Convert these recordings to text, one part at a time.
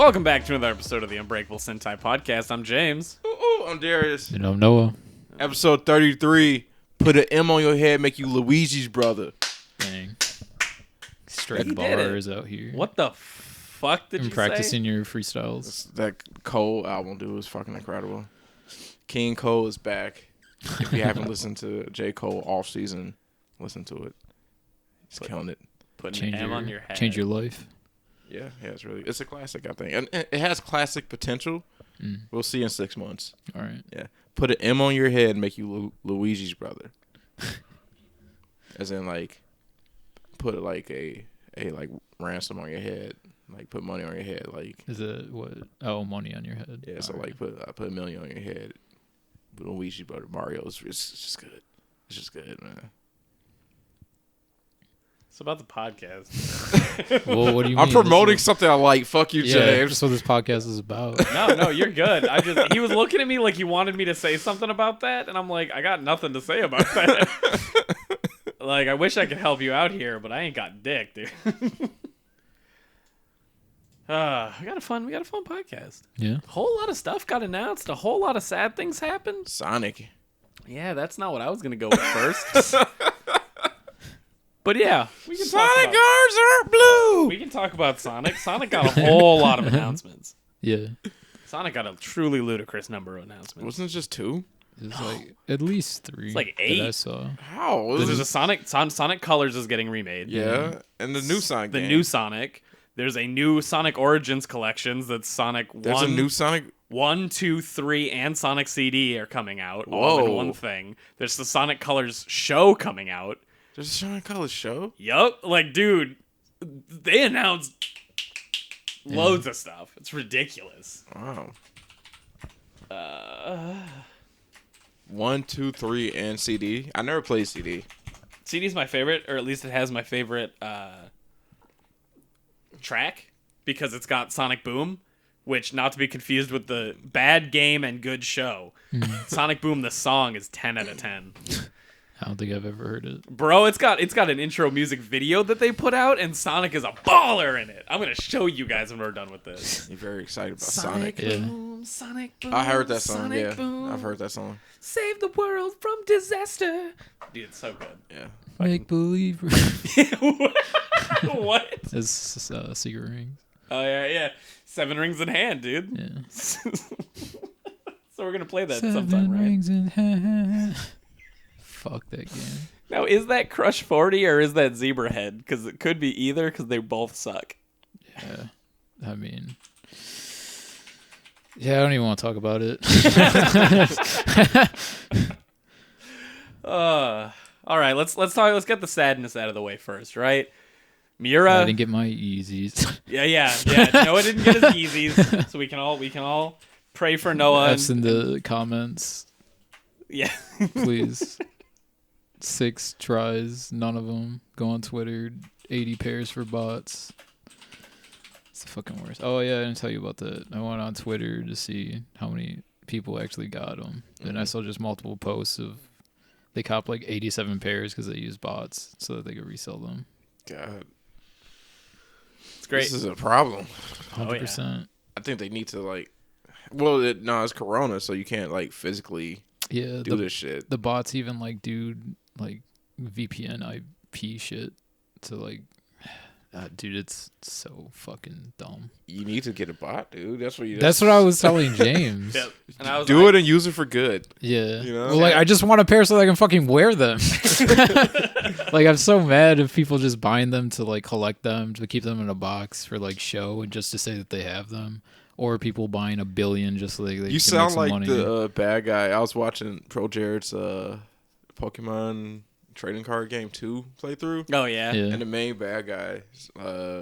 Welcome back to another episode of the Unbreakable Sentai podcast. I'm James. I'm Darius. And I'm Noah. Episode 33. Put an M on your head, make you Luigi's brother. Dang. Straight He did bars out here. What the fuck did you say? Practicing your freestyles. That Cole album, dude, was fucking incredible. King Cole is back. If you haven't listened to J. Cole off season, listen to it. He's killing it. Put an M on your head. Change your life. Yeah, it's a classic, I think. And it has classic potential. We'll see in 6 months. All right. Yeah. Put an M on your head and make you Luigi's brother. As in, like, put like a like ransom on your head. Like, put money on your head. Like, Is it what? Oh, money on your head. yeah, so All like put $1 million on your head. Put Luigi's brother Mario. It's just good. It's just good, man. It's about the podcast. Well, what do you mean? I'm promoting something I like. Fuck you, Yeah, James. that's what this podcast is about. No, you're good. He was looking at me like he wanted me to say something about that, and I'm like, I got nothing to say about that. Like, I wish I could help you out here, but I ain't got dick, dude. We got a fun podcast. Yeah. A whole lot of stuff got announced. A whole lot of sad things happened. Sonic. Yeah, that's not what I was gonna go with first. But yeah, we can Sonic talk about, cars are blue. we can talk about Sonic. Sonic got a whole lot of announcements. Yeah. Sonic got a truly ludicrous number of announcements. Wasn't it just 2? It's like at least 3. It's like that 8. I saw. How? There's a Sonic Colors is getting remade. Yeah, and the new Sonic. The game. new Sonic. There's a new Sonic Origins collections that's Sonic There's a new Sonic. 1, 2, 3, and Sonic CD are coming out all in Whoa. one thing. There's the Sonic Colors show coming out. There's a Sonic Colors show. Yup. Like, dude, they announced loads of stuff. It's ridiculous. Wow. 1, 2, 3, and CD. I never played CD. CD's my favorite, or at least it has my favorite track, because it's got Sonic Boom, which, not to be confused with the bad game and good show. Sonic Boom, the song, is 10 out of 10. I don't think I've ever heard it. Bro, it's got an intro music video that they put out, and Sonic is a baller in it. I'm gonna show you guys when we're done with this. You're very excited about Sonic. Boom, Sonic Boom. I heard that song. Sonic Yeah, Boom. I've heard that song. Save the world from disaster. Dude, it's so good. Yeah. Make believe. What? It's Secret Rings. Oh yeah. 7 rings in hand, dude. Yeah. So we're gonna play that 7 sometime, right? rings in hand. Fuck that game. Now, is that Crush 40 or is that Zebra Head? Because it could be either, because they both suck. Yeah. I mean, yeah, I don't even want to talk about it. All right, let's talk. Let's get the sadness out of the way first, right? I Miura. didn't get my Yeezys. Yeah. Noah didn't get his Yeezys, so we can all pray for Noah. F's in the comments, Yeah. please. 6 tries, none of them. Go on Twitter, 80 pairs for bots. It's the fucking worst. Oh yeah, I didn't tell you about that. I went on Twitter to see how many people actually got them, and I saw just multiple posts of they copped like 87 pairs because they used bots so that they could resell them. God. It's great. This is a problem. 100%. I think they need to, like... Well, it's Corona, so you can't, like, physically Yeah, do this shit. the bots even like do like VPN IP shit to like, dude, it's so fucking dumb. You need to get a bot, dude. That's what you... That's what I was telling James. Yep. And I was Do it and use it for good. Yeah. You know? Well, like, I just want a pair so that I can fucking wear them. Like, I'm so mad if people just buying them to, like, collect them, to keep them in a box for, like, show and just to say that they have them. Or people buying 1 billion just so they You can sound make some like money. the bad guy. I was watching Pro Jared's Pokemon trading card game 2 playthrough. Oh yeah. Yeah. And the main bad guy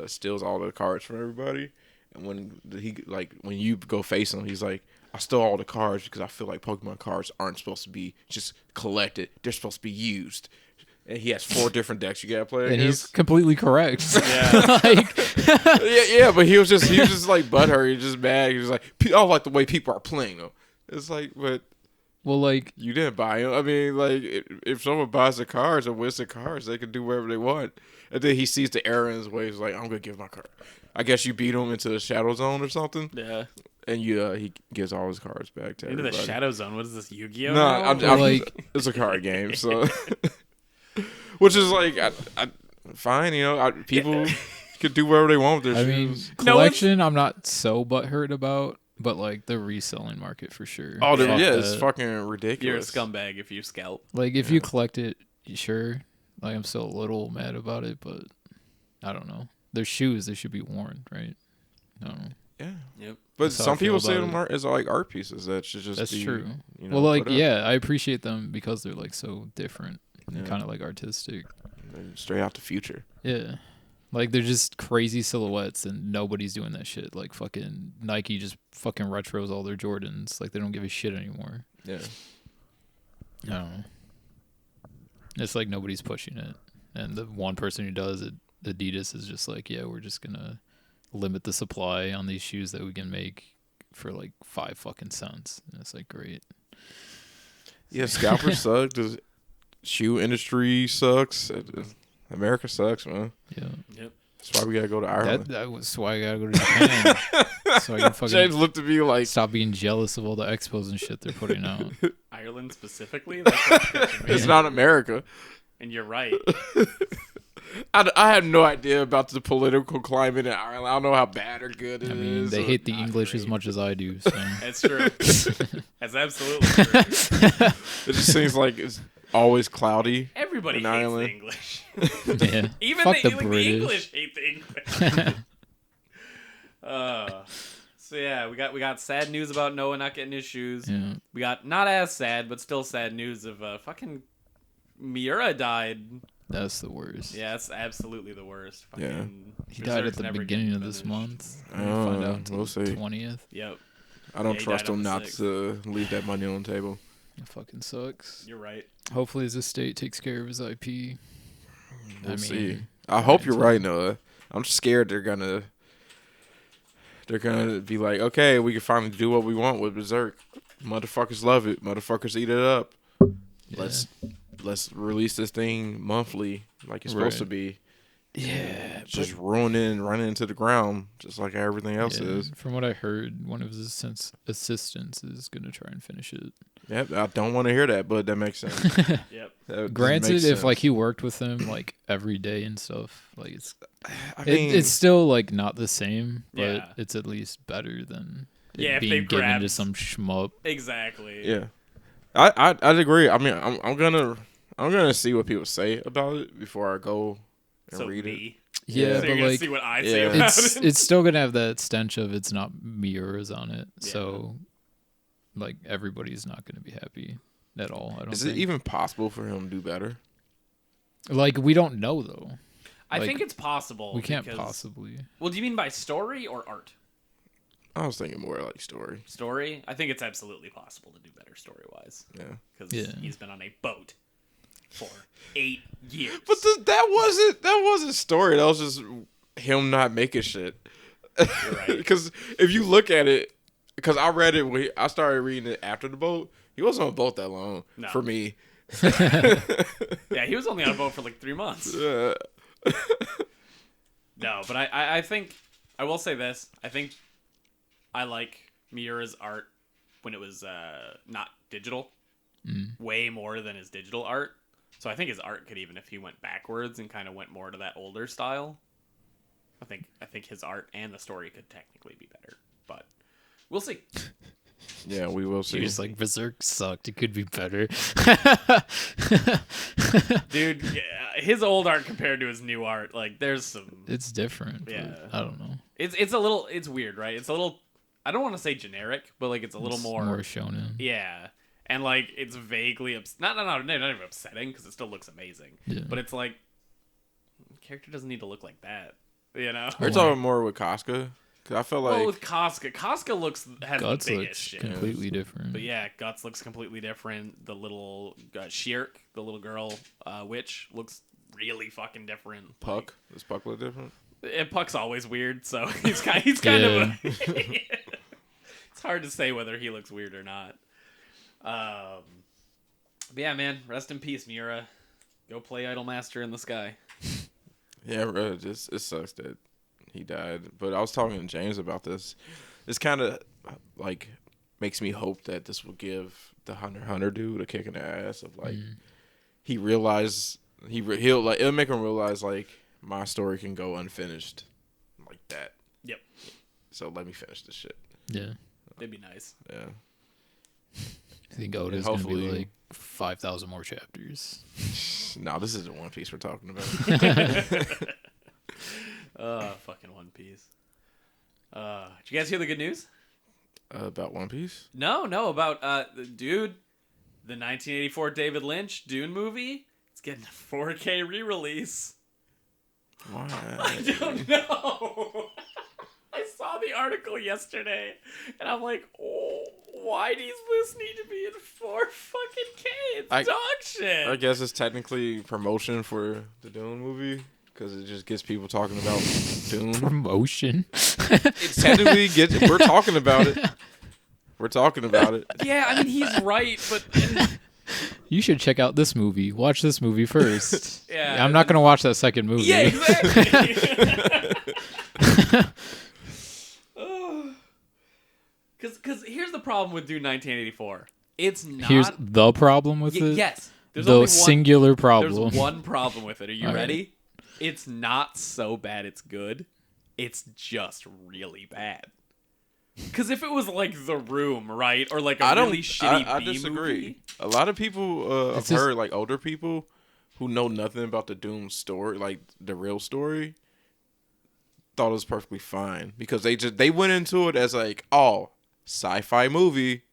steals all the cards from everybody. And when you go face him, he's like, I stole all the cards because I feel like Pokemon cards aren't supposed to be just collected. They're supposed to be used. And he has 4 different decks you gotta play And against. he's completely correct. Yeah. Like, yeah, but he was just like butthurt. He was just mad. He was like, I don't like the way people are playing them. It's like, but Well, like, You didn't buy them. I mean, like, if someone buys the cars or wins the cars, they can do whatever they want. And then he sees the error in his way. He's like, I'm going to give my car. I guess you beat him into the Shadow Zone or something. Yeah. And he gives all his cards back to Into everybody. the Shadow Zone. What is this, Yu-Gi-Oh? No, now? I'm like- it's a card game, so which is like, I fine, you know, people could do whatever they want with their I mean, shoes. collection, I'm not so butthurt about, but like the reselling market for sure. Oh, Fuck it's that. fucking You're a ridiculous. scumbag if you scalp. Like, if you collect it, sure. Like, I'm still a little mad about it, but I don't know. They're shoes; they should be worn, right? I don't know. Yeah, Yep. but That's how I some people feel say about them as like art pieces that should just That's be. true. You know, Well, like, put up. yeah, I appreciate them because they're like so different and Yeah. kind of like artistic. They're straight out the future. Yeah. Like, they're just crazy silhouettes and nobody's doing that shit. Like, fucking Nike just fucking retros all their Jordans. Like, they don't give a shit anymore. Yeah, I don't know. It's like nobody's pushing it. And the one person who does it, Adidas, is just like, yeah, we're just going to limit the supply on these shoes that we can make for like 5 fucking cents. And it's like, great. yeah. Scalpers suck. The shoe industry sucks. America sucks, man. Yeah. Yep. That's why we gotta go to Ireland. That was why I gotta go to Japan. So I can fucking James looked at me like, stop being jealous of all the expos and shit they're putting out. Ireland specifically? That's what you mean. it's not America. And you're right. I had no idea about the political climate in Ireland. I don't know how bad or good it is. I mean, they hate the not English great. as much as I do. So. That's true. That's absolutely true. It just seems like it's always cloudy. Everybody In hates Ireland. the English. Yeah. Even Fuck the, the like, the British. English hate the English. So yeah, we got sad news about Noah not getting his shoes. Yeah. We got not as sad, but still sad news of fucking Miura died. That's the worst. Yeah, that's absolutely the worst. Fucking He died at Berserk's the never beginning getting of this finished. month. Oh, We'll find out until we'll the see. 20th. Yep, I don't he trust died on him the not 6th. to leave that money on the table. It fucking sucks. You're right. Hopefully his estate takes care of his IP. We'll I see. mean, I hope you're until- right, Noah. I'm scared they're gonna be like, okay, we can finally do what we want with Berserk. Motherfuckers love it. Motherfuckers eat it up. Yeah. Let's release this thing monthly like it's supposed to Right. be. Yeah. Just ruining and running into the ground, just like everything else Yeah, is. From what I heard, one of his assistants is going to try and finish it. Yep, I don't want to hear that, but that makes sense. Yep. That Granted, makes if sense. like he worked with him like every day and stuff, like I mean, it's still like not the same, but Yeah. it's at least better than it Yeah, if being they given to grabbed- some schmuck. Exactly. yeah, I'd agree. I mean, I'm gonna see what people say about it before I go and So read it. me. Yeah, So but you're gonna like see what I yeah. say about it's it. it's still gonna have that stench of it's not Miura's on it, Yeah. so like everybody's not gonna be happy at all. I don't Is think. it even possible for him to do better? Like we don't know though. I like, think it's possible. We can't because- possibly. Well, do you mean by story or art? I was thinking more like story. Story? I think it's absolutely possible to do better story wise. Yeah, Because Yeah. he's been on a boat for 8 years. but that wasn't story. That was just him not making shit. You're right. Because if you look at it, because I read it, I started reading it after the boat. He wasn't on a boat that long No. for me. Yeah, he was only on a boat for like 3 months. No, but I think I will say this. I think I like Miura's art when it was not digital way more than his digital art. So I think his art could, even if he went backwards and kind of went more to that older style, I think his art and the story could technically be better. But we'll see. Yeah, we will see. You're just like Berserk sucked. It could be better. Dude, yeah, his old art compared to his new art, like there's some It's different. but Yeah. I don't know. it's a little, it's weird, right? It's a little, I don't want to say generic, but like it's a little It's more shonen. yeah. And like it's vaguely not even upsetting because it still looks amazing. Yeah. But it's like the character doesn't need to look like that, you know? We're talking more with Casca. Cause I feel like Well, with Casca has Guts the biggest looks shit. completely different. But yeah, Guts looks completely different. The little Shirk, the little girl witch, looks really fucking different. Puck. Does Puck look different? Puck's always weird, so he's kind of. It's hard to say whether he looks weird or not. But yeah, man, rest in peace, Miura. Go play Idolmaster in the sky. Yeah, bro, it sucks that he died. But I was talking to James about this. This kind of like makes me hope that this will give the Hunter x Hunter dude a kick in the ass of like he realized he'll like it'll make him realize like my story can go unfinished like that. Yep. So let me finish this shit. Yeah. It'd be nice. Yeah. I think Oda's going to be like 5,000 more chapters. No, this isn't One Piece we're talking about. Fucking One Piece. Did you guys hear the good news? About One Piece? No, about dude, the 1984 David Lynch Dune movie. It's getting a 4K re-release. Why? I don't know. I saw the article yesterday, and I'm like, oh, why does this need to be in 4 fucking K? It's dog shit. I guess it's technically promotion for the Dune movie because it just gets people talking about Dune. Promotion. It's technically we're talking about it. We're talking about it. Yeah, I mean he's right, but You should check out this movie. Watch this movie first. Yeah, I'm not going to watch that second movie. yeah, exactly. Because here's the problem with Dune 1984. It's not. Here's the problem with it. Yes. There's The only singular problem. There's one problem with it. Are you All right. ready? It's not so bad it's good. It's just really bad. Because if it was like The Room, right? Or like a really shitty I B disagree. movie. A lot of people I've It's just- heard, like older people who know nothing about the Doom story, like the real story, thought it was perfectly fine because they went into it as like, oh, sci-fi movie.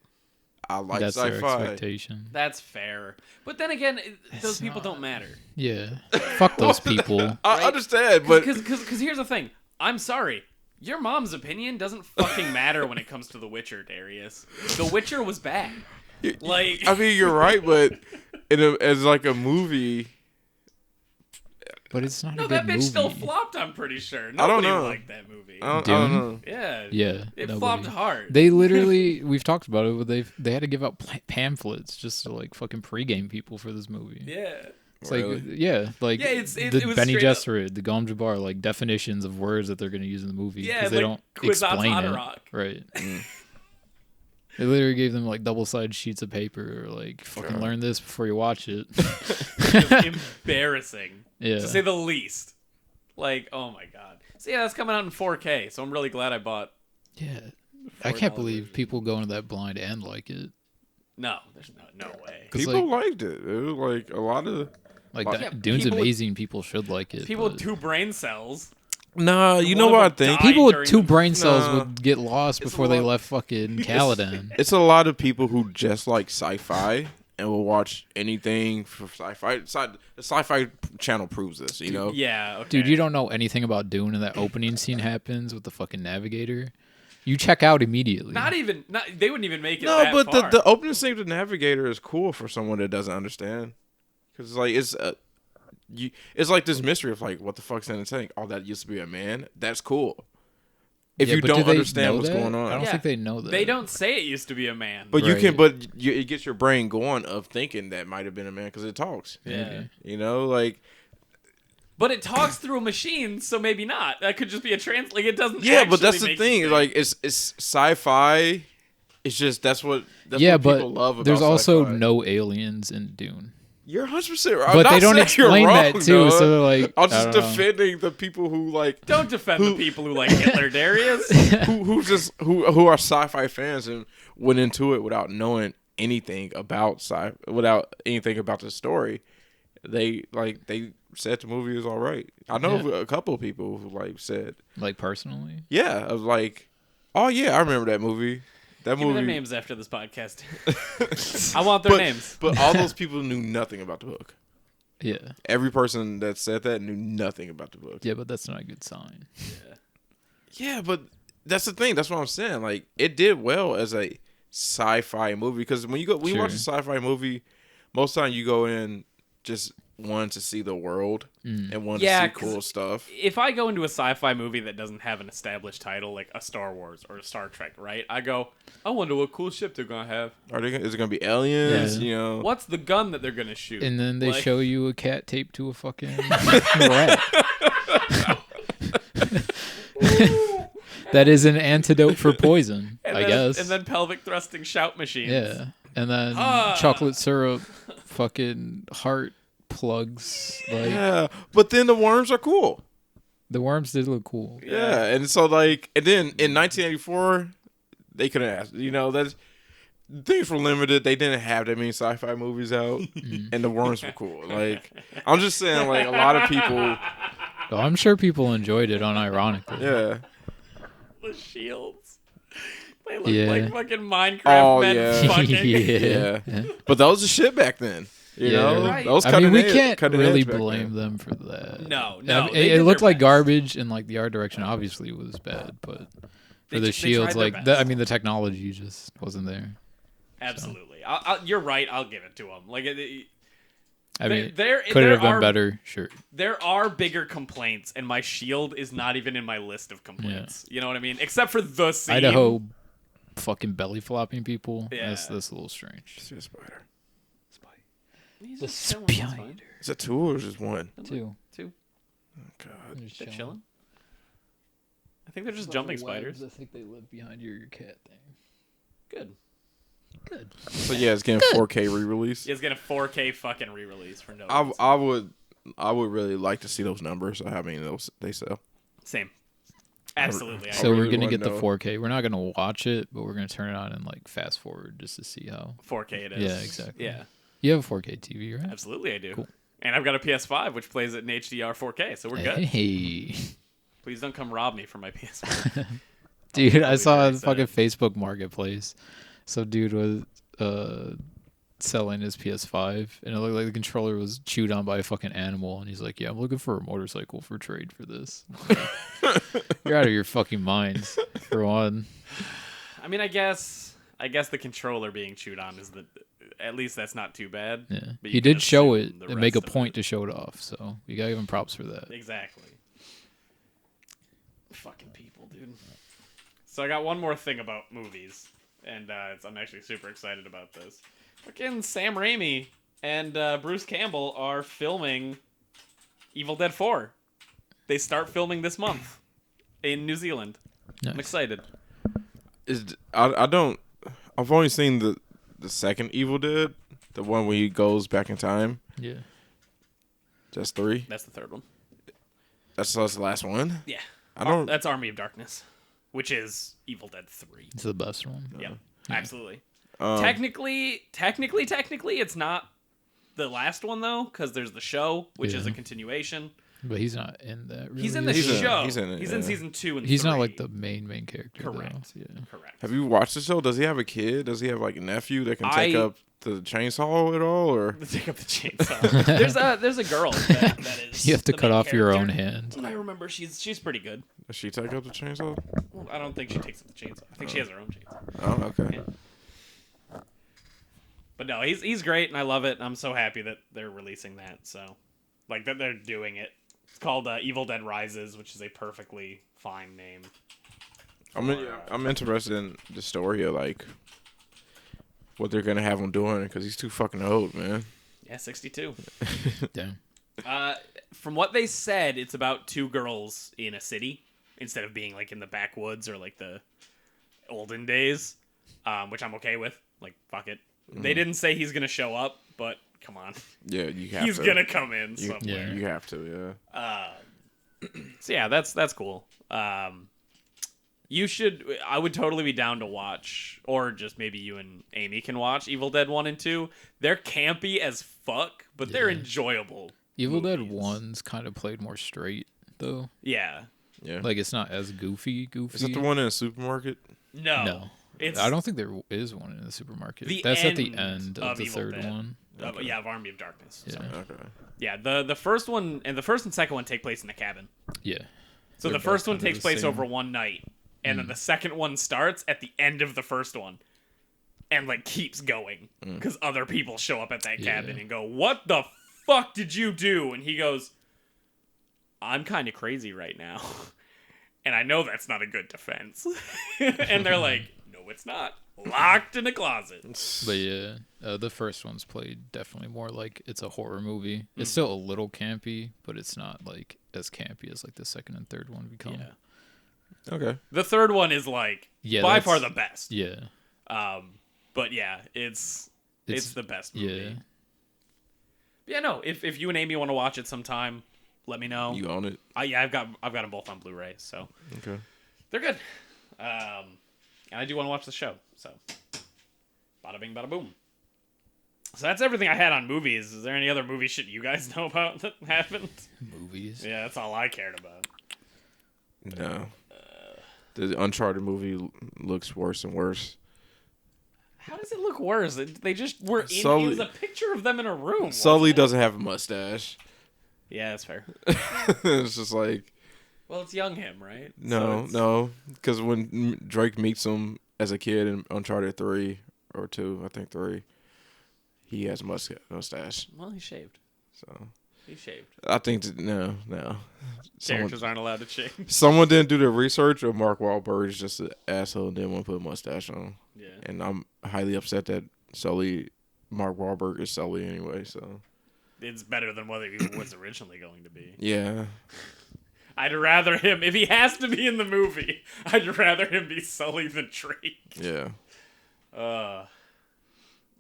I like That's their sci-fi. expectation. That's fair. But then again, those people don't matter. Yeah. Fuck those people. I understand, but Because here's the thing. I'm sorry. Your mom's opinion doesn't fucking matter when it comes to The Witcher, Darius. The Witcher was bad. Like, I mean, you're right, but as like a movie, But it's not no, a good that bitch movie. still flopped, I'm pretty sure. I don't Nobody know. liked that movie. I don't Dune? know. Yeah. Yeah. It nobody. flopped hard. They literally, we've talked about it, but they had to give out pamphlets just to like fucking pregame people for this movie. Yeah. It's Really? like, yeah, like Yeah, the it was Benny straight up- Gesserit, the Gom Jabbar, like definitions of words that they're going to use in the movie. Yeah, because they like don't Kwisatz explain it. Haderach. Right. They literally gave them like double-sided sheets of paper, or like fucking learn this before you watch it. It's embarrassing, Yeah. to say the least. Like, oh my god. So yeah, that's coming out in 4K. So I'm really glad I bought. Yeah. I can't $4 believe movie. people go into that blind and like it. No, there's no way. 'Cause, People like- liked it. It was like a lot of. Like, Like- that, Yeah, Dune's people with- amazing. People should like it. People but with 2 brain cells. Nah, you One know of what I them think? died. People with during 2 the- brain cells Nah. would get lost It's before a they lot- left fucking Caladan. It's a lot of people who just like sci-fi and will watch anything for sci-fi. The sci-fi channel proves this, you know? Yeah, okay. Dude, you don't know anything about Dune, and that opening scene happens with the fucking navigator. You check out immediately. They wouldn't even make it. No, that but far. the opening scene of the Navigator is cool for someone that doesn't understand. Because like it's like this mystery of like, what the fuck's in the tank? Oh, that used to be a man? That's cool. If Yeah, you but do don't they understand know what's that? going on. I don't Yeah. think they know that. They don't say it used to be a man. But you Right. can, it gets your brain going of thinking that might have been a man because it talks. Yeah. You know, like But it talks through a machine, so maybe not. That could just be a like it doesn't. yeah, but that's actually the make thing. you Like think. it's sci-fi. It's just that's what people but love about there's also sci-fi. no aliens in Dune. You're 100% right. But I'm they not don't saying you're explain wrong, that too. dog. So they're like, I'm I just don't know. defending the people who like Don't defend the people who like Hitler, Darius. who are sci-fi fans and went into it without knowing anything about without anything about the story. They said the movie was all right. I know Yeah. a couple of people who like said, Like personally, yeah, I was like, oh yeah, I remember that movie. That Give me movie. their names after this podcast. I want their names. But all those people knew nothing about the book. yeah, Every person that said that knew nothing about the book. yeah, but that's not a good sign. Yeah, but that's the thing. That's what I'm saying. Like, it did well as a sci-fi movie because when you watch a sci-fi movie, most time you go in just one to see the world and one to Yeah, see 'cause cool stuff. If I go into a sci-fi movie that doesn't have an established title, like a Star Wars or a Star Trek, right? I go, I wonder what cool ship they're gonna have. Is it gonna be aliens? Yeah. You know, What's the gun that they're gonna shoot? And then they Like- show you a cat taped to a fucking rat. That is an antidote for poison, I guess. And then pelvic thrusting shout machines. Yeah. And then chocolate syrup fucking heart plugs. Like yeah. But then the worms are cool. the worms did look cool. Yeah, and so like, and then in 1984, they couldn't ask. You know, that's things were limited. They didn't have that many sci-fi movies out, and the worms were cool. Like, I'm just saying, like a lot of people. Oh, I'm sure people enjoyed it unironically. Yeah. The shields. They look Yeah. like fucking Minecraft Oh, men yeah. fucking. Yeah. But those are shit back then. You Yeah. know, Right. those I mean, we cutting can't cutting really edge back blame then. them for that. No, I no. mean, they it did looked their like best. garbage, and like the art direction obviously was bad, but for They the tried shields, their like best. I mean, the technology just wasn't there. Absolutely. You're right. I'll give it to them. Like, I mean, there could it have been are- better? Sure. There are bigger complaints, and my shield is not even in my list of complaints. You know what I mean? Except for the scene. Idaho fucking belly flopping people. Yeah. That's a little strange. It's just a spider. He's The just chilling, it's fine. spider. Is it two or just one? Two. Two. God. They're chilling. I think they're just jumping spiders. I think they live behind your cat thing. Good. Good. So yeah, it's getting 4K re-release. It's getting a 4K fucking re-release for no I reason. I would really like to see those numbers. How many of those they sell? Same. Absolutely. I So really we're gonna wanna get the know. 4K. We're not gonna watch it, but we're gonna turn it on and like fast forward just to see how. 4K it is. Yeah, exactly. Yeah, You have a 4K TV, right? absolutely I do. Cool. And I've got a PS5 which plays it in HDR 4K, so we're good. Hey, Please don't come rob me from my PS5. dude! I probably saw very on the fucking excited. Facebook Marketplace, some dude was selling his PS5, and it looked like the controller was chewed on by a fucking animal. And he's like, "Yeah, I'm looking for a motorcycle for trade for this." You're out of your fucking minds, for one. I mean, I guess the controller being chewed on is at least that's not too bad. Yeah, But he you can did show it assume the and make a rest of point it. to show it off. So you gotta give him props for that. Exactly. Fucking people, dude. So I got one more thing about movies, and I'm actually super excited about this. Fucking Sam Raimi and Bruce Campbell are filming Evil Dead 4. They start filming this month in New Zealand. I'm Nice. excited. I've only seen the second Evil Dead, the one where he goes back in time. Yeah. That's 3. That's the third one. That's the last one. Yeah. I don't. That's Army of Darkness, which is Evil Dead 3. It's the best one. Yeah, absolutely. Um, Technically, it's not the last one though, because there's the show, which is a Yeah. continuation. But he's not in that. Really, He's in the is he? show. he's in it, He's in yeah. season 2 and He's 3. not like the main character. Correct. Though. Yeah. Correct. Have you watched the show? Does he have a kid? Does he have like a nephew that can take I- up the chainsaw at all? Or Take up the chainsaw. There's a girl that is. You have to the cut main off your own character. hand. I remember she's pretty good. does she take up the chainsaw? Well, I don't think she takes up the chainsaw. I think she has her own chainsaw. Oh, okay. Yeah. But no, he's great, and I love it. And I'm so happy that they're releasing that. So, like that they're doing it. It's called Evil Dead Rises, which is a perfectly fine name. I'm interested in the story of like what they're gonna have him doing because he's too fucking old, man. Yeah, 62. Damn. From what they said, it's about 2 girls in a city instead of being like in the backwoods or like the olden days, which I'm okay with. Like, fuck it. They didn't say he's gonna show up, but come on, Yeah, you have he's to. gonna come in You, somewhere. you have to, yeah. So yeah, that's cool. I would totally be down to watch, or just maybe you and Amy can watch Evil Dead 1 and 2. They're campy as fuck, but they're Yeah. enjoyable. Evil Dead movies. 1's kind of played more straight though. Yeah. Yeah. Like it's not as goofy. Is that the one in the supermarket? No. No. It's I don't think there is one in the supermarket. The That's at the end end of of the Evil third Dead. one. yeah, of Army of Darkness. Yeah. Sorry. Okay. Yeah, the first one and the first and second one take place in the cabin. Yeah. So They're the first both one kind of takes the place same. over one night, and then the second one starts at the end of the first one, and like keeps going because other people show up at that Yeah. cabin and go, "What the fuck did you do? And he goes, I'm kind of crazy right now. And I know that's not a good defense. And they're like, no, it's not. Locked in a closet. But yeah, the first one's played definitely more like it's a horror movie. It's still a little campy, but it's not like as campy as like the second and third one become. Yeah. Okay. The third one is like by far the best. Yeah. But yeah, it's the best movie. Yeah, no. If you and Amy want to watch it sometime, let me know. You own it? Yeah, I've got them both on Blu-ray, so okay, they're good. And I do want to watch the show, so bada bing, bada boom. So that's everything I had on movies. Is there any other movie shit you guys know about that happened? Movies? Yeah, that's all I cared about. No. The Uncharted movie looks worse and worse. How does it look worse? They just were in. Sully, it was a picture of them in a room. Sully doesn't have a mustache. Yeah, that's fair. It's just like. Well, it's young him, right? No, because when Drake meets him as a kid in Uncharted 3 or 2, I think 3, he has a mustache. Well, he shaved. So he shaved. I think no. Characters aren't allowed to shave. Someone didn't do the research, or Mark Wahlberg is just an asshole and didn't want to put a mustache on. Yeah. And I'm highly upset that Mark Wahlberg is Sully anyway. So it's better than what he was originally going to be. Yeah. I'd rather him, if he has to be in the movie, I'd rather him be Sully than Drake. Yeah. I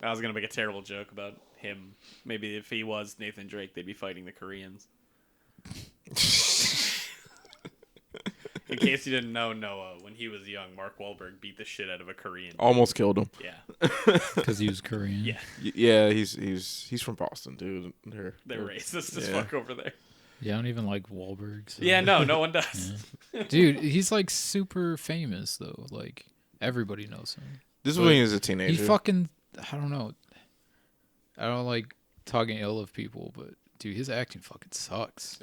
was going to make a terrible joke about him. Maybe if he was Nathan Drake, they'd be fighting the Koreans. In case you didn't know, Noah, when he was young, Mark Wahlberg beat the shit out of a Korean. Almost killed him. Yeah. Because he was Korean. Yeah. Yeah, he's from Boston, dude. They're racist as fuck over there. Yeah, I don't even like Wahlberg. So. Yeah, no one does. Yeah. Dude, he's like super famous though. Like everybody knows him. This is when he was a teenager. He fucking, I don't know. I don't like talking ill of people, but dude, his acting fucking sucks.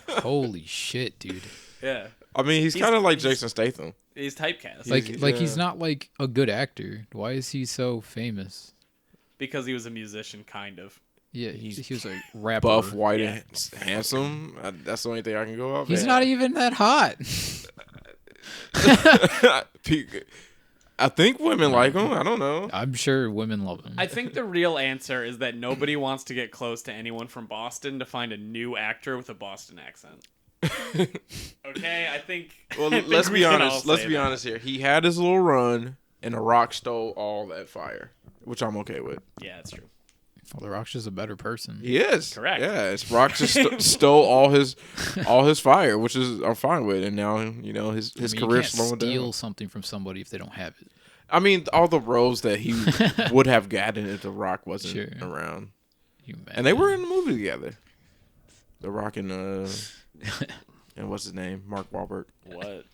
Holy shit, dude. Yeah. I mean, he's kind of like Jason Statham. He's typecast. He's not like a good actor. Why is he so famous? Because he was a musician, kind of. Yeah, he was a rapper. Buff, white, and handsome. That's the only thing I can go off. He's not even that hot. I think women like him. I don't know. I'm sure women love him. I think the real answer is that nobody wants to get close to anyone from Boston to find a new actor with a Boston accent. Okay, I think. Well, let's be honest. Let's be honest here. He had his little run, and The Rock stole all that fire, which I'm okay with. Yeah, that's true. Well, The Rock's just a better person. He is correct. Yeah, it's Rock just stole all his fire, which is I'm fine with. And now his career slowing down. Steal something from somebody if they don't have it. I mean, all the roles that he would have gotten if The Rock wasn't around, and they were in the movie together. The Rock and and what's his name? Mark Wahlberg. What?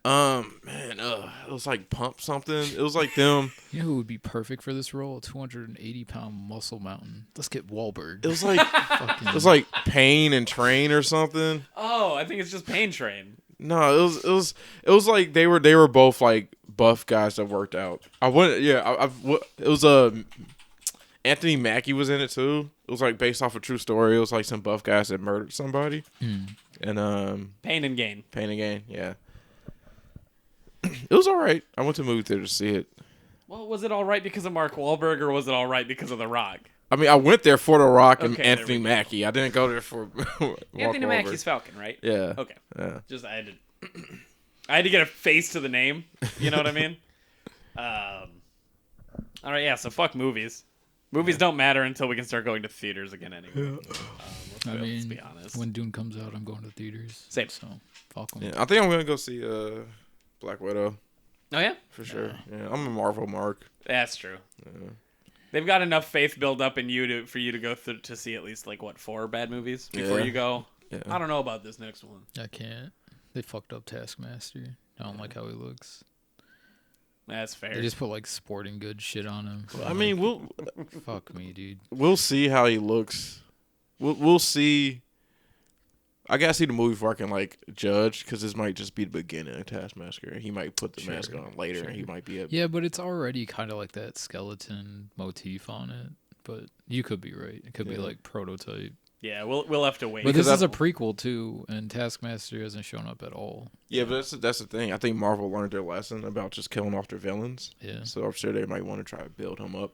Man, it was like Pump something. It was like them. You know who would be perfect for this role? A 280-pound muscle mountain. Let's get Wahlberg. It was like Pain and Train or something. Oh, I think it's just Pain Train. No, it was like they were both like buff guys that worked out. It was Anthony Mackie was in it too. It was like based off a true story. It was like some buff guys that murdered somebody. And Pain and Gain. Yeah. It was all right. I went to the movie theater to see it. Well, was it all right because of Mark Wahlberg, or was it all right because of The Rock? I mean, I went there for The Rock and Anthony Mackie. I didn't go there for Anthony Mackie's Falcon, right? Yeah. Okay. Yeah. Just I had to get a face to the name. You know what I mean? All right. Yeah. So fuck movies. Movies don't matter until we can start going to theaters again. Anyway. Let's be honest. When Dune comes out, I'm going to theaters. Same. So fuck them. Yeah, I think I'm gonna go see Black Widow. Oh yeah. For sure. Yeah, I'm a Marvel mark. That's true. Yeah. They've got enough faith built up in you for you to go through to see at least like 4 bad movies before you go. Yeah. I don't know about this next one. I can't. They fucked up Taskmaster. I don't like how he looks. That's fair. They just put like sporting goods shit on him. I mean, fuck me, dude. We'll see how he looks. We'll see. I gotta see the movie before I can like judge, because this might just be the beginning of Taskmaster. He might put the mask on later, and he might be. Yeah, but it's already kind of like that skeleton motif on it. but you could be right. It could be like prototype. Yeah, we'll have to wait. But this is a prequel too, and Taskmaster hasn't shown up at all. Yeah, but that's the thing. I think Marvel learned their lesson about just killing off their villains. Yeah. So I'm sure they might want to try to build him up.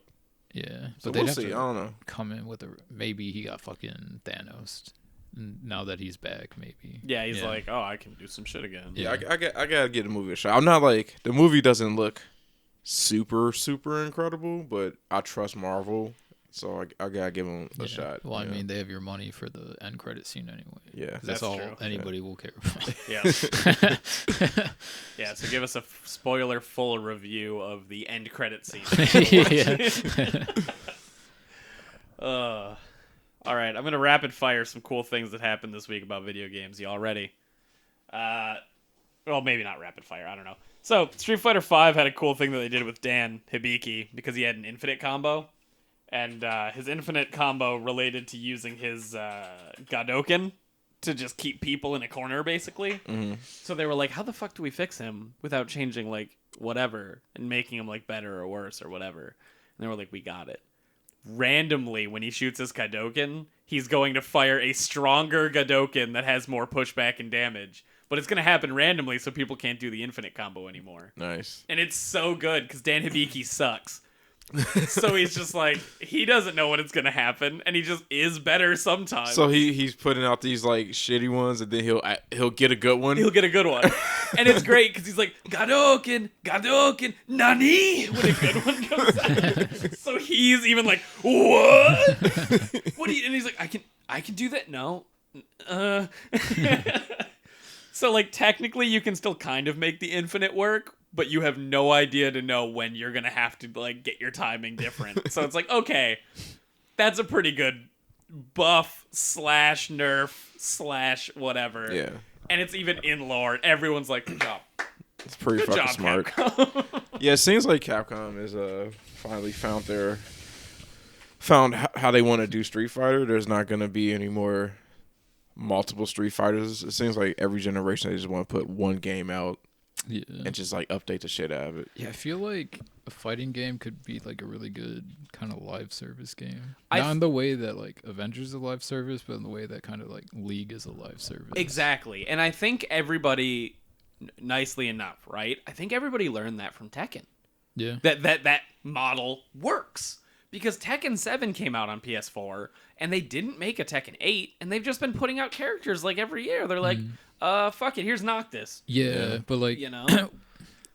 Yeah, So but we'll they'd see. have I don't know. come in with maybe he got fucking Thanos. Now that he's back, maybe. Yeah, he's like, oh, I can do some shit again. Yeah, I gotta get the movie a shot. I'm not like the movie doesn't look super incredible, but I trust Marvel, so I gotta give them a shot. Well, I mean, they have your money for the end credit scene anyway. Yeah, that's all true. anybody will care about. Yeah. Yeah. So give us a spoiler full review of the end credit scene. All right, I'm gonna rapid fire some cool things that happened this week about video games. Y'all ready? Well, maybe not rapid fire. I don't know. So Street Fighter V had a cool thing that they did with Dan Hibiki because he had an infinite combo, and his infinite combo related to using his Gadoken to just keep people in a corner, basically. Mm-hmm. So they were like, "How the fuck do we fix him without changing like whatever and making him like better or worse or whatever?" And they were like, "We got it." Randomly, when he shoots his Gadoken, he's going to fire a stronger Gadoken that has more pushback and damage. But it's going to happen randomly, so people can't do the infinite combo anymore. Nice. And it's so good, because Dan Hibiki sucks. So he's just like, he doesn't know when it's going to happen, and he just is better sometimes. So he's putting out these like shitty ones, and then he'll get a good one. He'll get a good one. And it's great, because he's like, Gadoken, nani? When a good one comes out. So he's even like, what? What do you... And he's like, I can do that? No. So, like, technically you can still kind of make the infinite work, but you have no idea to know when you're going to have to, like, get your timing different. So it's like, okay, that's a pretty good buff / nerf / whatever. Yeah. And it's even in lore. Everyone's like, good job. It's pretty Good fucking job, smart. Capcom. Yeah, it seems like Capcom is finally found how they want to do Street Fighter. There's not going to be any more multiple Street Fighters. It seems like every generation they just want to put one game out and just like update the shit out of it. Yeah, I feel like a fighting game could be like a really good kind of live service game. Not in the way that like Avengers is a live service, but in the way that kind of like League is a live service. Exactly. And I think everybody, nicely enough, right? I think everybody learned that from Tekken. Yeah. That model works. Because Tekken 7 came out on PS4, and they didn't make a Tekken 8, and they've just been putting out characters like every year. They're like, fuck it, here's Noctis. Yeah, but like, you know,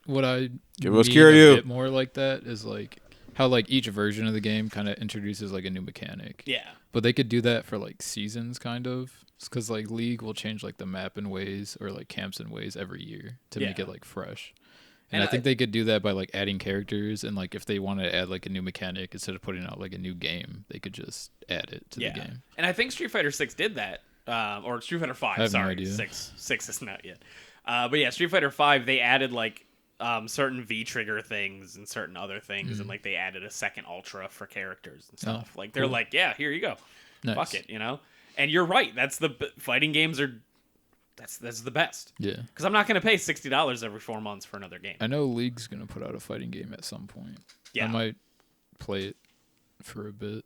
what I Give us mean Kiryu. a bit more like that is like how like each version of the game kind of introduces like a new mechanic. Yeah. But they could do that for like seasons, kind of, because like League will change like the map in ways or like camps in ways every year to make it like fresh. And I think they could do that by like adding characters, and like if they want to add like a new mechanic instead of putting out like a new game, they could just add it to the game. And I think Street Fighter 6 did that, or Street Fighter 5. I have no Sorry, idea. 6 isn't out yet. But yeah, Street Fighter 5 they added like certain V trigger things and certain other things, and like they added a second Ultra for characters and stuff. Like they're like, yeah, here you go, fuck it, you know. And you're right. That's the fighting games are. That's the best. Yeah. Because I'm not going to pay $60 every 4 months for another game. I know League's going to put out a fighting game at some point. Yeah. I might play it for a bit.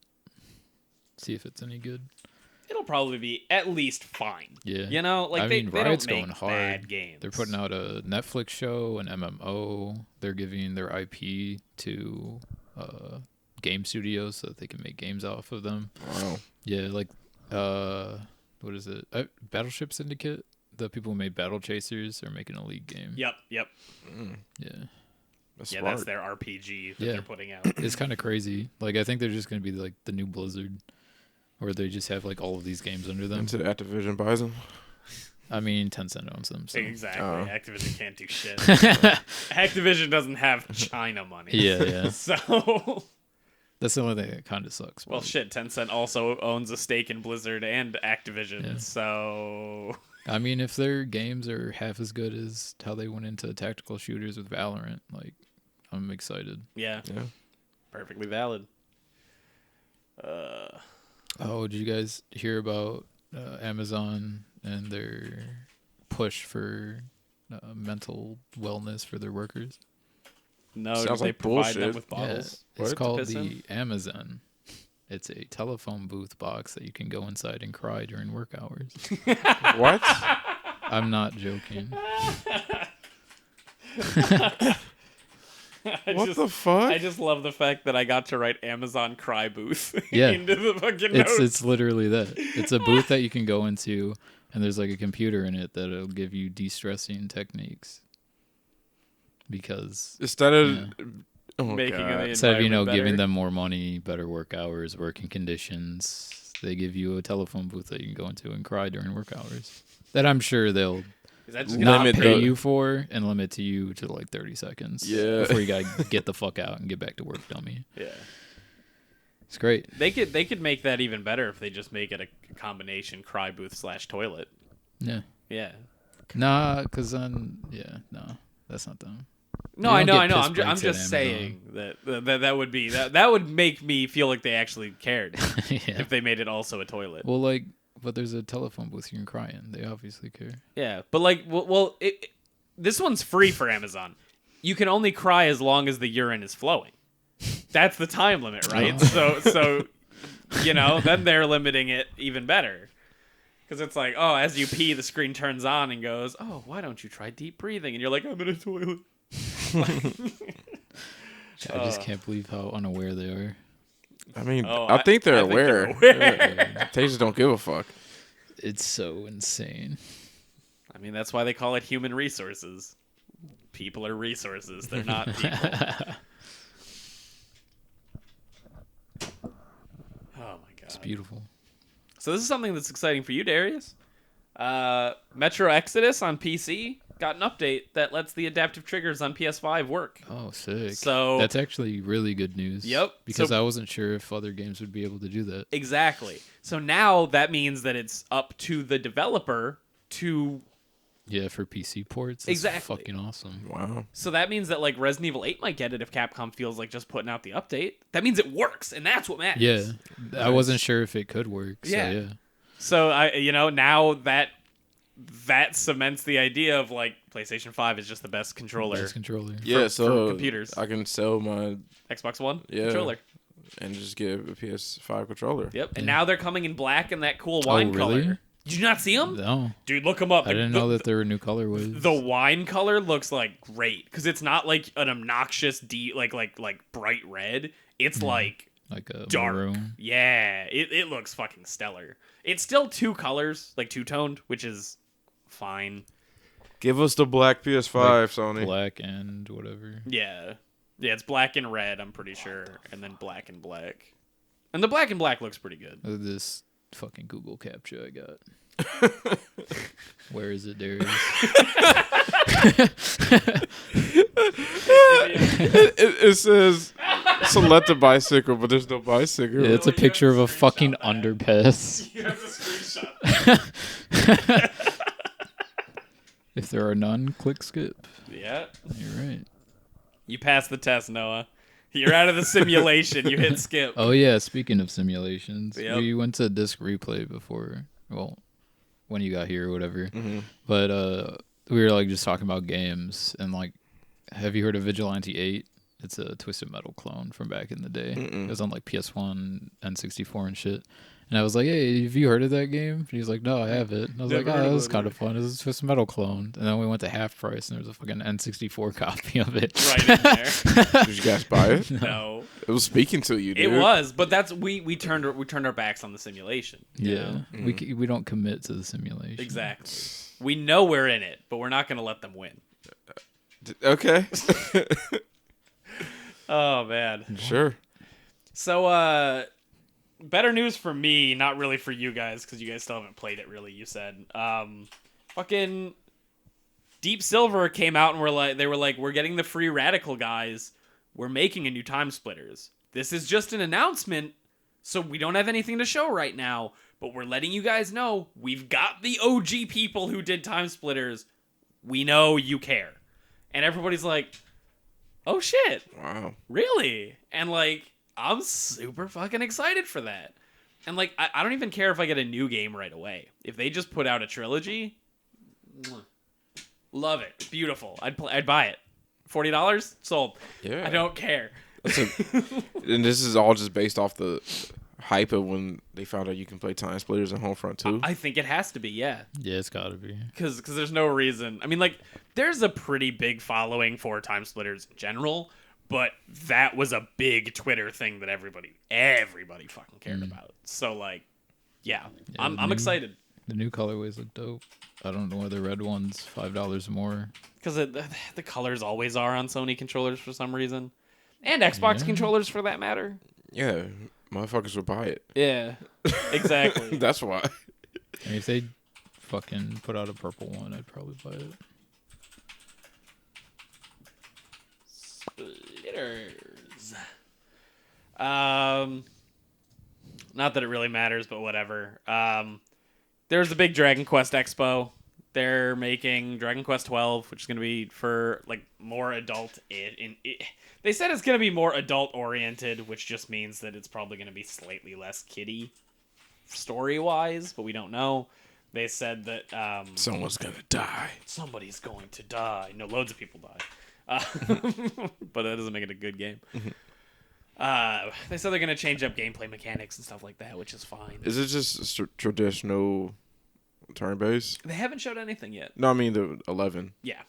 See if it's any good. It'll probably be at least fine. Yeah. You know, like they Riot's don't make going hard. bad games. They're putting out a Netflix show, an MMO. They're giving their IP to game studios so that they can make games off of them. Wow. Yeah, like what is it? Battleship Syndicate. The people who made Battle Chasers are making a League game. Yep. Yeah. That's Yeah, smart. that's their RPG that they're putting out. It's kind of crazy. Like I think they're just going to be like the new Blizzard, where they just have like all of these games under them. Until Activision buys them. I mean, Tencent owns them. So. Exactly. Oh. Activision can't do shit. Activision doesn't have China money. Yeah. So That's the only thing that kind of sucks. well, but- shit. Tencent also owns a stake in Blizzard and Activision. Yeah. So I mean, if their games are half as good as how they went into tactical shooters with Valorant, like, I'm excited. yeah, perfectly valid. Oh, did you guys hear about Amazon and their push for mental wellness for their workers? No, Sounds do they like provide them bullshit. with bottles? Yeah, it's What? called To piss the Amazon. It's a telephone booth box that you can go inside and cry during work hours. What? I'm not joking. What the fuck? I just love the fact that I got to write Amazon cry booth Yeah. into the fucking notes. It's literally that. It's a booth that you can go into, and there's like a computer in it that'll give you de-stressing techniques. Because Instead of yeah. Making God. the instead of environment giving better. them more money, better work hours, working conditions, they give you a telephone booth that you can go into and cry during work hours. That I'm sure they'll Is that just not limit pay the- you for and limit to you to like 30 seconds. Yeah. Before you gotta get the fuck out and get back to work, dummy. Yeah. It's great. They could make that even better if they just make it a combination cry booth / toilet. Yeah. Yeah. Nah, because then no, that's not them. No, You I don't know. get I'm, piss I'm breaks at just saying that would be that would make me feel like they actually cared Yeah. if they made it also a toilet. Well, like, but there's a telephone booth you can cry in. They obviously care. Yeah, but like, this one's free for Amazon. You can only cry as long as the urine is flowing. That's the time limit, right? Oh. So then they're limiting it even better. Because it's like, oh, as you pee, the screen turns on and goes, oh, why don't you try deep breathing? And you're like, I'm in a toilet. I just can't believe how unaware they are. I mean, Oh, I think they're I think aware. aware. They just don't give a fuck. It's so insane. I mean, that's why they call it human resources. People are resources. They're not people. Oh, my God. It's beautiful. So this is something that's exciting for you, Darius. Metro Exodus on PC got an update that lets the adaptive triggers on PS5 work. Oh, sick. So That's actually really good news. Yep. Because So- I wasn't sure if other games would be able to do that. exactly. So now that means that it's up to the developer to. Yeah, for PC ports. It's Exactly. fucking awesome. Wow. So that means that like Resident Evil 8 might get it if Capcom feels like just putting out the update. That means it works, and that's what matters. Yeah. I wasn't sure if it could work. So Yeah. yeah. So now that cements the idea of like PlayStation 5 is just the best controller. Best controller. Yeah, for so computers. I can sell my Xbox One Yeah. controller. and just get a PS5 controller. Yep. And now they're coming in black and that cool wine really? color. Did you not see them? No. Dude, look them up. I didn't know that there were new colorways. The wine color looks like great because it's not like an obnoxious like bright red. It's like like a dark. maroon. Yeah, it looks fucking stellar. It's still two colors, like two-toned, which is fine. Give us the black PS5, Sony. Black and whatever. Yeah. Yeah, it's black and red, I'm pretty sure, and then black and black. And the black and black looks pretty good. Look at this fucking Google captcha I got. Where is it, Darius? It says select a bicycle, but there's no bicycle. Yeah, it's a picture of a fucking underpass. That's a screenshot. If there are none, click skip. Yeah. You're right. You passed the test, Noah. You're out of the simulation. You hit skip. Oh yeah, speaking of simulations, Yep. we went to Disc Replay before. Well, when you got here or whatever. Mm-hmm. But we were like just talking about games and like, have you heard of Vigilante 8? It's a Twisted Metal clone from back in the day. Mm-mm. It was on like PS1, N64 and shit. And I was like, hey, have you heard of that game? And he was like, no, I haven't. And I was Never like, heard oh, of that was it kind of fun. It was a Twisted Metal clone. And then we went to half price and there was a fucking N64 copy of it. Right in there. Did you guys buy it? No. It was speaking to you, dude. It was, but that's we turned our backs on the simulation. you Yeah. know? We don't commit to the simulation. Exactly. We know we're in it, but we're not going to let them win. Okay. Oh man. Sure. So better news for me, not really for you guys cuz you guys still haven't played it really, you said. Fucking Deep Silver came out and they were like we're getting the free Radical guys. We're making a new Time Splitters. This is just an announcement, so we don't have anything to show right now, but we're letting you guys know we've got the OG people who did Time Splitters. We know you care. And everybody's like, "Oh shit. Wow. Really?" And like, I'm super fucking excited for that. And like, I don't even care if I get a new game right away. If they just put out a trilogy, love it. Beautiful. I'd buy it. $40 sold. Yeah. I don't care. And this is all just based off the hype of when they found out you can play Time Splitters in Homefront 2? I think it has to be, yeah. Yeah, it's gotta be. Because there's no reason. I mean, like, there's a pretty big following for Time Splitters in general, but that was a big Twitter thing that everybody fucking cared about. So, like, yeah I'm excited. The new colorways look dope. I don't know why the red one's $5 more. Because the colors always are on Sony controllers for some reason. And Xbox controllers, for that matter. Yeah, motherfuckers would buy it. Yeah, exactly. That's why. I mean, if they fucking put out a purple one, I'd probably buy it. Splitters. Not that it really matters, but whatever. There's a big Dragon Quest Expo. They're making Dragon Quest 12, which is going to be for like more adult. They said it's going to be more adult oriented, which just means that it's probably going to be slightly less kiddie story wise, but we don't know. They said that someone's gonna die. Somebody's going to die. No, loads of people die, but that doesn't make it a good game. They said they're going to change up gameplay mechanics and stuff like that, which is fine. Is it just traditional turn-based? They haven't showed anything yet. No, I mean the 11. Yeah.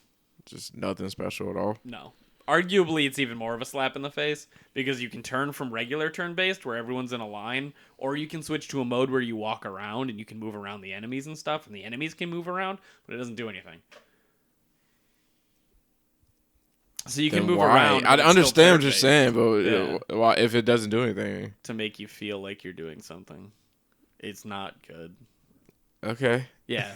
Just nothing special at all. No. Arguably, it's even more of a slap in the face because you can turn from regular turn-based where everyone's in a line, or you can switch to a mode where you walk around and you can move around the enemies and stuff, and the enemies can move around, but it doesn't do anything. So you can move around. I understand what you're saying, yeah. but why if it doesn't do anything? To make you feel like you're doing something. It's not good. Okay. Yeah.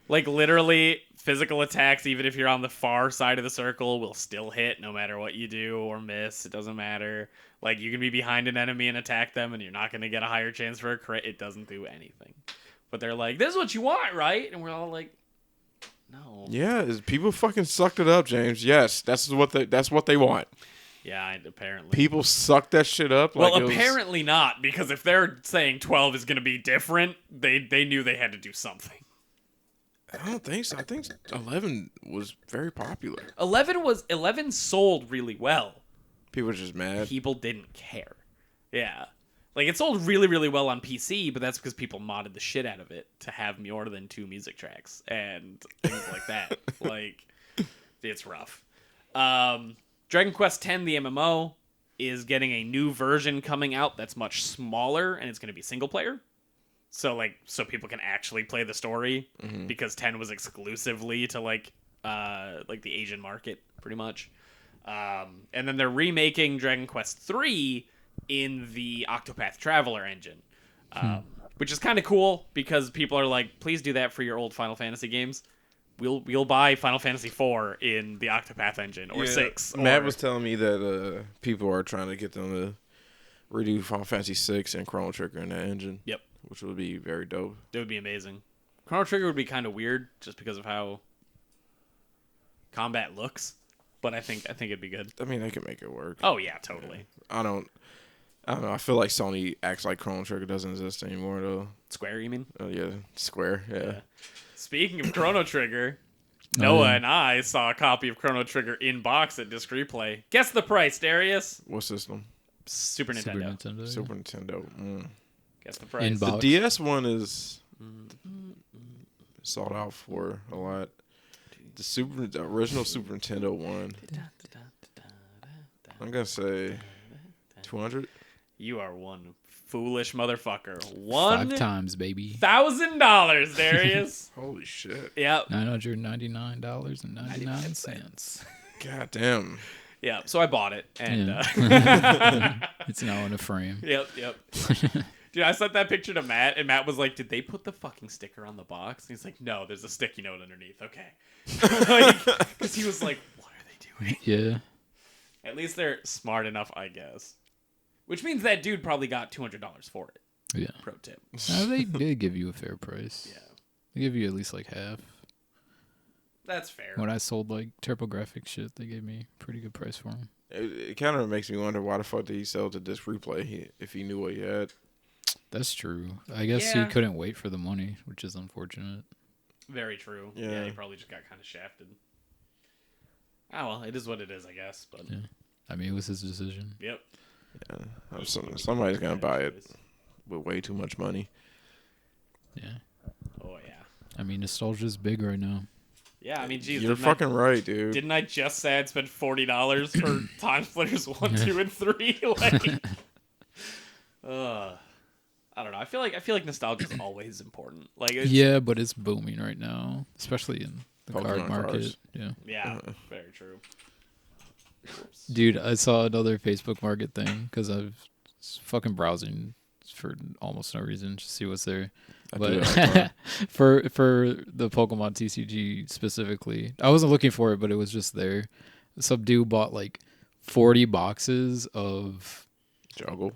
Like, literally, physical attacks, even if you're on the far side of the circle, will still hit no matter what you do or miss. It doesn't matter. Like, you can be behind an enemy and attack them, and you're not going to get a higher chance for a crit. It doesn't do anything. But they're like, this is what you want, right? And we're all like, no. Yeah, people fucking sucked it up, James. Yes, that's what they want. Yeah, apparently. People suck that shit up. Well, apparently not, because if they're saying 12 is going to be different, they knew they had to do something. I don't think so. I think 11 was very popular. 11 sold really well. People were just mad. People didn't care. Yeah. Like, it sold really, really well on PC, but that's because people modded the shit out of it to have more than 2 music tracks and things like that. Like, it's rough. Dragon Quest X, the MMO, is getting a new version coming out that's much smaller, and it's going to be single player. So people can actually play the story, because 10 was exclusively to like the Asian market, pretty much. And then they're remaking Dragon Quest 3 in the Octopath Traveler engine, which is kind of cool because people are like, please do that for your old Final Fantasy games. We'll buy Final Fantasy 4 in the Octopath engine or 6. Matt was telling me that people are trying to get them to redo Final Fantasy 6 and Chrono Trigger in that engine. Yep. Which would be very dope. It would be amazing. Chrono Trigger would be kind of weird just because of how combat looks, but I think it'd be good. I mean, they can make it work. Oh yeah, totally. I don't know. I feel like Sony acts like Chrono Trigger doesn't exist anymore, though. Square, you mean? Oh yeah, Square. Yeah. Speaking of Chrono Trigger, Noah and I saw a copy of Chrono Trigger in box at Disc Replay. Guess the price, Darius. What system? Super Nintendo. Super Nintendo. Guess the price. The DS one is sold out for a lot. The original Super Nintendo one, I'm gonna say 200. You are one foolish motherfucker. 5 times, baby. $1,000, Darius. Holy shit. Yep. $999.99. God damn. Yeah. So I bought it, and it's now in a frame. Yep. Dude, I sent that picture to Matt, and Matt was like, did they put the fucking sticker on the box? And he's like, no, there's a sticky note underneath. Okay. Because he was like, what are they doing? Yeah. At least they're smart enough, I guess. Which means that dude probably got $200 for it. Yeah. Pro tip. No, they did give you a fair price. Yeah. They give you at least like half. That's fair. When I sold like TurboGrafx shit, they gave me a pretty good price for them. It kind of makes me wonder why the fuck did he sell to Disc Replay if he knew what he had. That's true. I guess he couldn't wait for the money, which is unfortunate. Very true. Yeah, he probably just got kind of shafted. Oh, well, it is what it is, I guess. But yeah. I mean, it was his decision. Yep. Yeah. Somebody's going to buy it. with way too much money. Yeah. Oh yeah. I mean, nostalgia's big right now. Yeah, I mean, geez, You're fucking right, dude. Didn't I just say I'd spend $40 for Time Splitters 1, 2, and 3? Like, I don't know. I feel like nostalgia is always important. Like, Yeah, but it's booming right now, especially in the Pokemon card market. cards. Yeah. very true. Oops. Dude, I saw another Facebook Market thing because I was fucking browsing for almost no reason to see what's there. I do But that all the time. for the Pokemon TCG specifically, I wasn't looking for it, but it was just there. Some dude bought like 40 boxes of Jungle.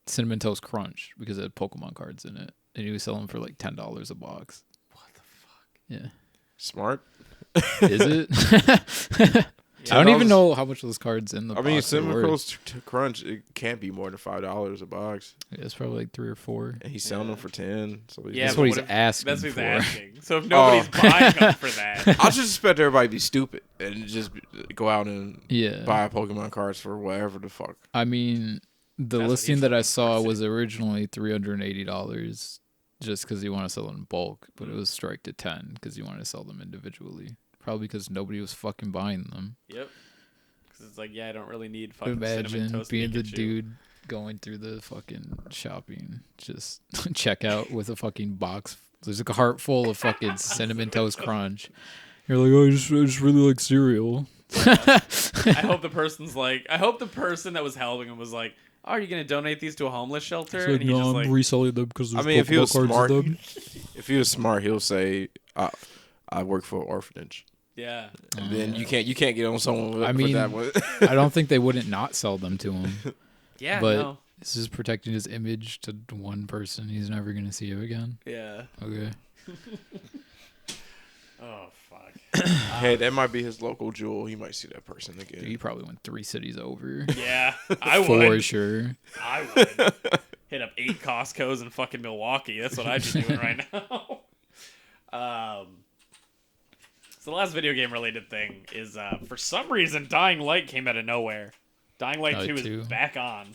Cinnamon Toast Crunch because it had Pokemon cards in it, and he was selling for like $10 a box. What the fuck? Yeah, Smart. is it? I don't even know how much those cards in the box. I mean, are Cinnamon worth. Toast Crunch, it can't be more than $5 a box. Yeah, it's probably like 3 or 4. And he's selling them for 10. So Yeah, That's but what he's if- asking That's what he's for. asking. So if nobody's buying them for that, I just expect everybody to be stupid and just go out and Yeah. buy Pokemon cards for whatever the fuck. I mean, the That's what listing he's that I looking saw for, was originally $380 just because you want to sell it in bulk, but it was striked at 10 because you want to sell them individually. Probably because nobody was fucking buying them. yep. Because it's like, yeah, I don't really need fucking cinnamon Imagine toast being the Pikachu. dude going through the fucking shopping, just check out with a fucking box. There's like a heart full of fucking Cinnamon Toast Crunch. You're like, oh, I just really like cereal. I hope the person's like, I hope the person that was helping him was like, oh, are you gonna donate these to a homeless shelter? It's like, And he's no, just I'm like, reselling them because there's if he was Pokemon cards smart, in them. if he was smart, he'll say, I work for an orphanage. yeah, And then you can't get on someone with, I mean, for that one. I don't think they wouldn't not sell them to him. yeah, But no, this is protecting his image to one person. He's never going to see him again. yeah. Okay. Oh fuck. Hey, that might be his local jewel. He might see that person Dude, again. he probably went 3 cities over. Yeah, I For would. sure. I would hit up 8 Costco's in fucking Milwaukee. That's what I'd be doing right now. So the last video game related thing is for some reason Dying Light came out of nowhere. Dying Light 2 2. is back on.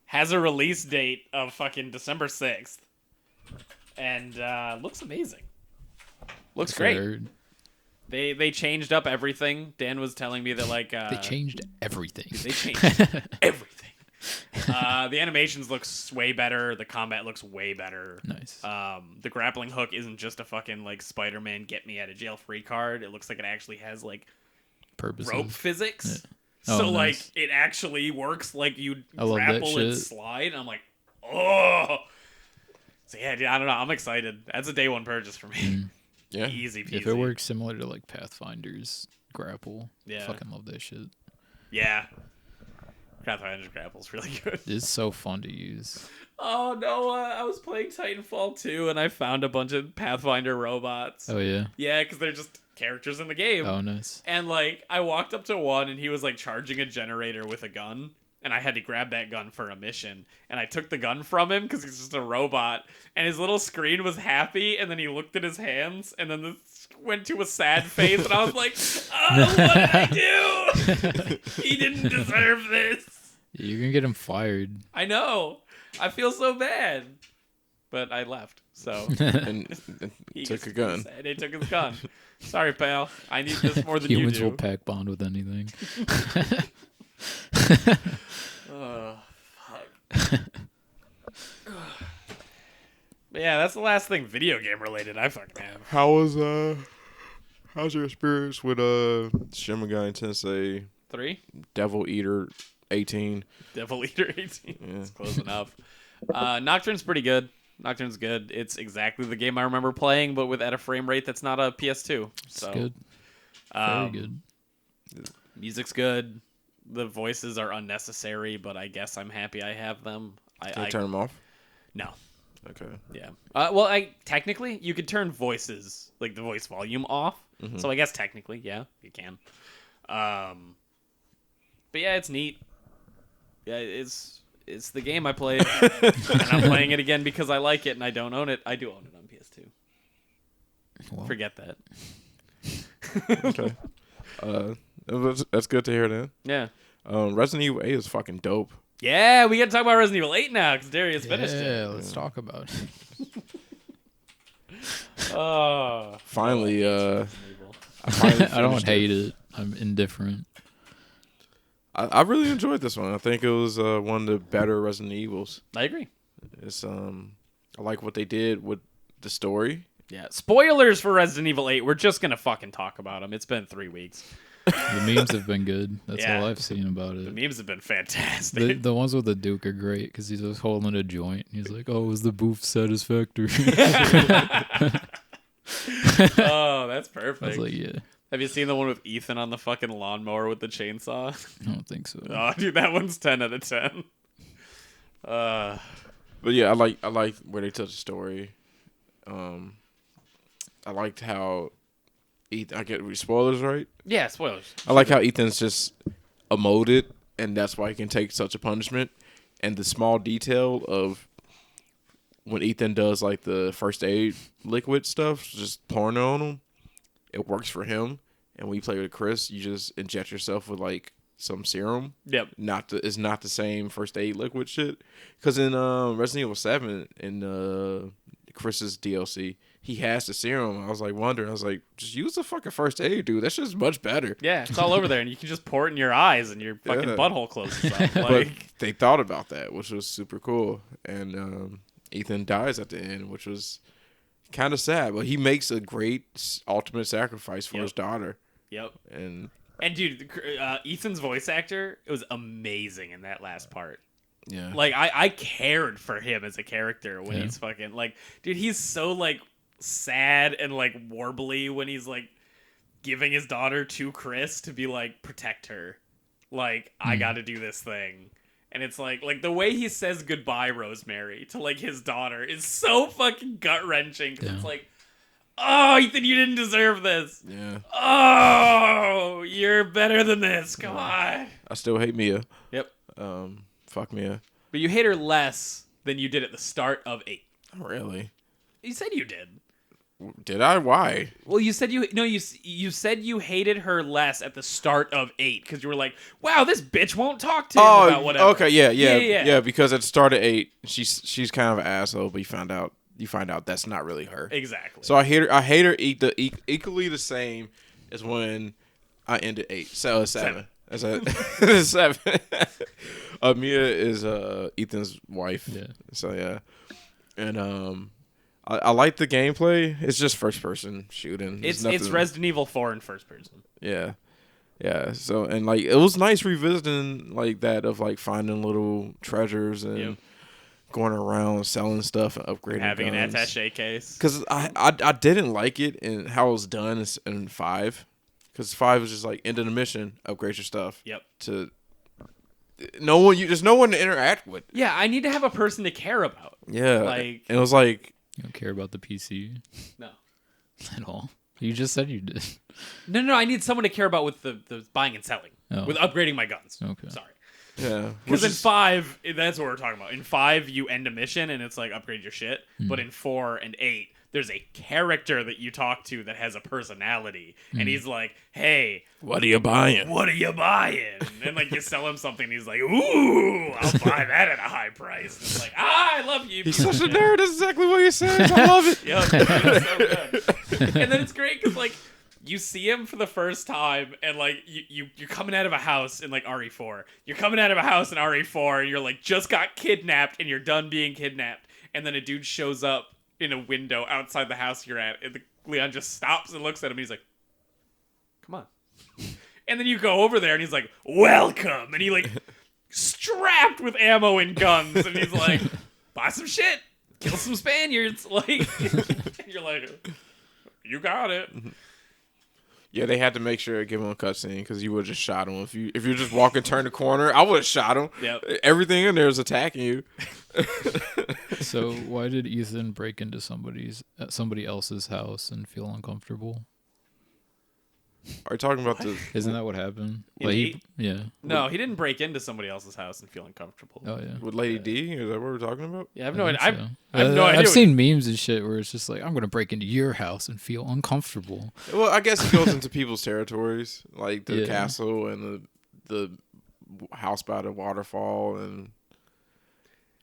Has a release date of fucking December 6th. And looks amazing. Looks That's what I great. heard. They changed up everything. Dan was telling me that like They changed everything. they changed everything. The animations looks way better. The combat looks way better. Nice. The grappling hook isn't just a fucking like Spider-Man get me out of jail free card. It looks like it actually has like Purposes. rope physics. Yeah. So Oh, like nice. it actually works like you I love that grapple and shit. slide. And I'm like, oh. So yeah, dude, I don't know. I'm excited. That's a day one purchase for me. Yeah. Easy peasy. If it works similar to like Pathfinder's grapple, Yeah. fucking love that shit. Yeah. Pathfinder's grapple's really good. It's so fun to use. Oh no, I was playing Titanfall 2 and I found a bunch of Pathfinder robots. Oh yeah. Yeah, because they're just characters in the game. Oh nice. And like, I walked up to one and he was like charging a generator with a gun. And I had to grab that gun for a mission. And I took the gun from him because he's just a robot. And his little screen was happy. And then he looked at his hands. And then went to a sad face. And I was like, oh, what did I do? He didn't deserve this. You're gonna get him fired. I know. I feel so bad. But I left. So And he took gets a gun. sad. He took his gun. Sorry, pal. I need this more than Humans you will do. pack bond with anything. Oh, fuck. But yeah, that's the last thing video game related I fucking have. how's your experience with Shin Megami Tensei 3? Devil Eater 18? Devil Eater 18. Yeah. It's close enough. Nocturne's pretty good. Nocturne's good. It's exactly the game I remember playing, but at a frame rate that's not a PS2. It's So good. Very good. Music's good. The voices are unnecessary, but I guess I'm happy I have them. Can you turn them off? No. Okay. Yeah. Well, technically you could turn voices, like the voice volume off. Mm-hmm. So I guess technically, yeah, you can. But yeah, it's neat. Yeah, it's the game I played, and I'm playing it again because I like it, and I don't own it. I do own it on PS2. Well, Forget that. Okay. That's good to hear then. Yeah. Resident Evil 8 is fucking dope. Yeah, we got to talk about Resident Evil 8 now because Darius finished it. Yeah, let's talk about it. Oh, Finally, I don't hate it. I'm indifferent. I really enjoyed this one. I think it was one of the better Resident Evils. I agree. It's I like what they did with the story. Yeah, spoilers for Resident Evil 8. We're just gonna fucking talk about them. It's been 3 weeks. The memes have been good. That's Yeah. all I've seen about it. The memes have been fantastic. The ones with the Duke are great because he's just holding a joint. He's like, "Oh, is the booth satisfactory?" Oh, that's I perfect. was like, "Yeah, Have you seen the one with Ethan on the fucking lawnmower with the chainsaw? I don't think so." Oh, dude, that one's 10 out of 10. But yeah, I like where they took the story. I liked how Ethan. I get spoilers right. Yeah, spoilers. I like how Ethan's just emoted, and that's why he can take such a punishment. And the small detail of when Ethan does like the first aid liquid stuff, just pouring it on him, it works for him. And when you play with Chris, you just inject yourself with like some serum. Yep. It's not the same first aid liquid shit. Because in Resident Evil 7 in Chris's DLC, he has the serum. I was like wondering. I was like, just use the fucking first aid, dude. That's just much better. Yeah, it's all over there, and you can just pour it in your eyes, and your fucking Yeah. butthole closes up. But Like, they thought about that, which was super cool. And Ethan dies at the end, which was kind of sad. But he makes a great ultimate sacrifice for his daughter. yep. And And dude, Ethan's voice actor, it was amazing in that last part. yeah, Like, I cared for him as a character when Yeah. he's fucking like, dude, he's so like sad and like warbly when he's like giving his daughter to Chris to be like protect her. Like, I got to do this thing. And it's like the way he says goodbye, Rosemary, to like his daughter is so fucking gut wrenching because it's like, oh, Ethan, you didn't deserve this. yeah. Oh, you're better than this. Come on. I still hate Mia. Yep. Fuck Mia. But you hate her less than you did at the start of 8. Not really. You said you did. Did I? Why? Well, you said you said you hated her less at the start of 8 because you were like, wow, this bitch won't talk to him about whatever. Okay, yeah. Because at the start of 8, she's kind of an asshole, but you find out that's not really her. Exactly. So I hate her equally the same as when I ended 8. So 7. That's a 7. Mia is Ethan's wife. Yeah. So yeah, and I like the gameplay. It's just first person shooting. It's nothing- Resident Evil 4 in first person. Yeah. Yeah. So and like it was nice revisiting like that of like finding little treasures and going around selling stuff and upgrading Having guns. an attaché case. Because I didn't like it and how it was done in 5. Because 5 was just like end of the mission, upgrade your stuff. Yep. To no one, there's no one to interact with. Yeah, I need to have a person to care about. Yeah. Like- and it was like You don't care about the PC No. at all. You just said you did. No, I need someone to care about with the buying and selling. Oh. With upgrading my guns. Okay. Sorry. yeah. Because Which in is- 5, that's what we're talking about. In 5, you end a mission and it's like upgrade your shit. But in 4 and 8, there's a character that you talk to that has a personality. And he's like, hey, what are you buying? what are you buying? And like you sell him something, and he's like, ooh, I'll buy that at a high price. And it's like, I love you. He's such a nerd. That's exactly what he says. I love it. Yep, it's so good. And then it's great because like you see him for the first time, and like you're coming out of a house in like RE4. You're coming out of a house in RE4, and you're like just got kidnapped, and you're done being kidnapped. And then a dude shows up in a window outside the house you're at, and Leon just stops and looks at him. And he's like, "Come on." And then you go over there, and he's like, "Welcome," and he like strapped with ammo and guns, and he's like, "Buy some shit, kill some Spaniards." Like, you're like, "You got it." Yeah, they had to make sure to give him a cutscene because you would have just shot him if you just walk and turn the corner. I would have shot him. Yep. Everything in there is attacking you. So why did Ethan break into somebody else's house and feel uncomfortable? Are you talking about the? Isn't that what happened? In Like, eight? yeah. No, he didn't break into somebody else's house and feel uncomfortable. Oh yeah. With Lady D? Is that what we're talking about? Yeah, I have no I idea. think so. I have no idea. I've what- seen memes and shit where it's just like, I'm gonna break into your house and feel uncomfortable. Well, I guess it goes into people's territories, like the Yeah. castle and the house by the waterfall, and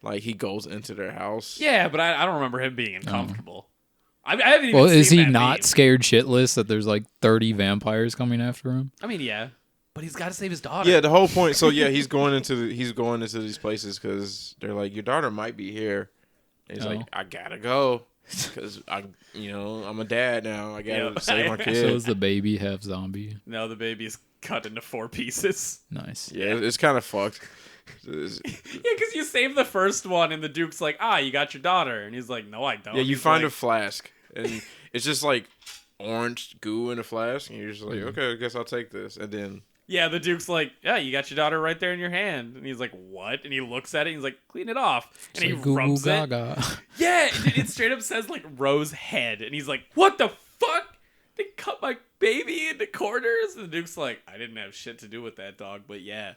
like he goes into their house. Yeah, but I don't remember him being uncomfortable. I haven't even Well, seen is he that not meme. scared shitless that there's like 30 vampires coming after him? I mean, yeah, but he's got to save his daughter. Yeah, the whole point. So yeah, he's going into these places because they're like, your daughter might be here. And he's like, I gotta go because I'm a dad now. I gotta save my So kid. is the baby half zombie? No, the baby is cut into 4 pieces. Nice. Yeah, it's kind of fucked. Yeah, because you save the first one, and the Duke's like, you got your daughter. And he's like, no, I don't. Yeah, you He's find like, a flask, and it's just like orange goo in a flask, and you're just like, okay, I guess I'll take this. And then yeah, the Duke's like, yeah, you got your daughter right there in your hand. And he's like, what? And he looks at it, and he's like, clean it off. And It's he like, goo goo rubs it. gaga. Yeah, it straight up says, like, Rose head. And he's like, what the fuck? They cut my baby into quarters? And the Duke's like, I didn't have shit to do with that dog, but yeah.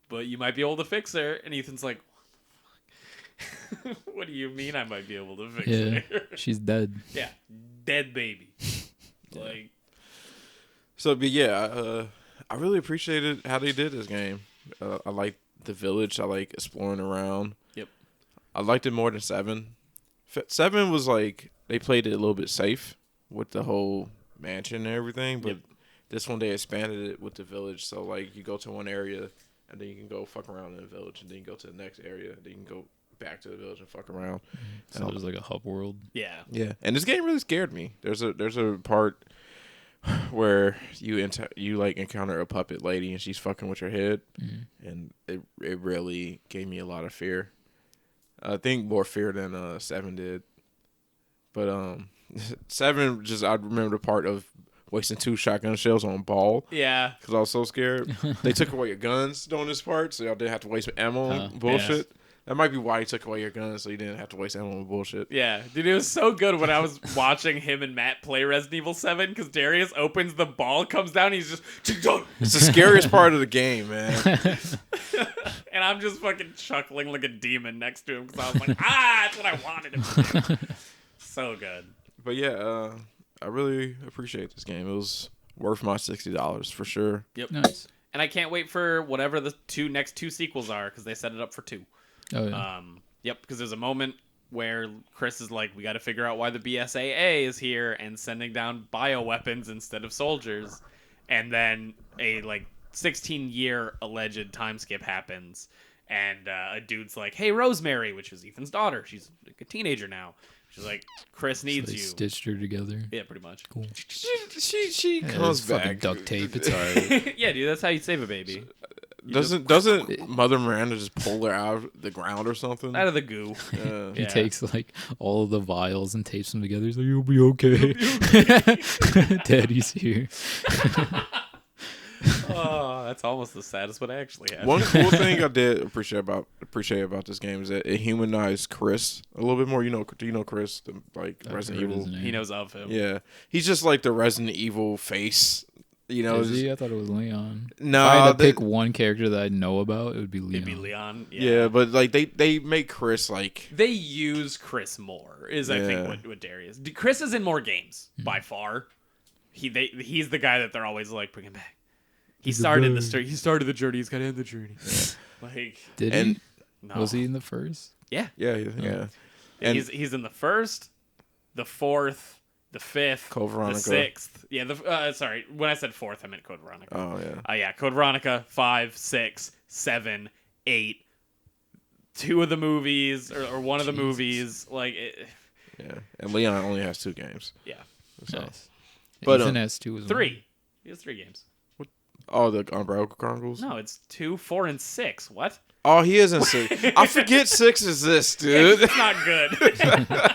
But you might be able to fix her. And Ethan's like, what the fuck? What do you mean I might be able to fix Yeah, her? she's dead. Yeah, dead baby. Like, so, but yeah, I really appreciated how they did this game. I like the village. I like exploring around. Yep. I liked it more than 7. 7 was like they played it a little bit safe with the whole mansion and everything, but this one they expanded it with the village. So like you go to one area and then you can go fuck around in the village, and then you go to the next area, then you can go back to the village and fuck around. So there's like a hub world. yeah. Yeah, and this game really scared me. There's a part where you like encounter a puppet lady and she's fucking with your head, and it really gave me a lot of fear. I think more fear than 7 did, but 7 just I remember the part of wasting 2 shotgun shells on ball. Yeah. Because I was so scared. They took away your guns during this part, so y'all didn't have to waste ammo on bullshit. Yes. That might be why he took away your guns, so you didn't have to waste ammo on bullshit. Yeah, dude, it was so good when I was watching him and Matt play Resident Evil 7 because Darius opens the ball, comes down, he's just... It's the scariest part of the game, man. And I'm just fucking chuckling like a demon next to him because I was like, that's what I wanted him to do. So good. But yeah, I really appreciate this game. It was worth my $60 for sure. Yep. Nice. And I can't wait for whatever the next two sequels are because they set it up for 2. Oh yeah. Yep, because there's a moment where Chris is like, we got to figure out why the BSAA is here and sending down bioweapons instead of soldiers. And then a 16-year alleged time skip happens. And a dude's like, hey, Rosemary, which is Ethan's daughter. She's like a teenager now. She's like, Chris needs They you. stitched her together. Yeah, pretty much. Cool. She Yeah, comes it's fucking back. duct tape. It's alright. Yeah, dude, that's how you save a baby. Doesn't Mother Miranda just pull her out of the ground or something? Out of the goo. Yeah. He Yeah. takes like all of the vials and tapes them together. He's like, "You'll be okay." Daddy's here. Oh, that's almost the saddest one I actually have. One cool thing I did appreciate about this game is that it humanized Chris a little bit more. Do you know Chris, the Resident heard his Evil? name. He knows of him. Yeah, he's just like the Resident Evil face. Is he? I thought it was Leon. No, If I had to pick one character that I know about, it would be Leon. It'd be Leon. Yeah, but they make Chris like They use Chris more, I think what Darius. Chris is in more games by far. He's the guy that they're always like, bring him back. He started the story. He started the journey. He's got to end the journey. Did and he? No. Was he in the first? Yeah. yeah. And He's in the 1st, the 4th, the 5th, Code Veronica. the 6th. Yeah. Sorry, when I said 4th, I meant Code Veronica. Oh yeah. Yeah, Code Veronica, 5, 6, 7, 8. 2 of the movies or one of the movies. Yeah, and Leon only has 2 games. Yeah. So. Nice. But, Ethan has 2 as well. 3. He has 3 games. Oh, the Unbreakable Chronicles. No, it's 2, 4, and 6. What? Oh, he is in 6. I forget 6 is this, dude. It's not good.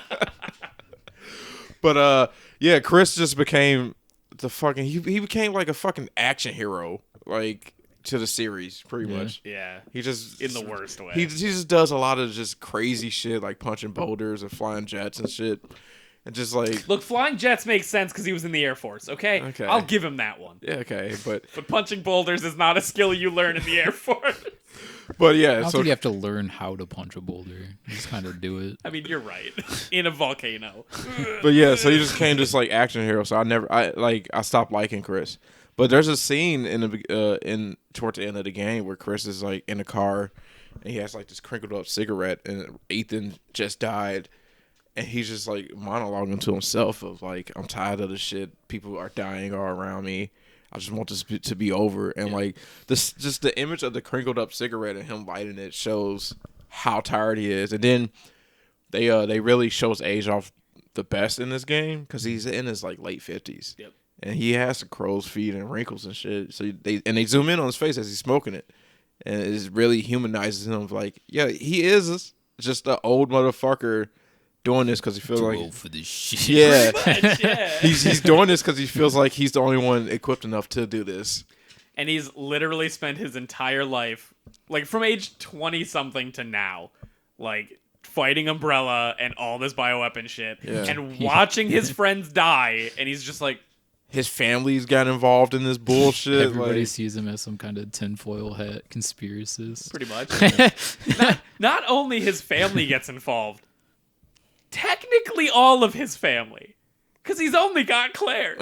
But yeah, Chris just became the fucking. He became like a fucking action hero, to the series, pretty much. Yeah. He just In the worst way. He just does a lot of just crazy shit, like punching boulders and flying jets and shit, and just Look, flying jets makes sense because he was in the Air Force, okay? Okay. I'll give him that one. yeah, okay, but punching boulders is not a skill you learn in the Air Force. yeah, I don't so think you have to learn how to punch a boulder. You just kind of do it. I mean, you're right. In a volcano. but yeah, so he just became this action hero. So I stopped liking Chris. But there's a scene in towards the end of the game where Chris is like in a car, and he has like this crinkled up cigarette, and Ethan just died, and he's just like monologuing to himself of like, I'm tired of this shit. People are dying all around me. I just want this to be over. And like this, just the image of the crinkled up cigarette and him lighting it shows how tired he is. And then they really show his age off the best in this game because he's in his like late 50s. Yep. And he has the crow's feet and wrinkles and shit. So they zoom in on his face as he's smoking it, and it really humanizes him. Like, yeah, he is just an old motherfucker doing this because he feels like old for this shit. Yeah, Much, yeah. he's doing this because he feels like he's the only one equipped enough to do this. And he's literally spent his entire life, like from age 20 something to now, like fighting Umbrella and all this bioweapon shit, and watching his friends die, and he's just like. His family's got involved in this bullshit. Everybody like, sees him as some kind of tinfoil hat conspiracist. Pretty much. not only his family gets involved, technically all of his family. Because he's only got Claire.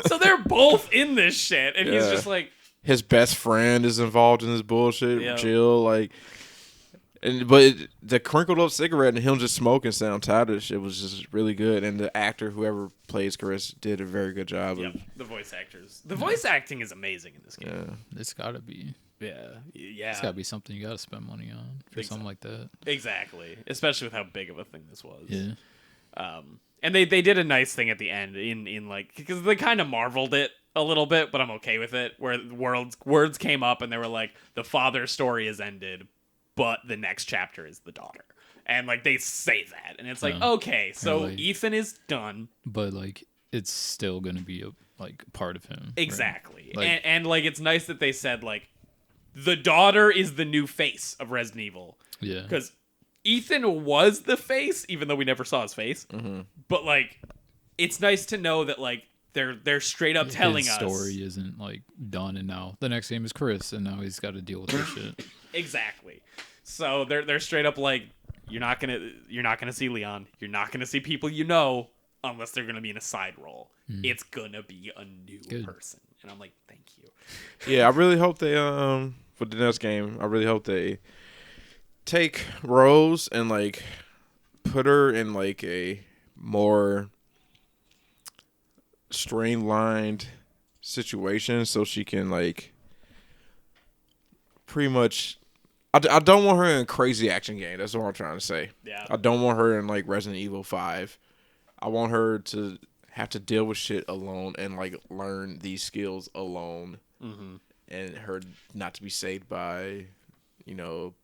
So they're both in this shit. And he's just like... His best friend is involved in this bullshit. Yeah. Jill, like... But the crinkled up cigarette and him just smoking sound tired of this shit was just really good. And the actor, whoever plays Chris, did a very good job. Yep, the voice actors. The voice acting is amazing in this game. Yeah. It's gotta be. Yeah. It's gotta be something you gotta spend money on for something like that. Exactly. Especially with how big of a thing this was. Yeah. And they did a nice thing at the end in like, because they kind of marveled it a little bit, but I'm okay with it, where words came up and they were like, the father's story is ended, but the next chapter is the daughter. And like they say that, and it's like, okay, so like, Ethan is done, but like it's still gonna be a part of him. exactly. Right? Like, and like it's nice that they said like the daughter is the new face of Resident Evil. Yeah, because Ethan was the face, even though we never saw his face. Mm-hmm. But like, it's nice to know that like they're straight up telling his us story isn't like done, and now the next game is Chris, and now he's got to deal with this shit. Exactly. So they're straight up like, you're not gonna see Leon. You're not gonna see people you know unless they're gonna be in a side role. It's gonna be a new person. And I'm like, thank you. Yeah, I really hope they for the next game, I really hope they take Rose and like put her in like a more streamlined situation so she can like pretty much I don't want her in a crazy action game. That's what I'm trying to say. Yeah. I don't want her in like Resident Evil 5. I want her to have to deal with shit alone and like learn these skills alone, and her not to be saved by,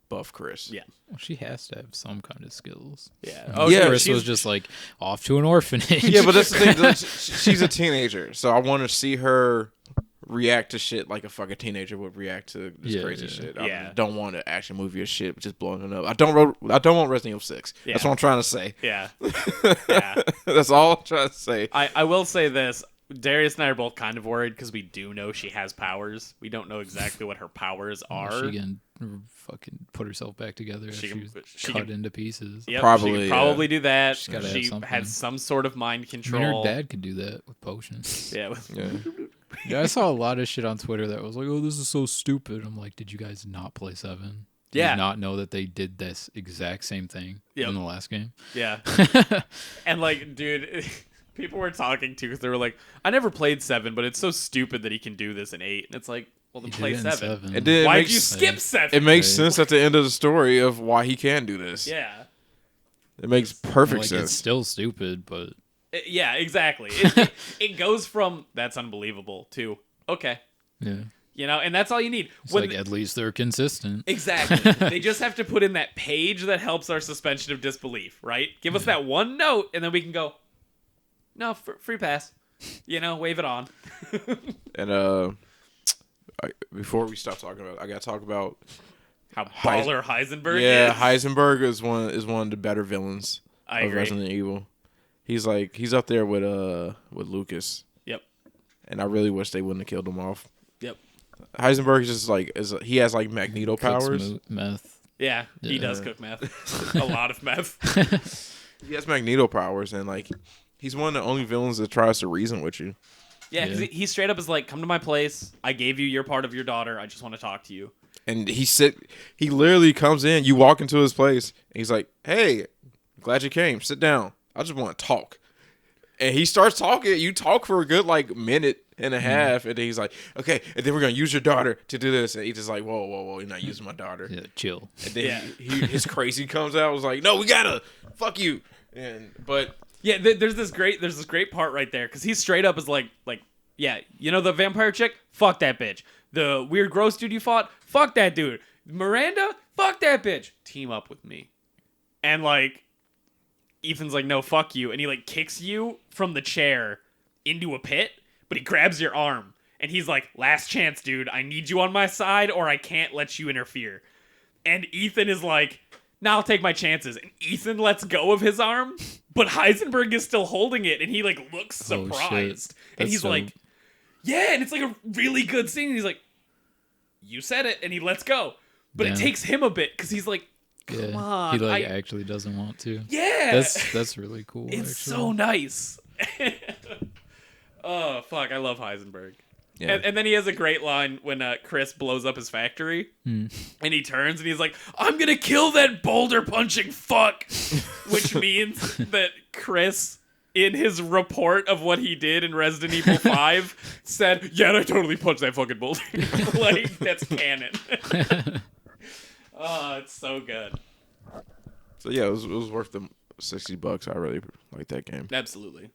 buff Chris. Yeah. Well, she has to have some kind of skills. Yeah. Oh, yeah, Chris was just like off to an orphanage. Yeah, but that's the thing. She's a teenager, so I want to see her react to shit like a fucking teenager would react to this crazy shit. I don't want an action movie or shit just blowing it up. I don't want Resident Evil 6. Yeah. That's what I'm trying to say. Yeah. Yeah. That's all I'm trying to say. I will say this. Darius and I are both kind of worried because we do know she has powers. We don't know exactly what her powers are. She can fucking put herself back together. She she cut can- into pieces. Yep, Probably, she could probably do that. She's gotta have She something. had some sort of mind I mean, control. her dad could do that with potions. Yeah. Yeah. Yeah, I saw a lot of shit on Twitter that was like, "Oh, this is so stupid." I'm like, "Did you guys not play 7? Did Yeah. you not know that they did this exact same thing in the last game?" Yeah. And like, dude, people were talking too because they were like, I never played 7, but it's so stupid that he can do this in 8. And it's like, well, then He play did it in 7. And then Why did you skip 7? It makes Right. sense at the end of the story of why he can do this. Yeah. It makes perfect Like, sense. it's still stupid, but Yeah, exactly. It goes from, that's unbelievable, to, okay. yeah, And that's all you need. it's like at least they're consistent. Exactly. They just have to put in that page that helps our suspension of disbelief, right? Give us that one note, and then we can go, no, free pass. Wave it on. And before we stop talking about it, I gotta talk about How baller Heisenberg yeah, is. Heisenberg is one of the better villains I of agree. Resident Evil. He's up there with Lucas. Yep. And I really wish they wouldn't have killed him off. Yep. Heisenberg is just he has like Magneto Cooks powers. meth. Yeah, he Yeah. does cook meth. A lot of meth. He has Magneto powers, and like he's one of the only villains that tries to reason with you. Yeah, because he straight up is like, come to my place. I gave you your part of your daughter. I just want to talk to you. And he literally comes in. You walk into his place, and he's like, "Hey, glad you came. Sit down. I just want to talk." And he starts talking. You talk for a good like minute and a half, and then he's like, "Okay, and then we're gonna use your daughter to do this." And he's just like, "Whoa, you're not using my daughter." Yeah, chill. And then his crazy comes out. Was like, "No, we gotta fuck you." But yeah, there's this great part right there because he straight up is like, yeah, you know the vampire chick? Fuck that bitch. The weird gross dude you fought? Fuck that dude. Miranda? Fuck that bitch. Team up with me. And like, Ethan's like, no, fuck you. And he like kicks you from the chair into a pit, but he grabs your arm. And he's like, last chance, dude. I need you on my side or I can't let you interfere. And Ethan is like, nah, I'll take my chances. And Ethan lets go of his arm, but Heisenberg is still holding it. And he like looks surprised. And he's like, yeah, and it's like a really good scene. And he's like, you said it, and he lets go. But it takes him a bit, because he's like, come on. He like actually doesn't want to. Yeah. That's really cool. It's so nice. Oh, fuck, I love Heisenberg. Yeah. And then he has a great line when Chris blows up his factory, and he turns and he's like, I'm gonna kill that boulder punching fuck, which means that Chris, in his report of what he did in Resident Evil 5, said, yeah, I totally punched that fucking boulder. Like, that's canon. Oh, it's so good. So yeah, it was worth the $60. I really like that game. Absolutely.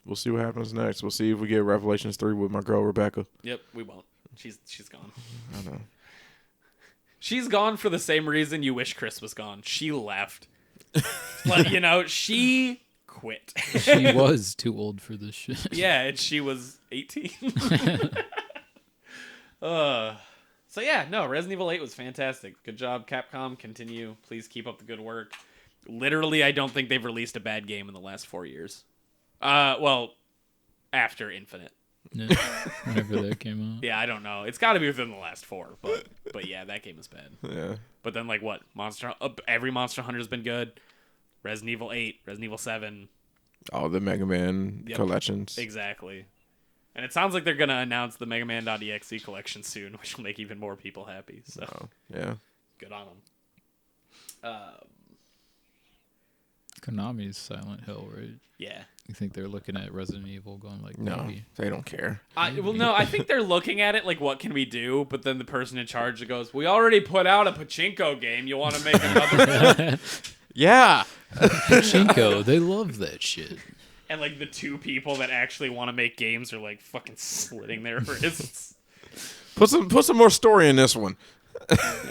We'll see what happens next. We'll see if we get Revelations 3 with my girl Rebecca. Yep, we won't. She's gone. I know. She's gone for the same reason you wish Chris was gone. She left. Like, you know, she quit. She was too old for this shit. Yeah, and she was 18. So yeah, no, Resident Evil 8 was fantastic. Good job, Capcom. Continue. Please keep up the good work. Literally, I don't think they've released a bad game in the last 4 years. Well, after Infinite. Yeah, whenever that came out. Yeah, I don't know. It's got to be within the last 4, but yeah, that game is bad. Yeah. But then like what? Every Monster Hunter's been good. Resident Evil 8, Resident Evil 7. All the Mega Man collections. Exactly. And it sounds like they're going to announce the Mega Man.exe collection soon, which will make even more people happy. So yeah. Good on them. Konami's Silent Hill, right? Yeah. You think they're looking at Resident Evil going like, no, maybe? They don't care. No, I think they're looking at it like, what can we do? But then the person in charge goes, we already put out a pachinko game. You want to make another? Yeah. Pachinko, they love that shit. And like the two people that actually want to make games are like fucking slitting their wrists. Put some more story in this one.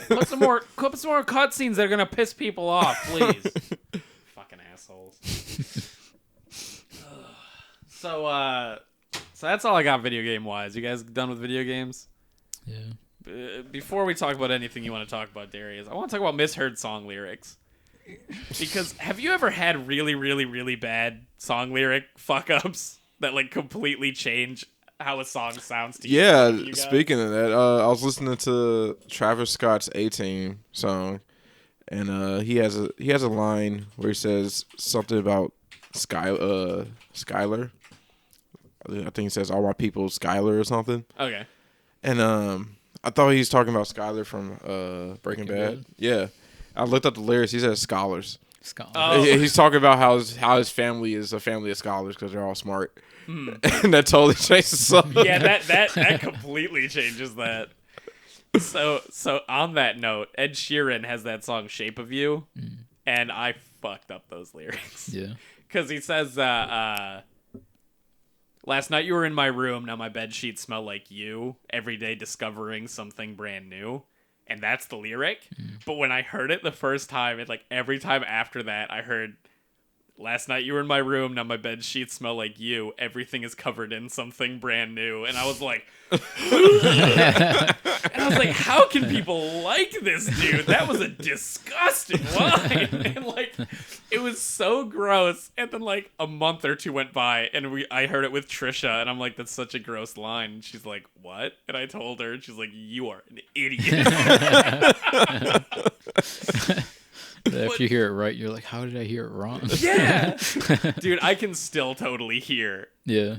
Put some more cutscenes that are gonna piss people off, please. Fucking assholes. So that's all I got video game wise. You guys done with video games? Yeah. Before we talk about anything you want to talk about, Darius, I want to talk about misheard song lyrics. Because have you ever had really, really, really bad song lyric fuck-ups that like completely change how a song sounds to you? Yeah, speaking of that, I was listening to Travis Scott's A-Team song, and he has a line where he says something about Skylar. I think he says all my people Skylar or something. Okay. And I thought he was talking about Skylar from Breaking Bad. Yeah. I looked up the lyrics. He says scholars. Oh. He's talking about how his family is a family of scholars because they're all smart. And that totally changes the song. Yeah, that completely changes that. So on that note, Ed Sheeran has that song "Shape of You," and I fucked up those lyrics. Yeah, because he says, "Last night you were in my room. Now my bed sheets smell like you. Every day discovering something brand new." And that's the lyric. But when I heard it the first time, and like every time after that, I heard, last night you were in my room, now my bed sheets smell like you. Everything is covered in something brand new. And I was like, how can people like this dude? That was a disgusting line. And like, it was so gross. And then like a month or two went by, and I heard it with Trisha, and I'm like, that's such a gross line. And she's like, what? And I told her, and she's like, you are an idiot. After you hear it right, you're like, how did I hear it wrong? Yeah, dude, I can still totally hear. Yeah.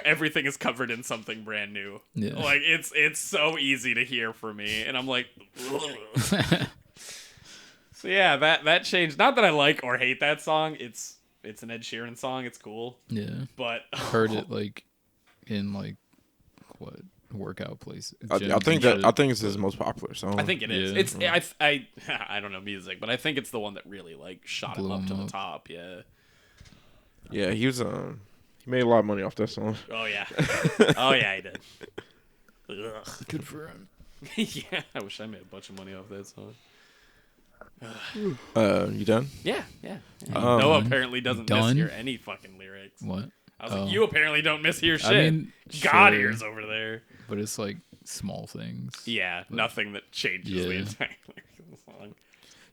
Everything is covered in something brand new. Yeah. Like it's so easy to hear for me, and I'm like, so yeah, that changed. Not that I like or hate that song. It's an Ed Sheeran song. It's cool. Yeah. But Heard it like in like what workout place. I think it's his most popular song. I think it is. Yeah. It's I don't know music, but I think it's the one that really like shot him Blew up him to the up. top. Yeah. Yeah, he was he made a lot of money off that song. Oh yeah. Oh yeah, he did. Ugh. Good for him. Yeah, I wish I made a bunch of money off that song. You done? Yeah. Oh. Noah apparently doesn't Done? mishear any fucking lyrics. What? I was like, you apparently don't mishear shit. I mean, God sure, ears over there. but it's like small things. Yeah, nothing that changes the Yeah. entire lyrics of the song.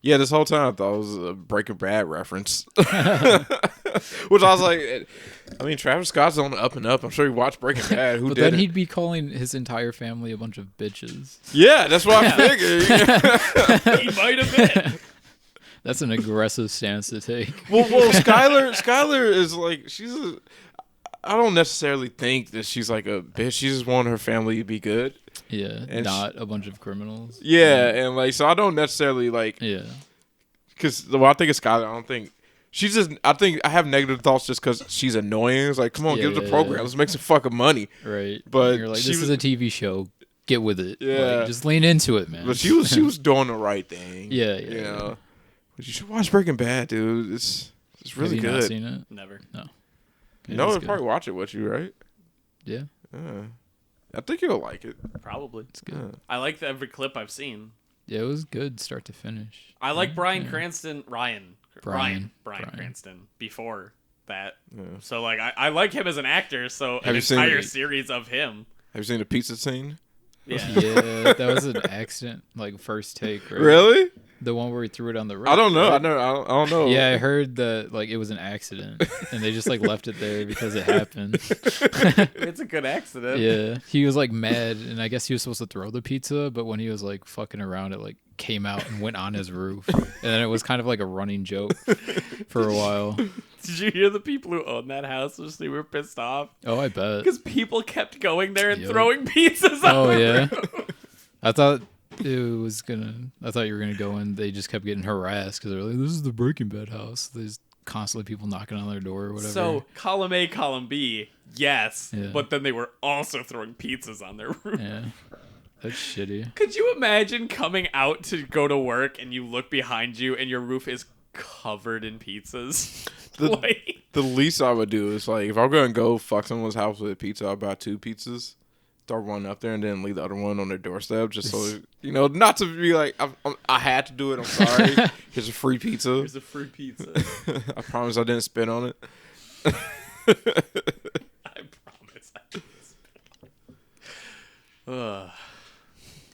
Yeah, this whole time I thought it was a Breaking Bad reference. Which I was like, I mean, Travis Scott's on the up and up. I'm sure you watched Breaking Bad. Who But did then it? he'd be calling his entire family a bunch of bitches. Yeah, that's what I figured. He might have been. That's an aggressive stance to take. well, Skylar is like, I don't necessarily think that she's like a bitch. She just wanted her family to be good. Yeah, And not a bunch of criminals. Yeah, and like, so I don't necessarily like, Yeah. because when I think of Skylar, I don't think she's just. I think I have negative thoughts just because she's annoying. It's like, come on, give us the program. Yeah. Let's make some fucking money. Right. But you're like, she this was- is a TV show. Get with it. Yeah. Like, just lean into it, man. But she was doing the right thing. Yeah, You yeah. know, but you should watch Breaking Bad, dude. It's really Have you good. not seen it? Never. No. No, it's I'd good. probably watch it with you, right? Yeah, I think you'll like it. Probably. it's good. I like every clip I've seen. Yeah, it was good start to finish. I like Bryan Yeah. Cranston. Ryan Cranston before that. Yeah. So like I like him as an actor. So Have an you seen entire it? series of him. Have you seen the pizza scene? Yeah. Yeah, that was an accident, like first take, right? Really? The one where he threw it on the roof. I don't know. right? I don't know. Yeah, I heard that like it was an accident, and they just like left it there because it happened. It's a good accident. Yeah, he was like mad, and I guess he was supposed to throw the pizza, but when he was like fucking around, it like came out and went on his roof, and then it was kind of like a running joke for a while. Did you hear the people who own that house? They were pissed off Oh, I bet. because people kept going there and Yep. throwing pizzas. On Oh the yeah, roof. I thought I thought you were gonna go in. They just kept getting harassed because they're like, "This is the Breaking Bad house." There's constantly people knocking on their door or whatever. So column A, column B, yes, Yeah. but then they were also throwing pizzas on their roof. yeah, that's shitty. Could you imagine coming out to go to work and you look behind you and your roof is covered in pizzas? Like, The least I would do is like if I'm gonna go fuck someone's house with a pizza, I'll buy 2 pizzas, throw one up there, and then leave the other one on their doorstep, just so you know, not to be like I had to do it. I'm sorry. Here's a free pizza. here's a free pizza. I promise I didn't spit on it. I promise. I didn't spit. Ugh.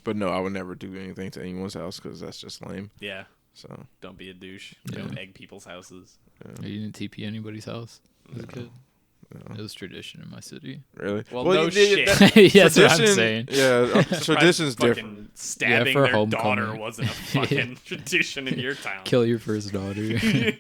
But no, I would never do anything to anyone's house because that's just lame. Yeah, So don't be a douche. Yeah. Don't egg people's houses. You didn't TP anybody's house as a kid. no. It was tradition in my city. Really? Well, no you shit. Yeah, that's what I'm tradition- saying. Yeah, tradition's Fucking different. Stabbing for their homecoming. daughter wasn't a fucking tradition in your town. Kill your first daughter. Yeah,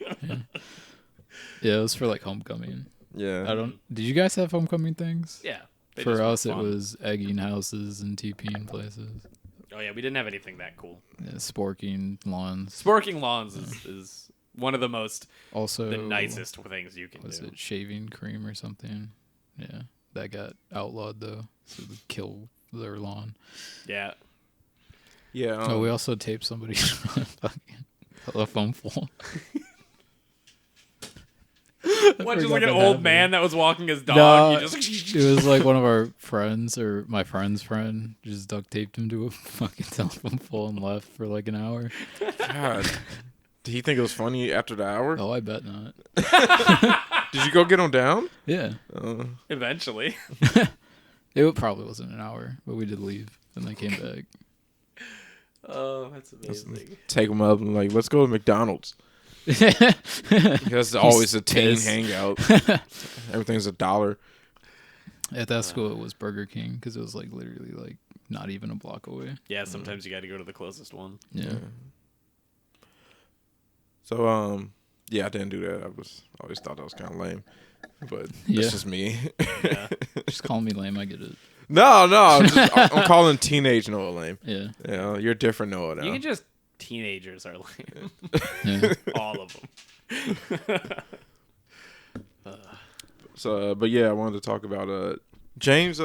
it was for like homecoming. Yeah. I don't. Did you guys have homecoming things? Yeah. they For just were us, it fun. was egging houses and TPing places. Oh yeah, we didn't have anything that cool. Yeah, sporking lawns. Sporking lawns is one of the most Also, the nicest things you can Was do. it shaving cream or something? Yeah, that got outlawed though. So they kill their lawn. Yeah. Yeah. Oh, we also taped somebody's fucking telephone pole. What, just forgot like an that old happened. man that was walking his dog? No, You just it was like one of our friends or my friend's friend just duct taped him to a fucking telephone pole and left for like an hour. God. Did he think it was funny after the hour? Oh, I bet not. Did you go get him down? Yeah, eventually. probably wasn't an hour, but we did leave and they came back. Oh, that's amazing. Take him up and like, let's go to McDonald's. That's always a teen pissed. hangout. Everything's $1. At that school, it was Burger King because it was like literally like not even a block away. Yeah, sometimes you got to go to the closest one. Yeah. So yeah, I didn't do that. I always thought that was kind of lame, but Yeah. that's just me. Yeah. Just call me lame. I get it. No, I'm calling teenage Noah lame. Yeah. You know, you're different Noah now. You can just teenagers are lame. Yeah. All of them. So, but yeah, I wanted to talk about James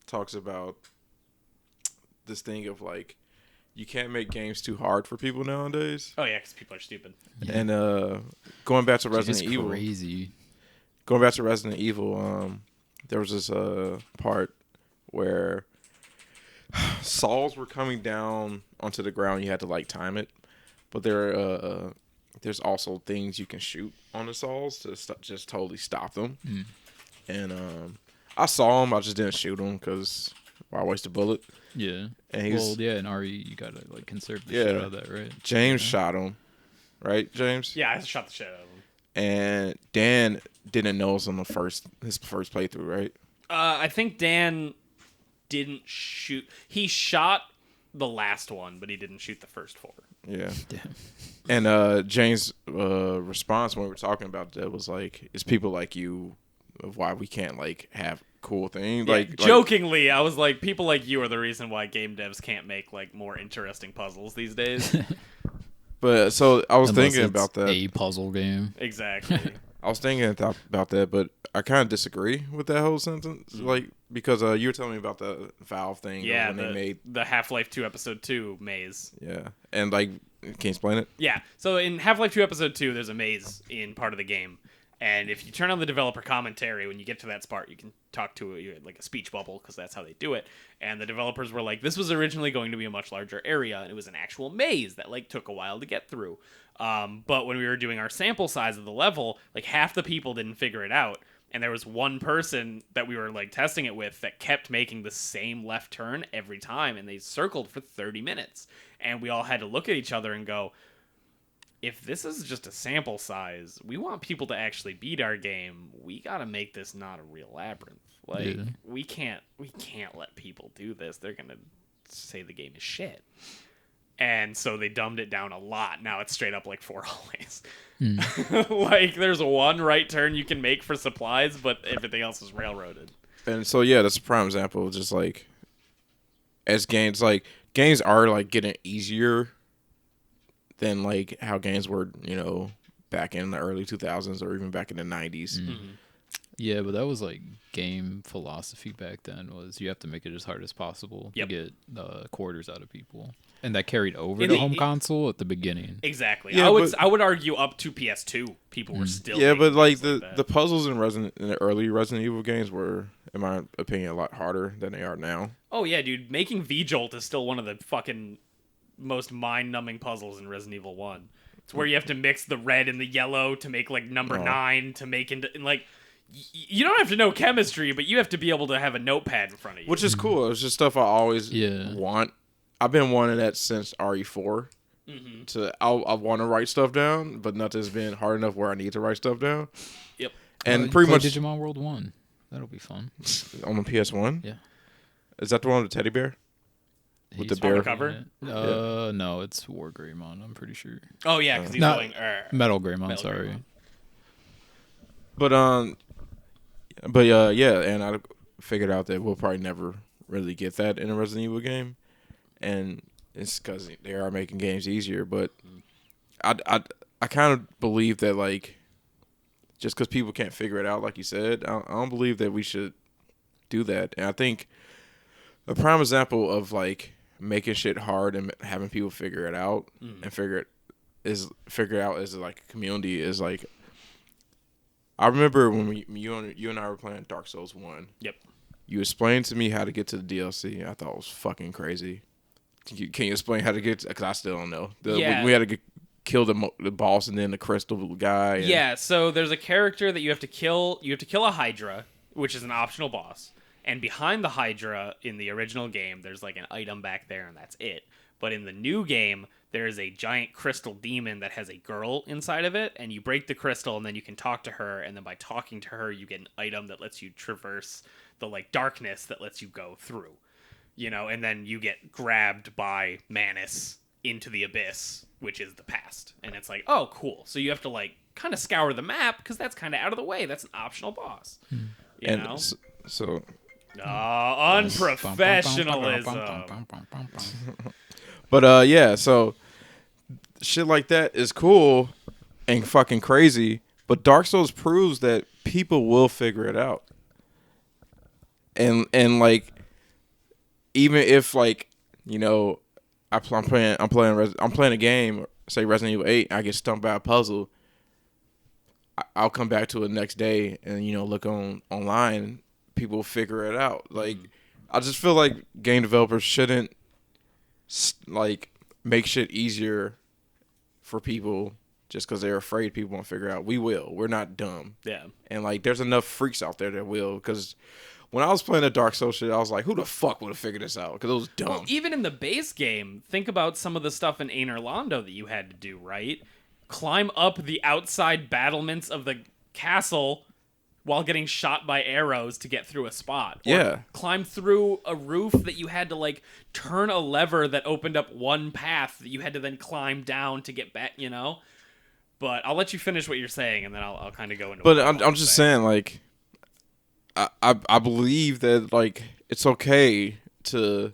talks about this thing of like you can't make games too hard for people nowadays. Oh yeah, because people are stupid. Yeah. And going back to It's Resident Evil, crazy. there was this part where saws were coming down onto the ground. You had to like time it, but there's also things you can shoot on the saws to just totally stop them. Mm. And I saw him, I just didn't shoot him because why waste a bullet? Yeah. And he was, Yeah, in RE, you gotta like conserve the Yeah. shit out of that, right? James Yeah. shot him, right, James? Yeah, I shot the shit out of them. And Dan didn't know us on his first playthrough, right? I think Dan didn't shoot. He shot the last one, but he didn't shoot the first 4. Yeah. Damn. And James' response when we were talking about that was like, "It's people like you of why we can't like have cool things." Yeah, Like jokingly, I was like, people like you are the reason why game devs can't make like more interesting puzzles these days. But so I was Unless thinking it's about that. a puzzle game. Exactly. I was thinking about that, but I kind of disagree with that whole sentence. Like because you were telling me about the Valve thing. Yeah, when they made the Half-Life 2 Episode 2 maze. yeah, and like can you explain it? Yeah, so in Half-Life 2 Episode 2, there's a maze in part of the game. And if you turn on the developer commentary, when you get to that spot, you can talk to like a speech bubble, because that's how they do it. And the developers were like, this was originally going to be a much larger area, and it was an actual maze that like took a while to get through. But when we were doing our sample size of the level, like half the people didn't figure it out. And there was one person that we were like testing it with that kept making the same left turn every time, and they circled for 30 minutes. And we all had to look at each other and go, if this is just a sample size, we want people to actually beat our game. We gotta make this not a real labyrinth. Like Yeah. we can't let people do this. They're gonna say the game is shit. And so they dumbed it down a lot. Now it's straight up like 4 hallways. Like there's one right turn you can make for supplies, but everything else is railroaded. And so yeah, that's a prime example of just like as games are like getting easier than like how games were, you know, back in the early 2000s or even back in the 90s. Yeah, but that was like game philosophy back then. Was you have to make it as hard as possible Yep. to get quarters out of people, and that carried over In to the- home console at the beginning. Exactly. Yeah, I would argue up to PS2, people were still Yeah, but making like things the that. puzzles in the early Resident Evil games were, in my opinion, a lot harder than they are now. Oh yeah, dude, making V-Jolt is still one of the fucking most mind-numbing puzzles in Resident Evil 1. It's where you have to mix the red and the yellow to make like number 9 to make into and like you don't have to know chemistry, but you have to be able to have a notepad in front of you. Which is cool. It's just stuff I always Yeah. want. I've been wanting that since RE4. I want to write stuff down, but nothing's been hard enough where I need to write stuff down. Yep. And pretty play much Digimon World 1. That'll be fun. on the PS1. Yeah. Is that the one with the teddy bear? With the He's bear? On the cover? No, it's War Greymon, I'm pretty sure. Oh yeah, because he's No. going. Metal Greymon, Metal sorry. Greymon. But yeah, and I figured out that we'll probably never really get that in a Resident Evil game, and it's because they are making games easier. But I kind of believe that like just because people can't figure it out, like you said, I don't believe that we should do that. And I think a prime example of like making shit hard and having people figure it out and figure it out as like a community is like. I remember when you and I were playing Dark Souls 1. Yep. You explained to me how to get to the DLC. I thought it was fucking crazy. Can you explain how to get? Because I still don't know. Yeah. We had to kill the boss and then the crystal guy. And, Yeah, so there's a character that you have to kill. You have to kill a Hydra, which is an optional boss. And behind the Hydra in the original game, there's like an item back there, and that's it. But in the new game, there is a giant crystal demon that has a girl inside of it, and you break the crystal, and then you can talk to her, and then by talking to her, you get an item that lets you traverse the like darkness that lets you go through. You know, and then you get grabbed by Manus into the abyss, which is the past. And it's like, oh, cool. So you have to like kind of scour the map because that's kind of out of the way. That's an optional boss. You know? So unprofessionalism. But yeah, so shit like that is cool and fucking crazy. But Dark Souls proves that people will figure it out. And like, even if like, you know, I'm playing a game, say Resident Evil 8, I get stumped by a puzzle. I'll come back to it next day and, you know, look online. People will figure it out. Like, I just feel like game developers shouldn't like make shit easier for people just because they're afraid people won't figure out. We will. We're not dumb. Yeah. And like, there's enough freaks out there that will. Because when I was playing the Dark Souls shit, I was like, who the fuck would have figured this out? Because it was dumb. Well, even in the base game, think about some of the stuff in Aner Londo that you had to do, right? Climb up the outside battlements of the castle while getting shot by arrows to get through a spot. Or Yeah. climb through a roof that you had to, like, turn a lever that opened up one path that you had to then climb down to get back, you know? But I'll let you finish what you're saying, and then I'll kind of go into. But I'm just saying, like, I believe that like it's okay to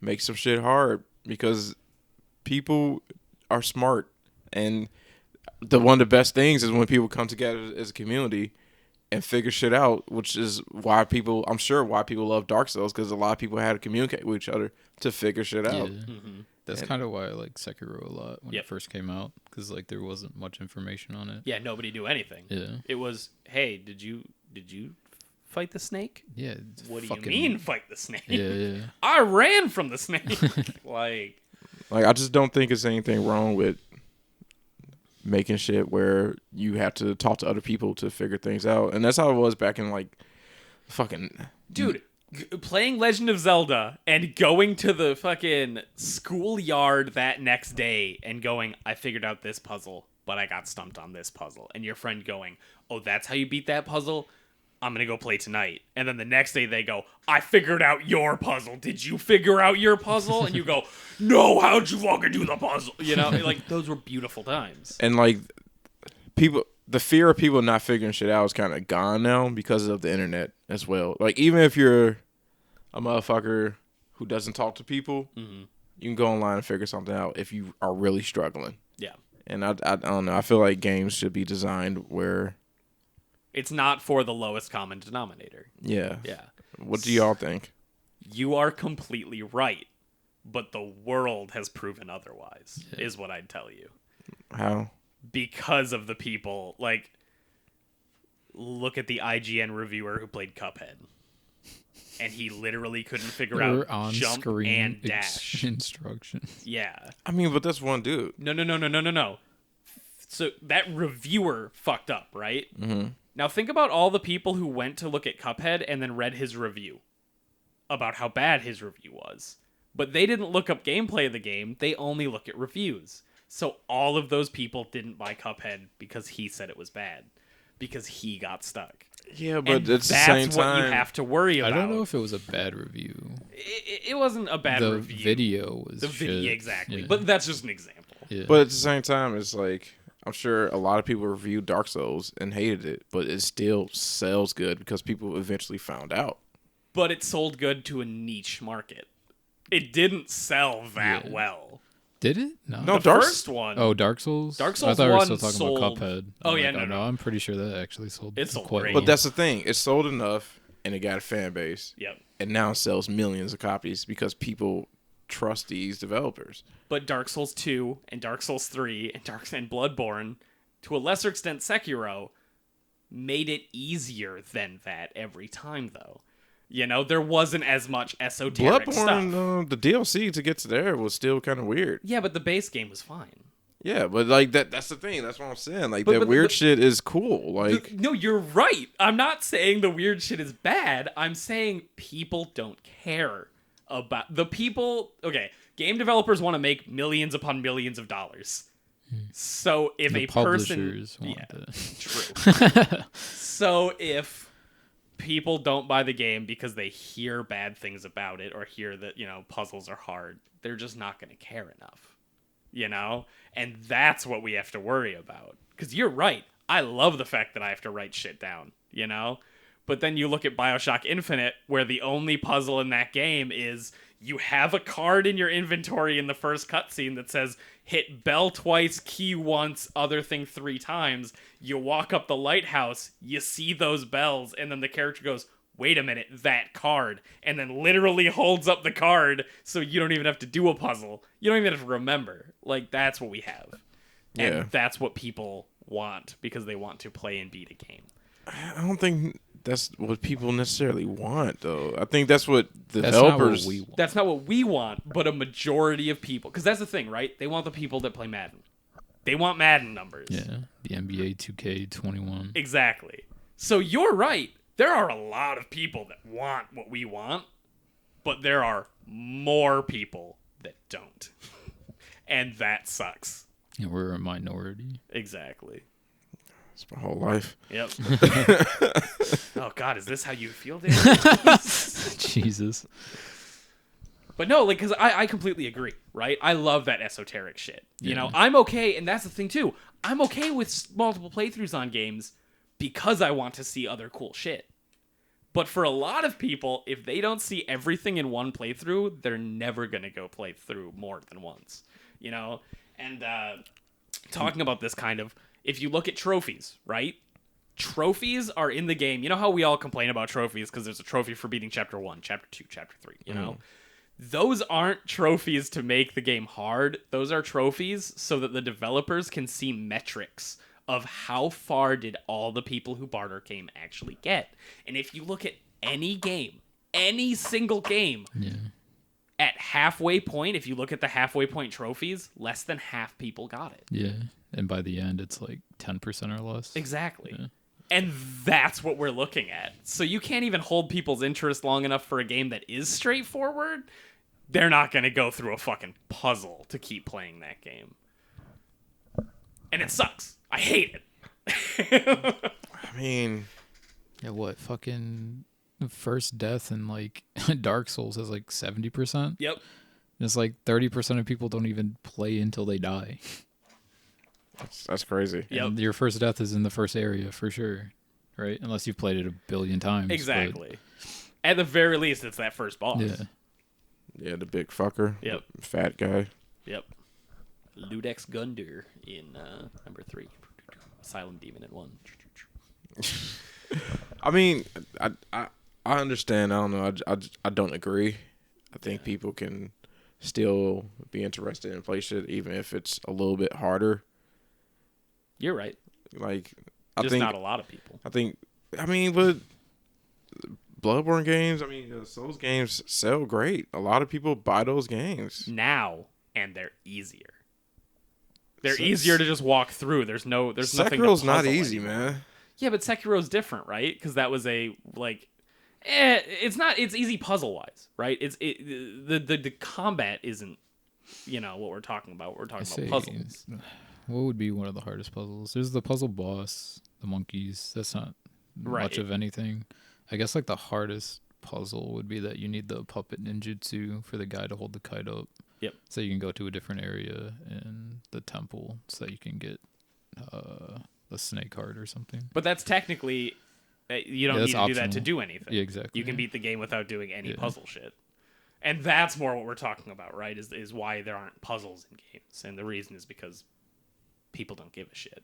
make some shit hard because people are smart, and one of the best things is when people come together as a community and figure shit out, which is why I'm sure why people love Dark Souls, because a lot of people had to communicate with each other to figure shit out. Yeah. That's kind of why I like Sekiro a lot when it first came out, because like there wasn't much information on it. Yeah, nobody knew anything. Yeah. It was, hey, did you fight the snake? Yeah. What do you mean fight the snake? Yeah. I ran from the snake. like I just don't think there's anything wrong with making shit where you have to talk to other people to figure things out. And that's how it was back in like fucking dude, playing Legend of Zelda and going to the fucking schoolyard that next day and going, I figured out this puzzle, but I got stumped on this puzzle. And your friend going, oh, that's how you beat that puzzle? I'm going to go play tonight. And then the next day they go, I figured out your puzzle. Did you figure out your puzzle? And you go, no, how'd you fucking do the puzzle? You know, like those were beautiful times. And like the fear of people not figuring shit out is kind of gone now because of the internet as well. Like, even if you're a motherfucker who doesn't talk to people, you can go online and figure something out if you are really struggling. Yeah. And I don't know. I feel like games should be designed where it's not for the lowest common denominator. Yeah. Yeah. What do y'all think? You are completely right, but the world has proven otherwise, is what I'd tell you. How? Because of the people, like, look at the IGN reviewer who played Cuphead. And he literally couldn't figure out on jump screen and dash. instructions. Yeah. I mean, but that's one dude. No. So that reviewer fucked up, right? Mm-hmm. Now think about all the people who went to look at Cuphead and then read his review about how bad his review was. But they didn't look up gameplay of the game. They only look at reviews. So all of those people didn't buy Cuphead because he said it was bad. Because he got stuck. Yeah, but and at the same time, that's what you have to worry about. I don't know if it was a bad review. It wasn't a bad review. The video was video, exactly. Yeah. But that's just an example. Yeah. But at the same time, it's like, I'm sure a lot of people reviewed Dark Souls and hated it, but it still sells good because people eventually found out. But it sold good to a niche market. It didn't sell that well. Did it? No. The first one. Oh, Dark Souls? Dark Souls I thought 1 we were still talking sold... about Cuphead. Oh, yeah, no. I'm pretty sure that actually sold. It sold quite great. well. But that's the thing. It sold enough, and it got a fan base. Yep. And now it sells millions of copies because people trust these developers. But Dark Souls 2 and Dark Souls 3 and Bloodborne, to a lesser extent Sekiro, made it easier than that every time, though. You know, there wasn't as much esoteric stuff. Bloodborne, the DLC to get to there was still kind of weird. Yeah, but the base game was fine. Yeah, but like that's the thing. That's what I'm saying. Like, that weird shit is cool. Like, no, you're right. I'm not saying the weird shit is bad. I'm saying people don't care about the people. Okay, game developers want to make millions upon millions of dollars. So if the a person, publishers want that. true. So if people don't buy the game because they hear bad things about it or hear that, you know, puzzles are hard, they're just not going to care enough. you know? And that's what we have to worry about. Because you're right. I love the fact that I have to write shit down, you know? But then you look at Bioshock Infinite, where the only puzzle in that game is you have a card in your inventory in the first cutscene that says, hit bell twice, key once, other thing 3 times. You walk up the lighthouse, you see those bells, and then the character goes, wait a minute, that card. And then literally holds up the card so you don't even have to do a puzzle. You don't even have to remember. Like, that's what we have. And Yeah. that's what people want because they want to play and beat a game. I don't think that's what people necessarily want, though. I think that's what That's not what developers. we want. That's not what we want, but a majority of people. Because that's the thing, right? They want the people that play Madden. They want Madden numbers. Yeah, the NBA 2K21. Exactly. So you're right. There are a lot of people that want what we want, but there are more people that don't. And that sucks. Yeah, we're a minority. Exactly. It's my whole life. Yep. Oh, God, is this how you feel, Dan? Jesus. But no, like, because I completely agree, right? I love that esoteric shit. You know, Yeah. I'm okay, and that's the thing, too. I'm okay with multiple playthroughs on games because I want to see other cool shit. But for a lot of people, if they don't see everything in one playthrough, they're never going to go play through more than once, you know? And talking about this kind of, if you look at trophies, right? Trophies are in the game. You know how we all complain about trophies because there's a trophy for beating Chapter 1, Chapter 2, Chapter 3, you know? Those aren't trophies to make the game hard. Those are trophies so that the developers can see metrics of how far did all the people who bought our game actually get. And if you look at any game, any single game, Yeah. at halfway point, if you look at the halfway point trophies, less than half people got it. Yeah. And by the end, it's like 10% or less. Exactly. Yeah. And that's what we're looking at. So you can't even hold people's interest long enough for a game that is straightforward. They're not going to go through a fucking puzzle to keep playing that game. And it sucks. I hate it. I mean, Yeah, what? Fucking first death in like Dark Souls has like 70%. Yep. And it's like 30% of people don't even play until they die. that's crazy. Yep. And your first death is in the first area for sure, right? Unless you've played it a billion times. Exactly. At the very least, it's that first boss. But, yeah. Yeah, the big fucker. Yep. The fat guy. Yep. Ludex Gundur in number 3. Asylum Demon in 1. I mean, I understand. I don't know. I don't agree. I think people can still be interested in play shit even if it's a little bit harder. You're right. Like, Just not a lot of people. I mean, but Bloodborne games, I mean, Souls games sell great. A lot of people buy those games. Now, and they're easier. They're So- easier to just walk through. There's nothing to Sekiro's not puzzle easy, anymore. man. Yeah, but Sekiro's different, right? Because that was a it's not. It's easy puzzle wise, right? The combat isn't, what we're talking about. We're talking about puzzles. What would be one of the hardest puzzles? There's the puzzle boss, the monkeys. That's not Right. much of anything. I guess like the hardest puzzle would be that you need the puppet ninjutsu for the guy to hold the kite up. Yep. So you can go to a different area in the temple so that you can get the snake heart or something. But that's technically you don't Yeah, need that's to do that to optional. do anything. Yeah, exactly. You can beat the game without doing any Yeah. puzzle shit. And that's more what we're talking about, right? Is why there aren't puzzles in games. And the reason is because people don't give a shit.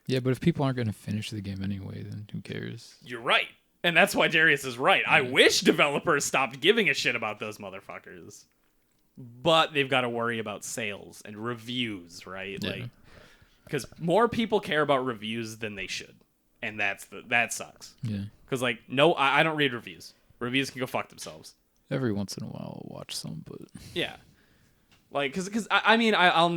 Yeah, but if people aren't going to finish the game anyway, then who cares? You're right. And that's why Darius is right. I wish developers stopped giving a shit about those motherfuckers. But they've got to worry about sales and reviews, right? Yeah. Like, because more people care about reviews than they should. And that sucks. Yeah. Because, like, no, I don't read reviews. Reviews can go fuck themselves. Every once in a while I'll watch some, but Yeah. Like, because I'll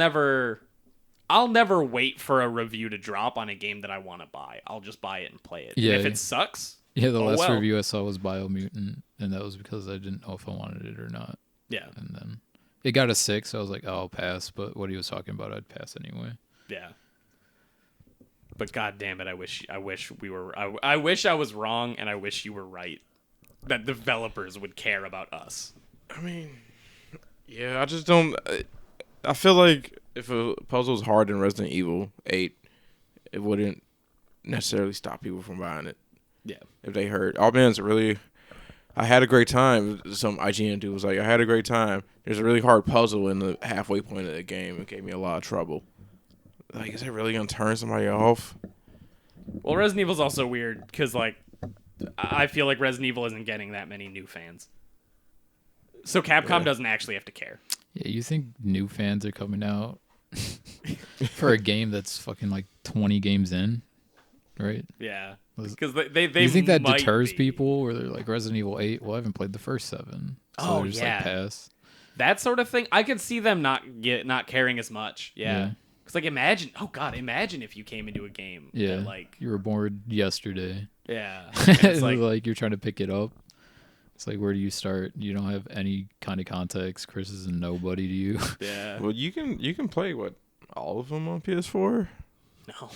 never wait for a review to drop on a game that I want to buy. I'll just buy it and play it. Yeah, And if yeah. it sucks, yeah, the Oh, last well. review I saw was Biomutant, and that was because I didn't know if I wanted it or not. yeah. And then it got a 6, so I was like, oh, I'll pass, but what he was talking about, I'd pass anyway. Yeah. But god damn it, I wish we were I wish I was wrong and I wish you were right. That developers would care about us. I mean, yeah, I just don't. I feel like if a puzzle is hard in Resident Evil 8, it wouldn't necessarily stop people from buying it. Yeah. If they heard, oh man, it's really, I had a great time. Some IGN dude was like, I had a great time. There's a really hard puzzle in the halfway point of the game. It gave me a lot of trouble. Like, is that really gonna turn somebody off? Well, Resident Evil's also weird because, like, I feel like Resident Evil isn't getting that many new fans. So Capcom doesn't actually have to care. Yeah, you think new fans are coming out for a game that's fucking like 20 games in, right? Yeah. Because they you think that might deters be. people where they're like Resident Evil 8? Well, I haven't played the first 7. So they're just like pass. That sort of thing. I could see them not caring as much. Yeah. Because like imagine if you came into a game. Yeah. That, like you were bored yesterday. Yeah. It's like you're trying to pick it up. It's like, where do you start? You don't have any kind of context. Chris is a nobody to you. Yeah. Well, you can play all of them on PS4. No.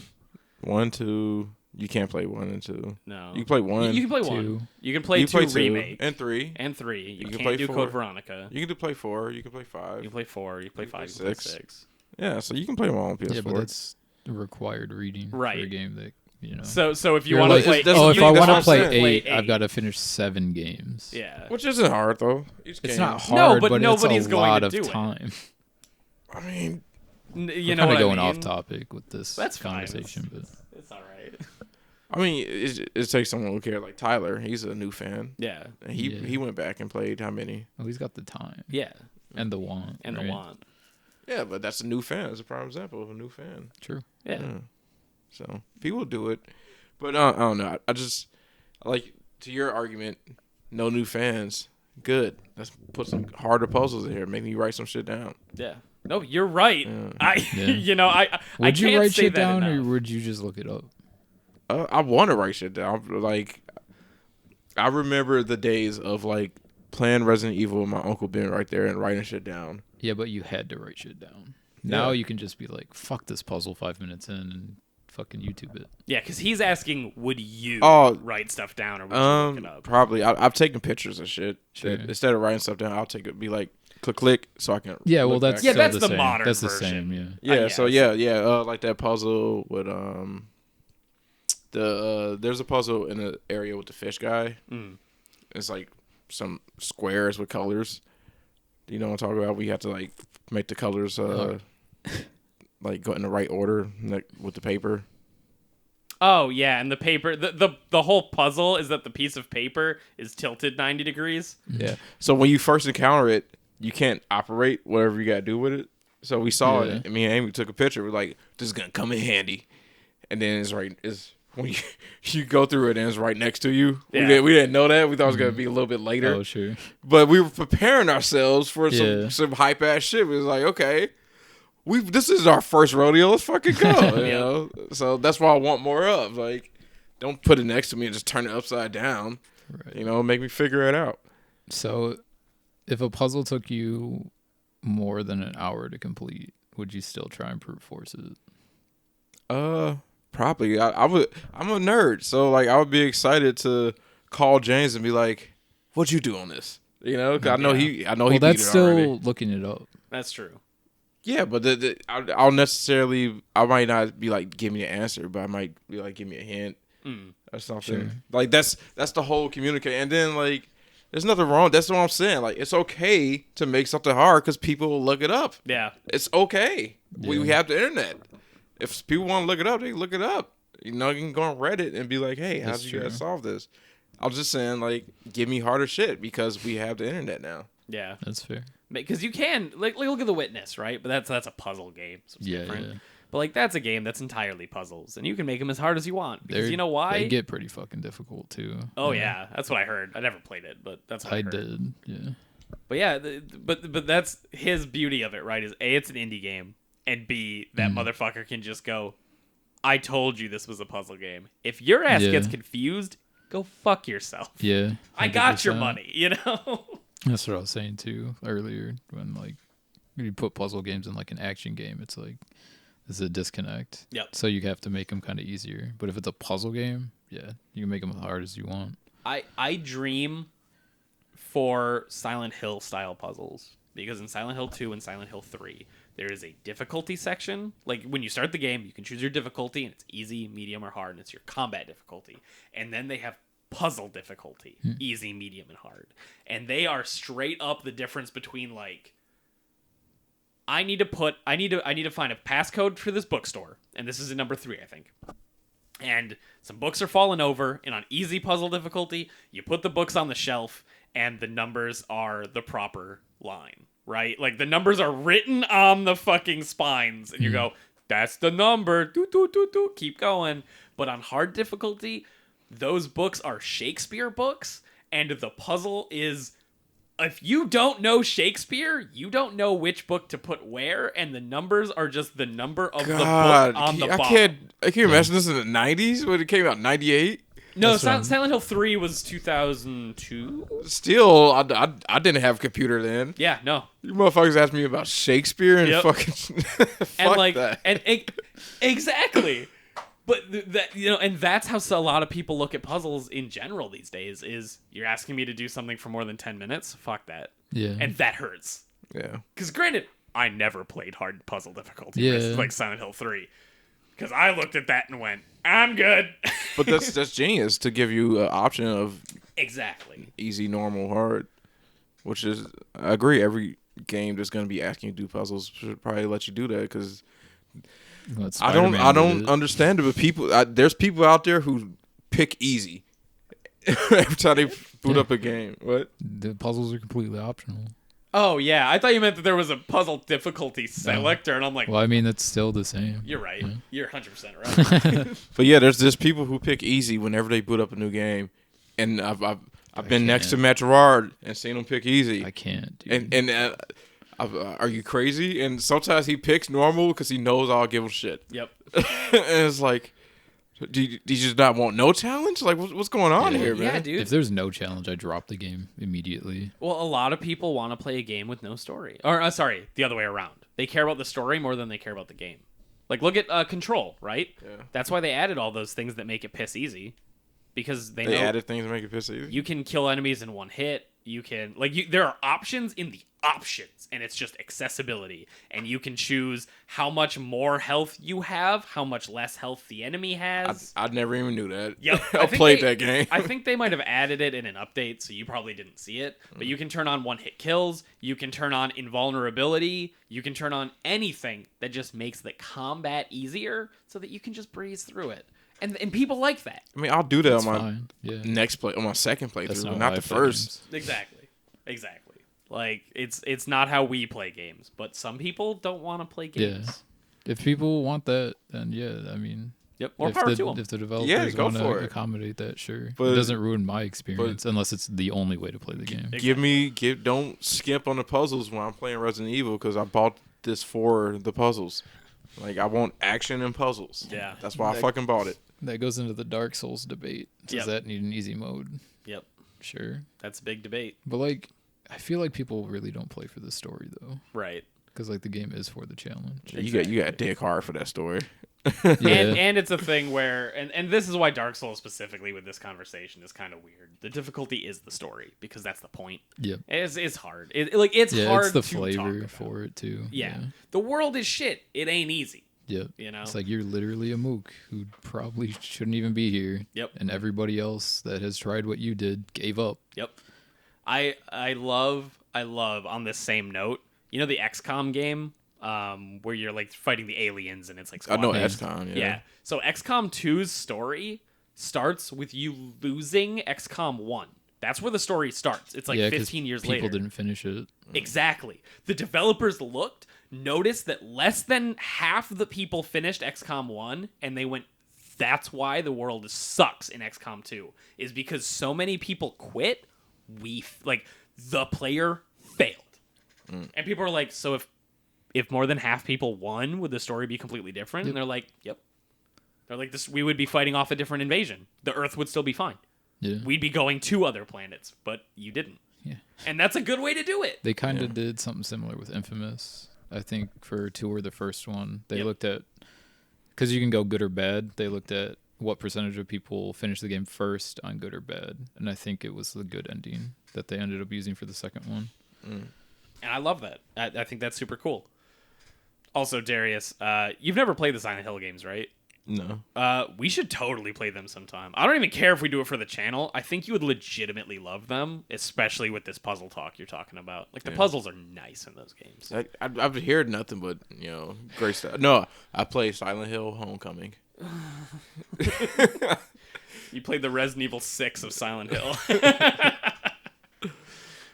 1, 2. You can't play 1 and 2. No. You can play 1. You can play 2. 1. You can play 2 remake and 3. and 3. You can can't play do 4. Code Veronica. You can play 4. You can play 5. You can play 4. You can play 5. You can play 6. Yeah, so you can play them all on PS4. Yeah, but that's required reading for a game that, you know. So if you You're want to like, play, if I want to play 8, 8, I've got to finish 7 games. Yeah. Which isn't hard though. It's not hard, but nobody's it's a going lot to of do time. I mean, you know kind what of going I mean? off topic with this conversation, but it's all right. I mean, it takes someone who cares. Like Tyler, he's a new fan. Yeah. And he went back and played how many? well, he's got the time. Yeah. And the want. And right? the want. Yeah, but that's a new fan. That's a prime example of a new fan. True. Yeah. So people do it, but I don't know. I just like, to your argument, no new fans. Good. Let's put some harder puzzles in here. Make me write some shit down. Yeah. No, you're right. Yeah. I Would can't you write say shit that down, enough. or would you just look it up? I want to write shit down. Like, I remember the days of like playing Resident Evil with my Uncle Ben right there and writing shit down. Yeah, but you had to write shit down. Now you can just be like, fuck this puzzle 5 minutes in and fucking YouTube it. Yeah, because he's asking, would you write stuff down or would you look it up? Probably. I've taken pictures of shit. Sure. Instead of writing stuff down, I'll take it. Be like, click, so I can. Yeah, well, look that's back. still that's the same. modern That's the version. same. Yeah. Yeah. So yeah. Like that puzzle with there's a puzzle in the area with the fish guy. It's like some squares with colors. You know what I'm talking about? We have to like make the colors like go in the right order, like with the paper. Oh yeah, and the paper, the whole puzzle is that the piece of paper is tilted 90 degrees. Yeah. So when you first encounter it, you can't operate whatever you got to do with it. So we saw it, and me and Amy took a picture. We're like, this is gonna come in handy. And then it's when you go through it and it's right next to you. Yeah. We didn't know that. We thought it was gonna be a little bit later. Oh, sure. But we were preparing ourselves for some hype ass shit. We was like, okay, this is our first rodeo. Let's fucking go. You know. So that's why I want more of. Like, don't put it next to me and just turn it upside down. Right. You know, make me figure it out. So, if a puzzle took you more than an hour to complete, would you still try and brute force it? Probably. I would. I'm a nerd, so like I would be excited to call James and be like, "What'd you do on this?" You know, 'cause I know he. Well, beat that's it still already. looking it up. That's true. Yeah, but I'll necessarily. I might not be like, give me the answer, but I might be like, give me a hint or something. Sure. Like that's the whole communicate. And then like, there's nothing wrong. That's what I'm saying. Like, it's okay to make something hard because people will look it up. Yeah. It's okay. Yeah. We have the internet. If people want to look it up, they can look it up. You know, you can go on Reddit and be like, hey, how did you guys solve this? I was just saying, like, give me harder shit because we have the internet now. Yeah. That's fair. Because you can, like, look at The Witness, right? But that's a puzzle game. So it's different. Yeah. But, like, that's a game that's entirely puzzles. And you can make them as hard as you want. Because They're- you know why? They get pretty fucking difficult, too. Oh, yeah. That's what I heard. I never played it, but that's what I heard. did, yeah. But, yeah, but that's his beauty of it, right? Is A, it's an indie game. And B, that motherfucker can just go, I told you this was a puzzle game. If your ass gets confused, go fuck yourself. Yeah. I got your 100%. money, you know? That's what I was saying, too, earlier. When, like, you put puzzle games in, like, an action game, it's like, there's a disconnect. Yep. So you have to make them kind of easier. But if it's a puzzle game, yeah, you can make them as hard as you want. I dream for Silent Hill style puzzles because in Silent Hill 2 and Silent Hill 3 There is a difficulty section. Like, when you start the game, you can choose your difficulty, and it's easy, medium, or hard, and it's your combat difficulty. And then they have puzzle difficulty, easy, medium, and hard. And they are straight up the difference between, like, I need to find a passcode for this bookstore, and this is in number 3, I think. And some books are falling over, and on easy puzzle difficulty, you put the books on the shelf, and the numbers are the proper line, right? Like, the numbers are written on the fucking spines, and you go, that's the number, keep going. But on hard difficulty, those books are Shakespeare books, and the puzzle is, if you don't know Shakespeare, you don't know which book to put where, and the numbers are just the number of the book on the bottom. I can't imagine this in the 90s when it came out, 98. No, Silent Hill 3 was 2002. Still, I didn't have a computer then. Yeah, no. You motherfuckers asked me about Shakespeare and fucking fuck and like that. and exactly. But that, you know, and that's how a lot of people look at puzzles in general these days. Is you're asking me to do something for more than 10 minutes? Fuck that. Yeah. And that hurts. Yeah. Because granted, I never played hard puzzle difficulty like Silent Hill 3. Because I looked at that and went, I'm good. But that's genius to give you an option of exactly easy, normal, hard. Which is, I agree, every game that's going to be asking you to do puzzles should probably let you do that because I don't understand it. But people, there's people out there who pick easy every time they boot up a game. What? The puzzles are completely optional. Oh, yeah. I thought you meant that there was a puzzle difficulty selector, and I'm like... Well, I mean, it's still the same. You're right. Yeah. You're 100% right. But yeah, there's people who pick easy whenever they boot up a new game. And I've been next to Matt Gerard and seen him pick easy. I can't, dude. And are you crazy? And sometimes he picks normal because he knows I'll give him shit. Yep. And it's like... Do you just not want no challenge? Like, what's going on here, man? Yeah, dude. If there's no challenge, I drop the game immediately. Well, a lot of people want to play a game with no story. Or, sorry, the other way around. They care about the story more than they care about the game. Like, look at Control, right? Yeah. That's why they added all those things that make it piss easy. Because they know added things that make it piss easy? You can kill enemies in one hit. You can... there are options in the options, and it's just accessibility. And you can choose how much more health you have, how much less health the enemy has. I never even knew that. Yep. I played that game. I think they might have added it in an update, so you probably didn't see it. But you can turn on one-hit kills. You can turn on invulnerability. You can turn on anything that just makes the combat easier so that you can just breeze through it. And people like that. I mean, I'll do that That's on my on my second playthrough, but not the first. Exactly. Like, it's not how we play games, but some people don't want to play games. Yeah. If people want that, then yeah, I mean... Yep, more power to them. If the developers want to accommodate that, sure. But it doesn't ruin my experience unless it's the only way to play the game. Exactly. Don't skimp on the puzzles when I'm playing Resident Evil because I bought this for the puzzles. Like, I want action and puzzles. Yeah. That's why I fucking bought it. That goes into the Dark Souls debate. Does that need an easy mode? Yep. Sure. That's a big debate. But, like, I feel like people really don't play for the story, though. Right. Because, like, the game is for the challenge. You got dick hard for that story. And it's a thing where, and this is why Dark Souls specifically with this conversation is kind of weird. The difficulty is the story because that's the point. Yep. It's hard. It's hard. It's the to flavor for it too. Yeah. The world is shit. It ain't easy. Yep. You know, it's like you're literally a mook who probably shouldn't even be here. Yep. And everybody else that has tried what you did gave up. Yep. I love on this same note. You know the XCOM game. Where you're like fighting the aliens and it's like I know XCOM, yeah. So XCOM 2's story starts with you losing XCOM 1. That's where the story starts. It's like 15 years later. People didn't finish it. Exactly. The developers noticed that less than half the people finished XCOM 1 and they went, that's why the world sucks in XCOM 2 is because so many people quit. The player failed. And people are like, so if more than half people won, would the story be completely different? Yep. And they're like, yep. They're like, we would be fighting off a different invasion. The Earth would still be fine. Yeah. We'd be going to other planets, but you didn't. Yeah. And that's a good way to do it. They kind of did something similar with Infamous. I think for 2 or the first one, they looked at, because you can go good or bad, they looked at what percentage of people finish the game first on good or bad. And I think it was the good ending that they ended up using for the second one. And I love that. I think that's super cool. Also, Darius, you've never played the Silent Hill games, right? No. We should totally play them sometime. I don't even care if we do it for the channel. I think you would legitimately love them, especially with this puzzle talk you're talking about. Like, the puzzles are nice in those games. I've heard nothing but, great stuff. No, I played Silent Hill Homecoming. You played the Resident Evil 6 of Silent Hill.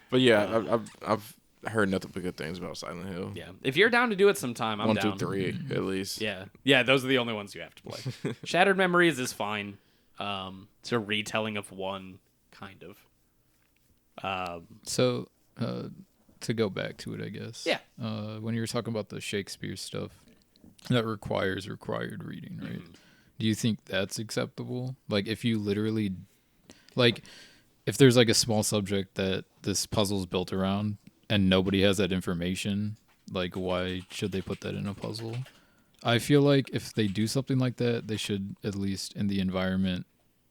But yeah, I've heard nothing but good things about Silent Hill. Yeah. If you're down to do it sometime, I'm 1, down. 2, 3, at least. Yeah. Yeah, those are the only ones you have to play. Shattered Memories is fine. It's a retelling of one, kind of. So, to go back to it, I guess. Yeah. When you were talking about the Shakespeare stuff, that requires required reading, right? Mm-hmm. Do you think that's acceptable? Like, if you literally, like, if there's like a small subject that this puzzle's built around and nobody has that information, like, why should they put that in a puzzle? I feel like if they do something like that, they should, at least in the environment,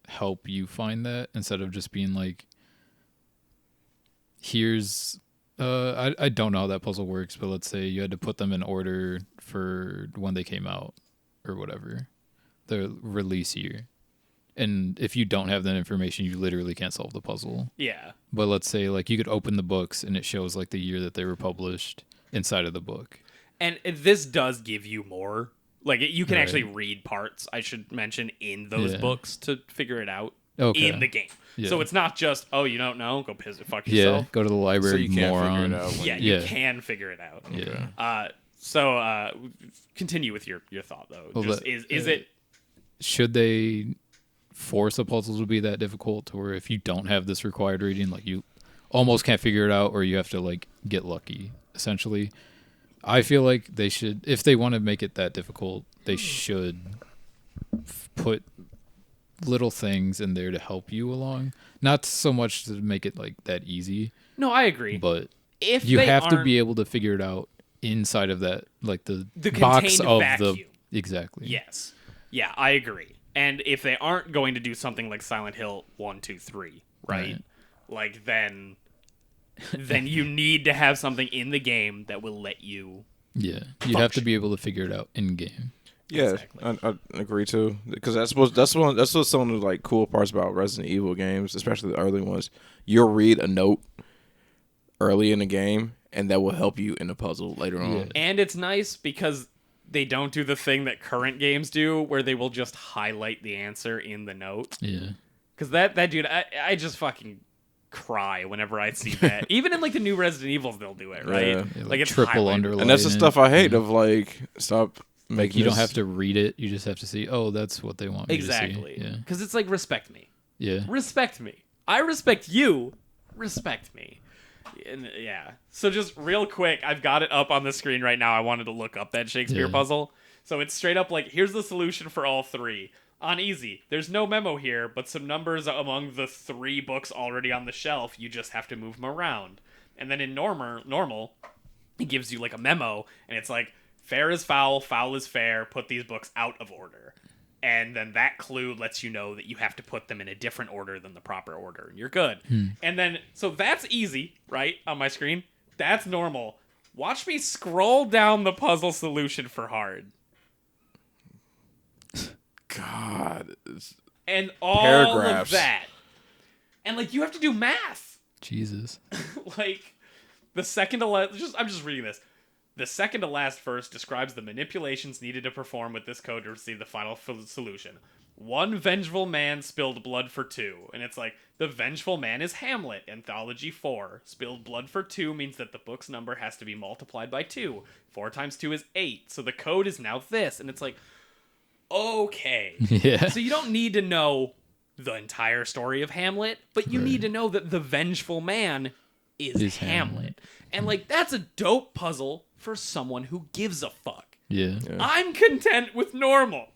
help you find that instead of just being like, here's, I don't know how that puzzle works, but let's say you had to put them in order for when they came out or whatever, the release year. And if you don't have that information, you literally can't solve the puzzle. Yeah. But let's say, like, you could open the books and it shows, like, the year that they were published inside of the book. And this does give you more. Like, you can actually read parts, I should mention, in those books to figure it out in the game. Yeah. So it's not just, oh, you don't know? Go fuck yourself. Yeah, go to the library, so you moron. Can't figure it out you can figure it out. Yeah. So continue with your thought, though. Well, just, is it... Should they force a puzzle to be that difficult, to where if you don't have this required reading, like, you almost can't figure it out, or you have to, like, get lucky, essentially? I feel like they should, if they want to make it that difficult, they should put little things in there to help you along. Not so much to make it, like, that easy. No, I agree. But if you have to be able to figure it out inside of that, like, the box of vacuum. Exactly. Yes. Yeah, I agree. And if they aren't going to do something like Silent Hill 1, 2, 3, right? Like, then you need to have something in the game that will let you you have to be able to figure it out in game. Yeah, exactly. I agree too, because that's what's some of the, like, cool parts about Resident Evil games, especially the early ones. You'll read a note early in the game, and that will help you in the puzzle later on. And it's nice because they don't do the thing that current games do, where they will just highlight the answer in the note. Yeah, because that dude, I just fucking cry whenever I see that. Even in, like, the new Resident Evils, they'll do it, right? Yeah, like it's triple underline, and that's the stuff I hate. Of, like, stop. Like, you don't have to read it. You just have to see, oh, that's what they want me to see. Exactly. Yeah. Because it's like, respect me. Yeah. Respect me. I respect you. Respect me. And, yeah. So just real quick, I've got it up on the screen right now. I wanted to look up that Shakespeare puzzle. So it's straight up like, here's the solution for all three. On easy. There's no memo here, but some numbers among the 3 books already on the shelf. You just have to move them around. And then in normal, it gives you, like, a memo, and it's like, fair is foul, foul is fair, put these books out of order. And then that clue lets you know that you have to put them in a different order than the proper order, and you're good. And then, so that's easy, right, on my screen. That's normal. Watch me scroll down the puzzle solution for hard. God. And all paragraphs. Of that. And, like, you have to do math. Jesus. Like, the second to last, I'm just reading this. The second to last verse describes the manipulations needed to perform with this code to receive the final solution. 1 vengeful man spilled blood for 2. And it's like, the vengeful man is Hamlet, Anthology 4. Spilled blood for 2 means that the book's number has to be multiplied by 2. 4 times 2 is 8. So the code is now this. And it's like, okay. Yeah. So you don't need to know the entire story of Hamlet, but you need to know that the vengeful man is Hamlet. And, like, that's a dope puzzle for someone who gives a fuck. Yeah. I'm content with normal.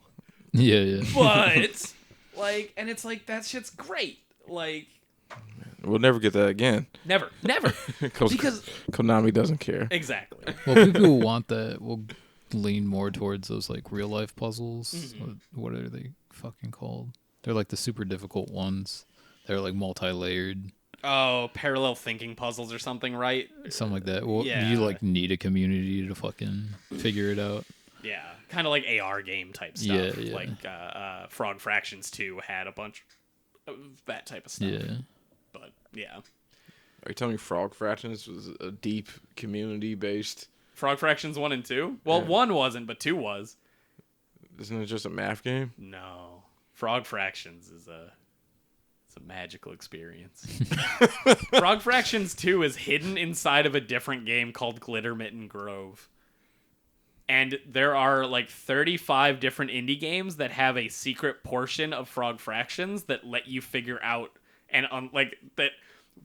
Yeah. But, like, and it's like, that shit's great. Like, we'll never get that again. Never. Because Konami doesn't care. Exactly. Well, people who want that will lean more towards those, like, real life puzzles. Mm-hmm. What are they fucking called? They're, like, the super difficult ones. They're, like, multi-layered. Oh, parallel thinking puzzles or something, right? Something like that. Well, Yeah. you like need a community to fucking figure it out. Yeah, kind of like AR game type stuff. Yeah, yeah. Like Frog Fractions 2 had a bunch of that type of stuff. Yeah. But yeah, Are you telling me Frog Fractions was a deep community based? Frog Fractions 1 and 2. Well, Yeah. 1 wasn't, but 2 was. Isn't it just a math game? No, Frog Fractions is it's a magical experience. Frog Fractions 2 is hidden inside of a different game called Glittermitten Grove. And there are like 35 different indie games that have a secret portion of Frog Fractions that let you figure out and like that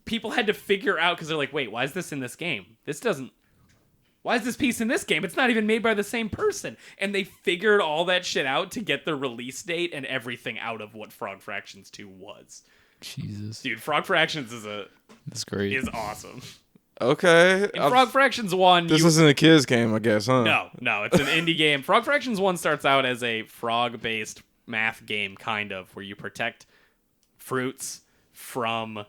people had to figure out because they're like, wait, why is this in this game? Why is this piece in this game? It's not even made by the same person. And they figured all that shit out to get the release date and everything out of what Frog Fractions 2 was. Jesus. Dude, Frog Fractions That's great. is awesome. Okay. In Frog Fractions 1, This isn't a kid's game, I guess, huh? No, it's an indie game. Frog Fractions 1 starts out as a frog-based math game, kind of, where you protect fruits from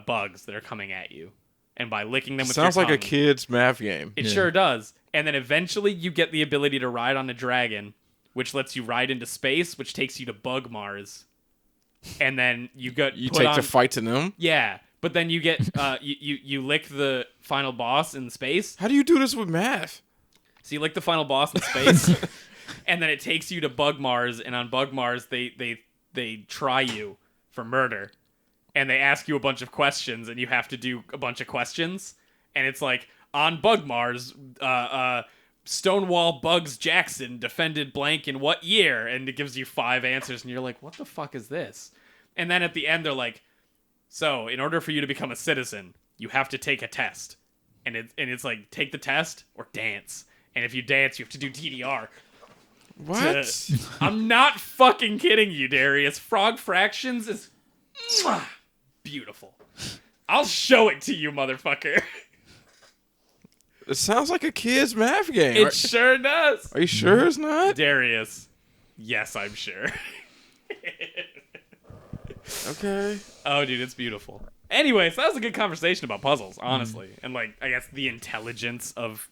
bugs that are coming at you. And by licking them with Sounds your like a tongue, kid's math game. It Yeah. sure does. And then eventually you get the ability to ride on a dragon, which lets you ride into space, which takes you to Bug Mars. And then you get You put take on, to fight to them? yeah, but then you get you lick the final boss in space. How do you do this with math? So you lick the final boss in space, and then it takes you to Bug Mars. And on Bug Mars, they try you for murder, and they ask you a bunch of questions, and you have to do a bunch of questions. And it's like on Bug Mars, Stonewall Bugs Jackson defended blank in what year? And it gives you 5 answers, and you're like, what the fuck is this? And then at the end, they're like, so in order for you to become a citizen, you have to take a test. And it's like, take the test or dance. And if you dance, you have to do DDR. What? I'm not fucking kidding you, Darius. Frog Fractions is beautiful. I'll show it to you, motherfucker. It sounds like a kid's math game. It sure does. Are you sure it's not? Darius. Yes, I'm sure. Okay. Oh, dude, it's beautiful. Anyways, that was a good conversation about puzzles, honestly. And, like, I guess the intelligence of...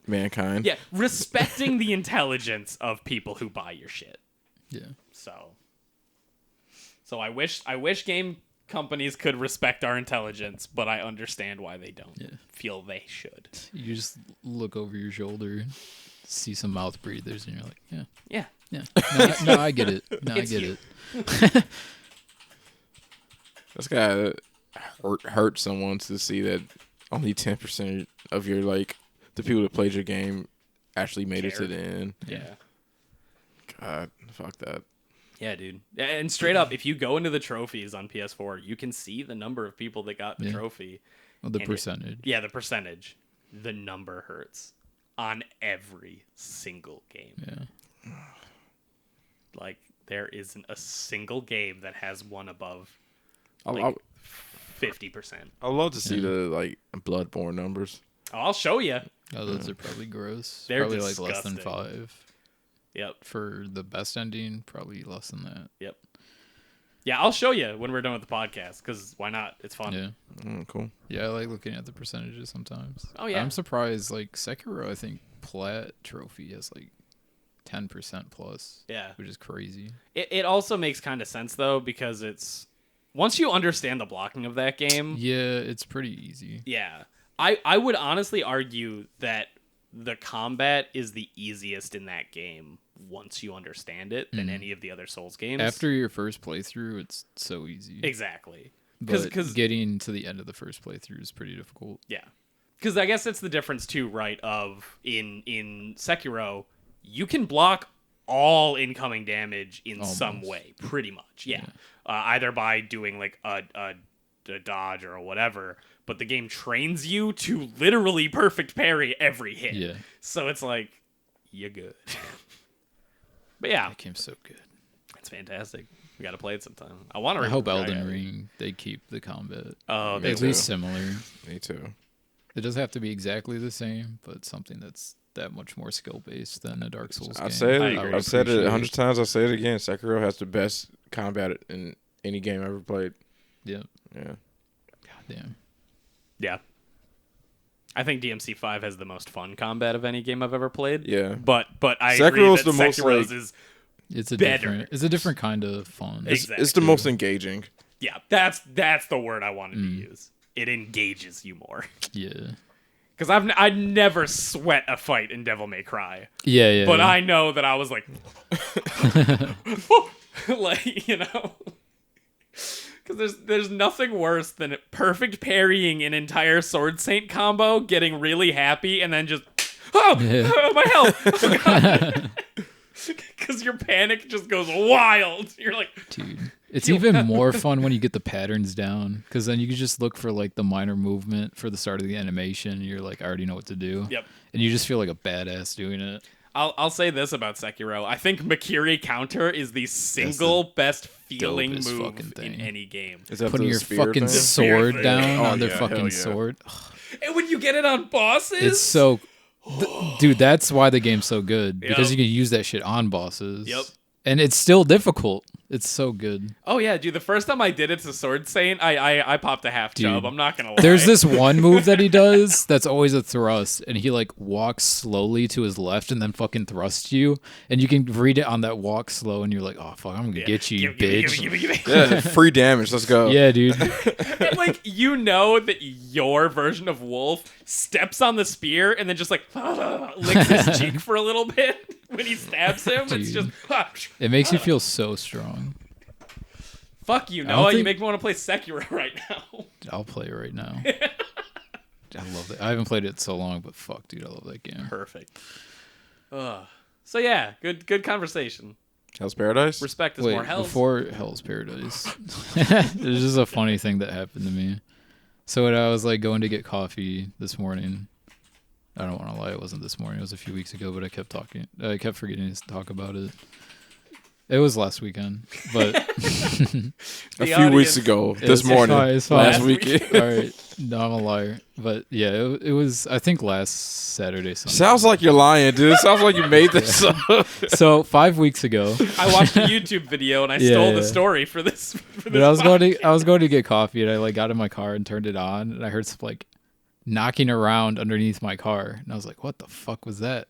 Mankind. Yeah, respecting the intelligence of people who buy your shit. Yeah. So I wish game companies could respect our intelligence, but I understand why they don't feel they should. You just look over your shoulder, see some mouth breathers, and you're like, Yeah. No, I get it. No, I It's get you. it. That's gotta hurt someone to see that only 10% of your, like, the people that played your game actually made it to Cared. the end. Yeah. God, fuck that. Yeah, dude. And straight up, if you go into the trophies on PS4, you can see the number of people that got the Yeah. trophy. Well, the And percentage. Yeah, the percentage. The number hurts on every single game. Yeah. Like, there isn't a single game that has one above I like 50%. I love to see the, like, Bloodborne numbers. Oh, I'll show you. Oh, those are probably gross. They're probably like less than disgusting. 5. Yep. For the best ending, probably less than that. Yep. Yeah, I'll show you when we're done with the podcast, because why not? It's fun. Yeah. Cool. Yeah, I like looking at the percentages sometimes. Oh, yeah. I'm surprised, like, Sekiro, I think, Plat Trophy has, like, 10% plus. Yeah. Which is crazy. It also makes kind of sense, though, because it's... Once you understand the blocking of that game... Yeah, it's pretty easy. Yeah. I would honestly argue that the combat is the easiest in that game once you understand it than any of the other Souls games. After your first playthrough, it's so easy. Exactly. But getting to the end of the first playthrough is pretty difficult. Yeah. Because I guess that's the difference, too, right, of in Sekiro, you can block all incoming damage in some way, pretty much. Yeah. Either by doing, like, a dodge or whatever, but the game trains you to literally perfect parry every hit. Yeah. So it's like, you're good. But yeah, That game's so good. it's fantastic. We got to play it sometime. I want to. I hope Elden Ring, they keep the combat Oh, Me at too. least similar. Me too. It doesn't have to be exactly the same, but something that's that much more skill-based than a Dark Souls game. I said I it. agree. I've said it appreciate 100 times. I'll say it again. Sekiro has the best combat in any game I ever played. Yeah. Yeah. Damn. Yeah. I think DMC5 has the most fun combat of any game I've ever played. Yeah. But I agree Sekiro's that the most, Sekiro's like- is It's a better. different kind of fun. Exactly. It's the most engaging. Yeah, that's the word I wanted to use. It engages you more. Yeah. Because I never sweat a fight in Devil May Cry. Yeah. But yeah. I know that I was like, like, you know, because there's nothing worse than perfect parrying an entire Sword Saint combo, getting really happy, and then just my health, because your panic just goes wild. You're like, Dude, it's even more fun when you get the patterns down, because then you can just look for like the minor movement for the start of the animation. And you're like, I already know what to do. Yep. And you just feel like a badass doing it. I'll say this about Sekiro. I think Makiri counter is the single best feeling dopest move fucking thing. in any game. Is that Putting the your spear fucking thing? sword thing. down Oh, on their yeah, fucking hell yeah. sword. And when you get it on bosses, It's so... Dude, that's why the game's so good. Because Yep. you can use that shit on bosses. Yep. And it's still difficult. It's so good. oh yeah, dude. The first time I did it to Sword Saint, I popped a half chub. I'm not gonna lie. There's this one move that he does that's always a thrust, and he like walks slowly to his left and then fucking thrusts you, and you can read it on that walk slow, and you're like, oh fuck, I'm gonna get you, bitch. Give me. Yeah, free damage. Let's go. Yeah, dude. And like you know that your version of Wolf steps on the spear and then just like licks his cheek for a little bit when he stabs him. It's Dude. just It makes you feel so strong. fuck you, don't Noah. You think- make me want to play Sekiro right now. I'll play it right now. I love it. I haven't played it so long, but fuck, dude, I love that game. Perfect. So yeah, good conversation. Hell's Paradise. Respect is Wait, more hell. before Hell's Paradise, there's just a funny thing that happened to me. So when I was like going to get coffee this morning, I don't want to lie, it wasn't this morning. It was a few weeks ago, but I kept forgetting to talk about it. It was last weekend, but A few weeks ago. This morning. It's fine. Last weekend. All right, no, I'm a liar. But yeah, it was. I think last Saturday. Sunday. Sounds like you're lying, dude. It sounds like you made this up. So 5 weeks ago. I watched a YouTube video and I Yeah, stole yeah. the story for this. For But this I was going to get coffee, and I like got in my car and turned it on, and I heard some like knocking around underneath my car, and I was like, "What the fuck was that?"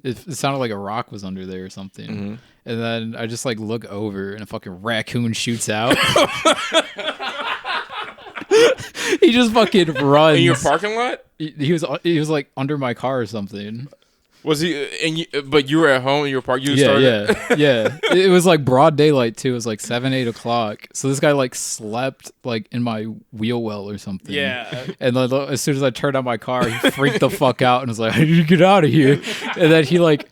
It sounded like a rock was under there or something. Mm-hmm. And then I just like look over, and a fucking raccoon shoots out. He just fucking runs. In your parking lot? He was like under my car or something. Was he? But you were at home and you were parked. You started. Yeah. It was like broad daylight too. It was like 7, 8 o'clock. So this guy like slept like in my wheel well or something. Yeah. And like, as soon as I turned on my car, he freaked the fuck out and was like, "I need to get out of here." And then he like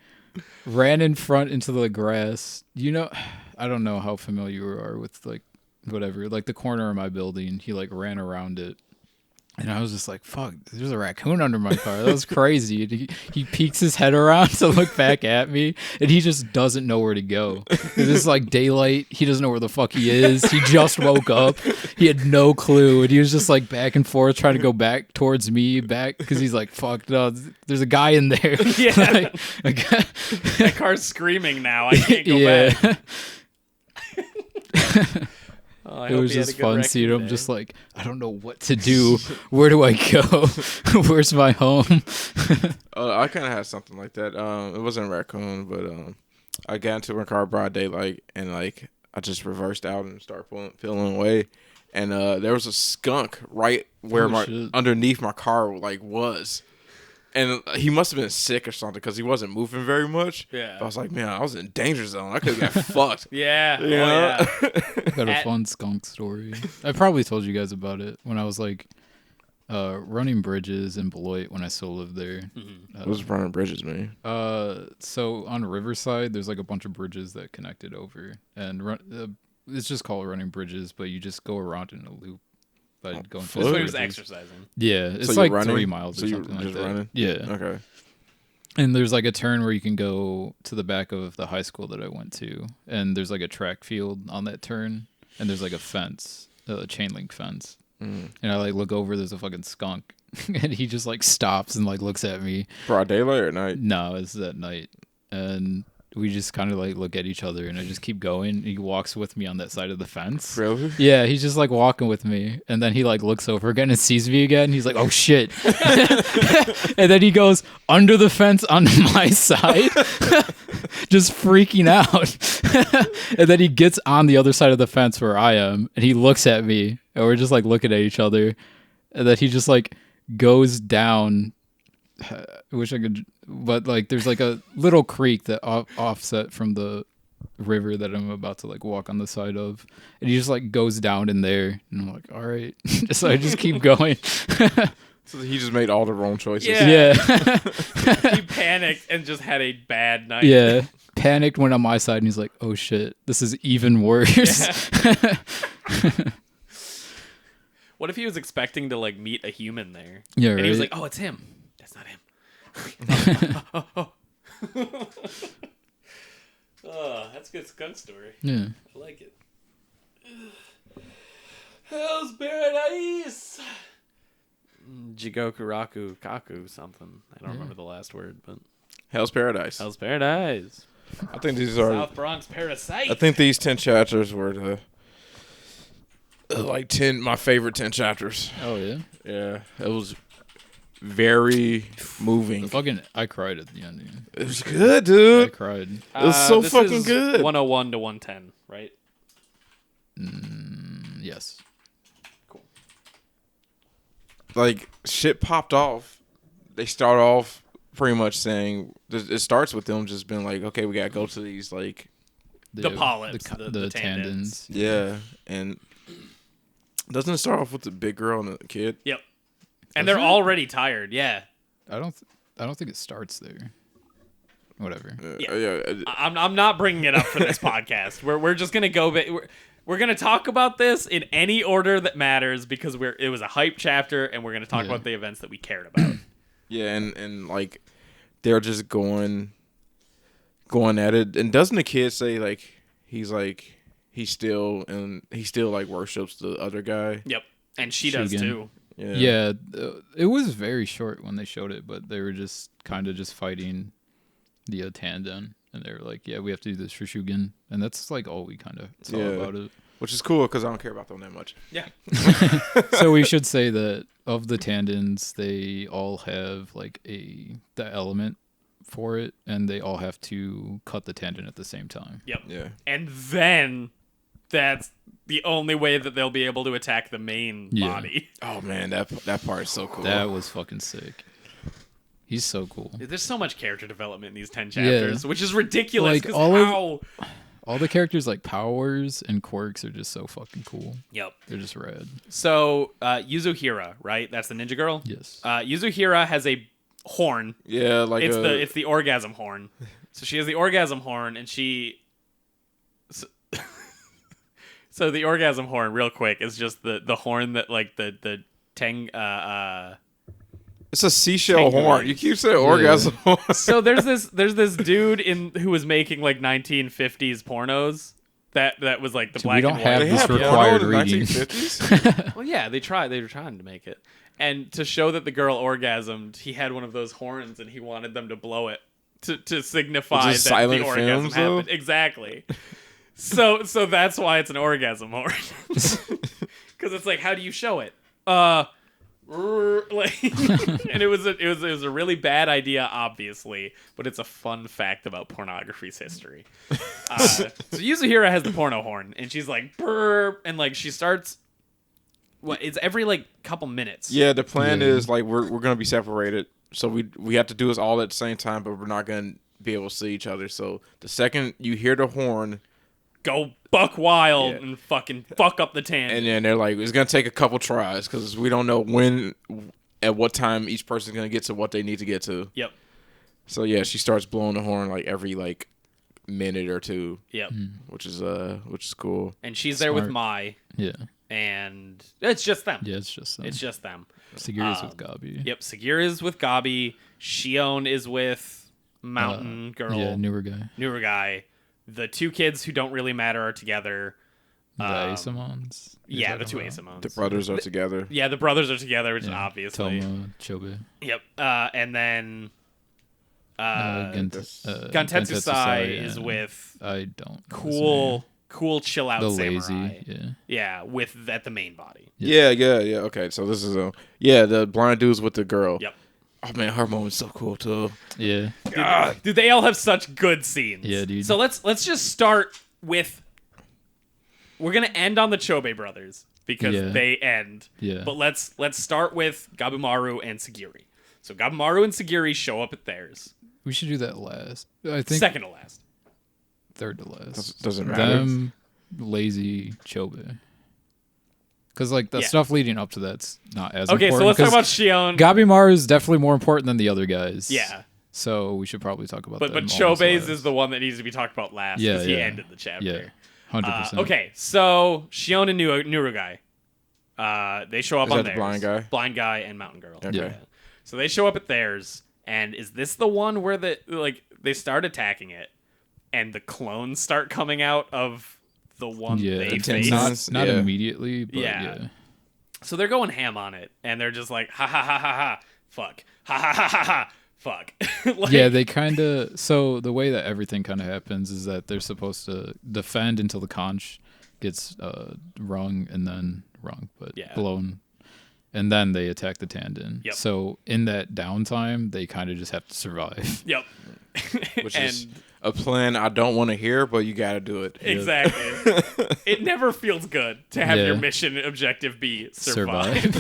ran in front into the grass. You know, I don't know how familiar you are with like whatever, like the corner of my building. He like ran around it. And I was just like, fuck, there's a raccoon under my car. That was crazy. And he peeks his head around to look back at me, and he just doesn't know where to go. It's like daylight. He doesn't know where the fuck he is. He just woke up. He had no clue. And he was just like back and forth trying to go back towards me, because he's like, fuck, no, there's a guy in there. Yeah. Like, a guy. My car's screaming now. I can't go back. Oh, I It hope was he had just a good fun raccoon seeing him day. just like, I don't know what to do. Where do I go? Where's my home? I kind of had something like that. It wasn't a raccoon, but I got into my car broad daylight and like I just reversed out and started peeling away, and there was a skunk right where Oh, my shit. underneath my car like was, and he must have been sick or something because he wasn't moving very much. Yeah. But I was like, man, I was in danger zone. I could have got fucked. Yeah. You know? Oh, yeah. Got a At- fun skunk story. I probably told you guys about it when I was like running bridges in Beloit when I still lived there. What was running bridges, man? So on Riverside, there's like a bunch of bridges that connected over, and it's just called running bridges, but you just go around in a loop by going. That's Float? when through he was bridges. exercising. Yeah, it's you're like running? 3 miles So or you're something like just that. running? Yeah. Okay. And there's like a turn where you can go to the back of the high school that I went to, and there's like a track field on that turn, and there's like a fence, a chain link fence. Mm. And I like look over, there's a fucking skunk, and he just like stops and like looks at me. Broad daylight or night? No, it's at night, and we just kind of like look at each other, and I just keep going. He walks with me on that side of the fence. Really? Yeah, he's just like walking with me, and then he like looks over again and sees me again. He's like, "Oh shit!" And then he goes under the fence on my side, just freaking out. And then he gets on the other side of the fence where I am, and he looks at me, and we're just like looking at each other, and then he just like goes down. I wish I could, but like there's like a little creek that offset from the river that I'm about to like walk on the side of, and he just like goes down in there, and I'm like, all right. So I just keep going. So he just made all the wrong choices. Yeah. He panicked and just had a bad night. Yeah, panicked, went on my side, and he's like, oh shit, this is even worse. Yeah. What if he was expecting to like meet a human there? Yeah, and he was right. like, oh, it's him. That's not him. Oh, that's a good skunk story. Yeah. I like it. Hell's Paradise. Jigoku Raku Kaku something. I don't remember the last word, but Hell's Paradise. Hell's Paradise. I think these are. South Bronx Parasite. I think these 10 chapters were like 10 my favorite 10 chapters. Oh yeah. Yeah, it was very moving. I cried at the ending. It was good, I dude. cried. It was so this fucking is good. 101 to 110, right? Yes. Cool. Like shit popped off. They start off pretty much saying it starts with them just being like, okay, we gotta go to these like The polyps, the the tendons. yeah, and doesn't it start off with the big girl and the kid? Yep. And they're already tired. Yeah. I don't think it starts there. Whatever. Yeah. I'm not bringing it up for this podcast. We're just gonna go. We're gonna talk about this in any order that matters because it was a hype chapter, and we're gonna talk about the events that we cared about. Yeah, and like they're just going at it. And doesn't the kid say like he still like worships the other guy? Yep. And she does Shugen. too. Yeah, it was very short when they showed it, but they were just kind of just fighting the tandem, and they were like, "Yeah, we have to do this for Shugen," and that's like all we kind of saw about it. Which is cool because I don't care about them that much. Yeah. So we should say that of the tandons, they all have like the element for it, and they all have to cut the tendon at the same time. Yep. Yeah. And then that's the only way that they'll be able to attack the main body. Oh man, that part is so cool. That was fucking sick. He's so cool. There's so much character development in these 10 chapters, which is ridiculous. Like, 'cause all the characters like powers and quirks are just so fucking cool. Yep. They're just rad. So Yuzuhira, right? That's the ninja girl. Yes. Yuzuhira has a horn. Yeah, like It's the orgasm horn. So she has the orgasm horn, and she. So the orgasm horn, real quick, is just the horn that like the tang. it's a seashell Tango horn. lights. You keep saying orgasm horn. So there's this dude who was making like 1950s pornos. That was like the black we don't and have white. They this have required porno in the reading. 1950s? Well, yeah, they were trying to make it, and to show that the girl orgasmed, he had one of those horns, and he wanted them to blow it to signify that Just silent the orgasm films, though? happened. Exactly. So that's why it's an orgasm horn, because it's like, how do you show it? Like, and it was a really bad idea, obviously, but it's a fun fact about pornography's history. So Yuzuhira has the porno horn, and she's like, brr, and like she starts. What? It's every like couple minutes. Yeah, the plan is like we're gonna be separated, so we have to do this all at the same time, but we're not gonna be able to see each other. So the second you hear the horn, go buck wild and fucking fuck up the tandem. and then they're like, it's gonna take a couple tries because we don't know when, at what time each person's gonna get to what they need to get to. Yep. So yeah, she starts blowing the horn like every like minute or two. Yep. Which is cool. And she's there with Smart. Mai, Yeah. and it's just them. Yeah, it's just It's just them. Sagira's with Gabi. Yep. Sagir is with Gabi. Shion is with Mountain Girl. Yeah, newer guy. The two kids who don't really matter are together. The Asamons. Yeah, the two Asamons. The brothers are together. Yeah, the brothers are together, which is obviously. Toma, Chobe. Yep. And then Gantetsu Sai is with I don't cool chill out the samurai. lazy, Yeah, with at the main body. Yeah. Okay, so this is the blind dudes with the girl. Yep. Oh man, her moment's so cool too. Yeah. Dude, they all have such good scenes. Yeah, dude. So let's just start with. We're gonna end on the Chobe brothers because they end. Yeah. But let's start with Gabumaru and Sagiri. So Gabumaru and Sagiri show up at theirs. We should do that last. I think Second to last. third to last. Doesn't matter. Them, lazy Chobe. Because like the stuff leading up to that's not as Okay, important. so let's talk about Shion. Gabimaru is definitely more important than the other guys. Yeah. So we should probably talk about But them Chobe's last. is the one that needs to be talked about last because he ended the chapter. Yeah. 100%. Okay, so Shion and Nurugai. They show up Is on that theirs. the blind guy? Blind guy and Mountain Girl. Okay. Yeah. So they show up at theirs, and is this the one where they start attacking it, and the clones start coming out of the one they the face? Not immediately, but Yeah. yeah. So they're going ham on it, and they're just like, ha ha ha ha ha, fuck, ha ha ha ha ha, fuck. Like, Yeah, they kind of. So the way that everything kind of happens is that they're supposed to defend until the conch gets blown, and then they attack the tandon. Yep. So in that downtime, they kind of just have to survive. Yep. Which is a plan I don't want to hear, but you got to do it. Exactly. It never feels good to have your mission objective be survive.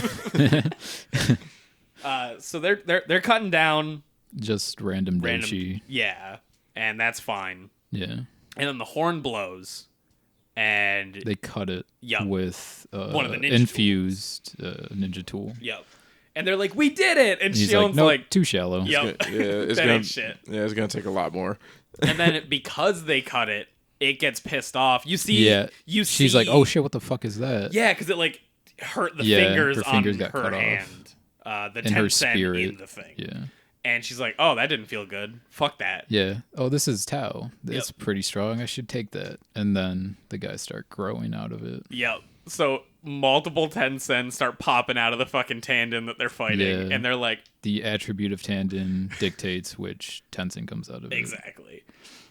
So they're cutting down Just random Doshi. Yeah, and that's fine. Yeah. And then the horn blows, and They cut it with one of the ninja infused ninja tool. Yep. And they're like, "We did it!" And He's Shion's like, like, nope, too shallow. "Yep, It's that gonna, ain't shit." Yeah, it's gonna take a lot more. And then because they cut it, it gets pissed off. You see, She's like, "Oh shit, what the fuck is that?" Yeah, because it like hurt the Yeah, fingers her fingers on got her cut off. hand. The And her 10 cent spirit. in the thing. Yeah. And she's like, "Oh, that didn't feel good. Fuck that." Yeah. Oh, this is Tao. It's pretty strong. I should take that. And then the guys start growing out of it. Yep. So multiple 10 cents start popping out of the fucking tandon that they're fighting, Yeah. and they're like, The attribute of tandon dictates which Tenzin comes out of it. exactly.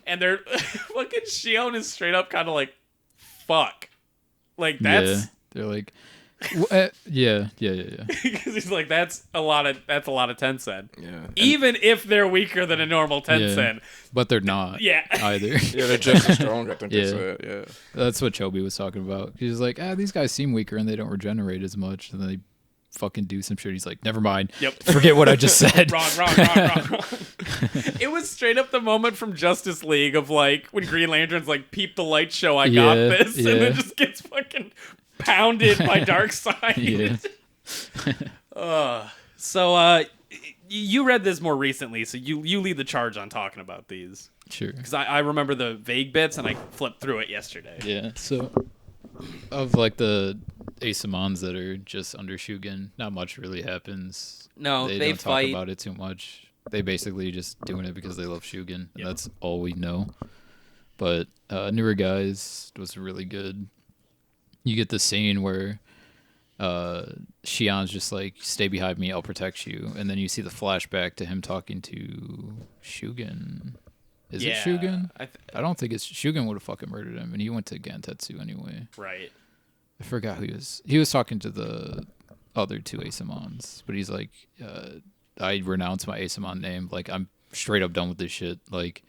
And they're fucking Shion is straight up kind of like, "Fuck," like that's. Yeah. They're like, yeah. Because he's like, that's a lot of 10 cent. Yeah. Even if they're weaker than a normal 10 cent. But they're not. Yeah. Either. Yeah, they're just as strong. I think Yeah. they said. Yeah. That's what Chobi was talking about. He's like, these guys seem weaker and they don't regenerate as much. And then they fucking do some shit. He's like, never mind. Yep. Forget what I just said. wrong. It was straight up the moment from Justice League of like when Green Lantern's like, "Peep the light show, I got this," and then just gets fucking pounded by Darkseid. Yeah. So you read this more recently, so you lead the charge on talking about these. Sure. Because I remember the vague bits and I flipped through it yesterday. Yeah. So, of like the Asamons that are just under Shugen, not much really happens. No, they don't talk about it too much. They basically just doing it because they love Shugen. And that's all we know. But Newer Guys was really good. You get the scene where Shion's just like, "Stay behind me, I'll protect you," and then you see the flashback to him talking to Shugen. Is it Shugen? I don't think it's Shugen. Would have fucking murdered him, and he went to Gantetsu anyway. Right. I forgot who he was. He was talking to the other two Asamons, but he's like, "I renounce my Asamon name. Like, I'm straight up done with this shit. Like,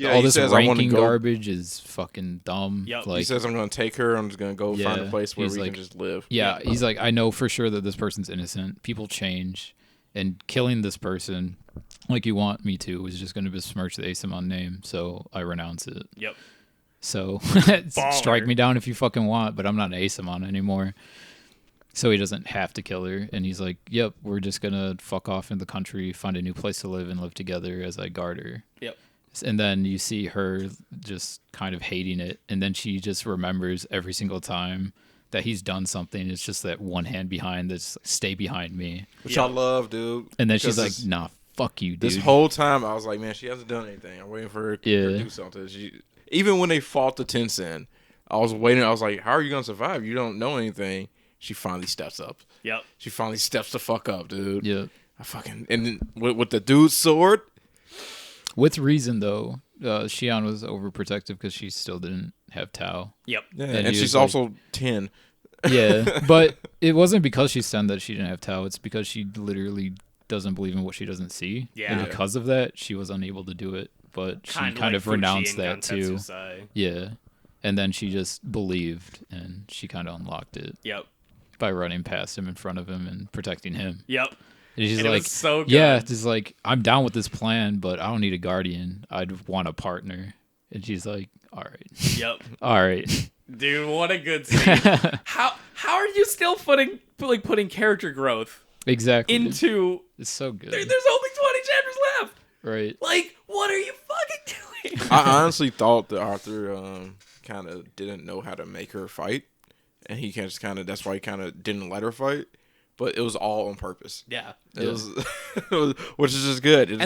all this ranking garbage is fucking dumb." Yep. Like, He says, "I'm going to take her. I'm just going to go find a place where we can just live." Yeah, he's like, "I know for sure that this person's innocent. People change, and killing this person like you want me to is just going to besmirch the Asamon name, so I renounce it." Yep. So strike me down if you fucking want, but I'm not an Asamon anymore. So he doesn't have to kill her, and he's like, "Yep, we're just gonna fuck off in the country, find a new place to live, and live together as I guard her." Yep. And then you see her just kind of hating it, and then she just remembers every single time that he's done something. It's just that one hand behind that's like, "Stay behind me," which I love, dude. And then she's like, "Nah, fuck you, dude." This whole time I was like, "Man, she hasn't done anything. I'm waiting for her to do something." Even when they fought the Tenzin, I was waiting. I was like, "How are you gonna survive? You don't know anything." She finally steps up. Yep. She finally steps the fuck up, dude. Yeah. And then with the dude's sword. With reason though, Shion was overprotective because she still didn't have Tao. Yep. Yeah, And and he she's was also 10. Yeah, but it wasn't because she's 10 that she didn't have Tao. It's because she literally doesn't believe in what she doesn't see. Yeah. And because of that, she was unable to do it. But she kind like of Fuji renounced and that too. Gantetsusai. Yeah. And then she just believed, and she kind of unlocked it Yep. by running past him in front of him and protecting him. Yep. And she's And it like, was so good. yeah, it's like, I'm down with this plan, but I don't need a guardian. I'd want a partner. And she's like, all right. Yep. All right. Dude, what a good scene. How are you still putting character growth Exactly. into... It's so good. There's only 20 chapters left. Right. Like, what are you fucking doing? I honestly thought that Arthur kind of didn't know how to make her fight, and he just kind of that's why he kind of didn't let her fight. But it was all on purpose. Yeah. It was, which is just good. It's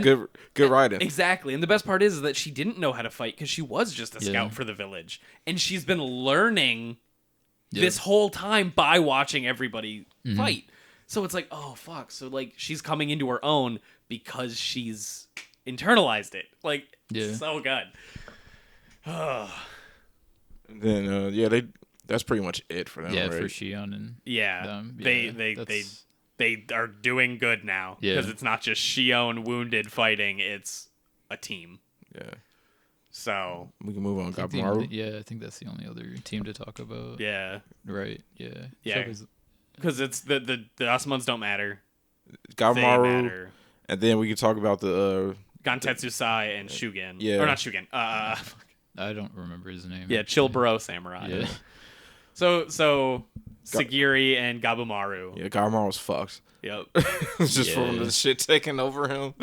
good writing. Exactly. And the best part is that she didn't know how to fight because she was just a scout for the village. And she's been learning this whole time by watching everybody fight. So it's like, oh, fuck. So, like, she's coming into her own because she's internalized it. Like, so good. And then, that's pretty much it for them, Yeah, right? for Shion and them. They are doing good now because it's not just Shion wounded fighting; it's a team. Yeah. So We can move on. I Gabimaru. think I think that's the only other team to talk about. yeah, Right. Yeah. Yeah. because it's the Asumons don't matter. They Gabimaru. matter. And then we can talk about the Gantetsusai and Shugen. Yeah. Or not Shugen. I don't remember his name. Yeah, Chilburo Samurai. Yeah. So Sagiri and Gabumaru. Yeah, Gabimaru's fucked. Yep. It's just from the shit taking over him.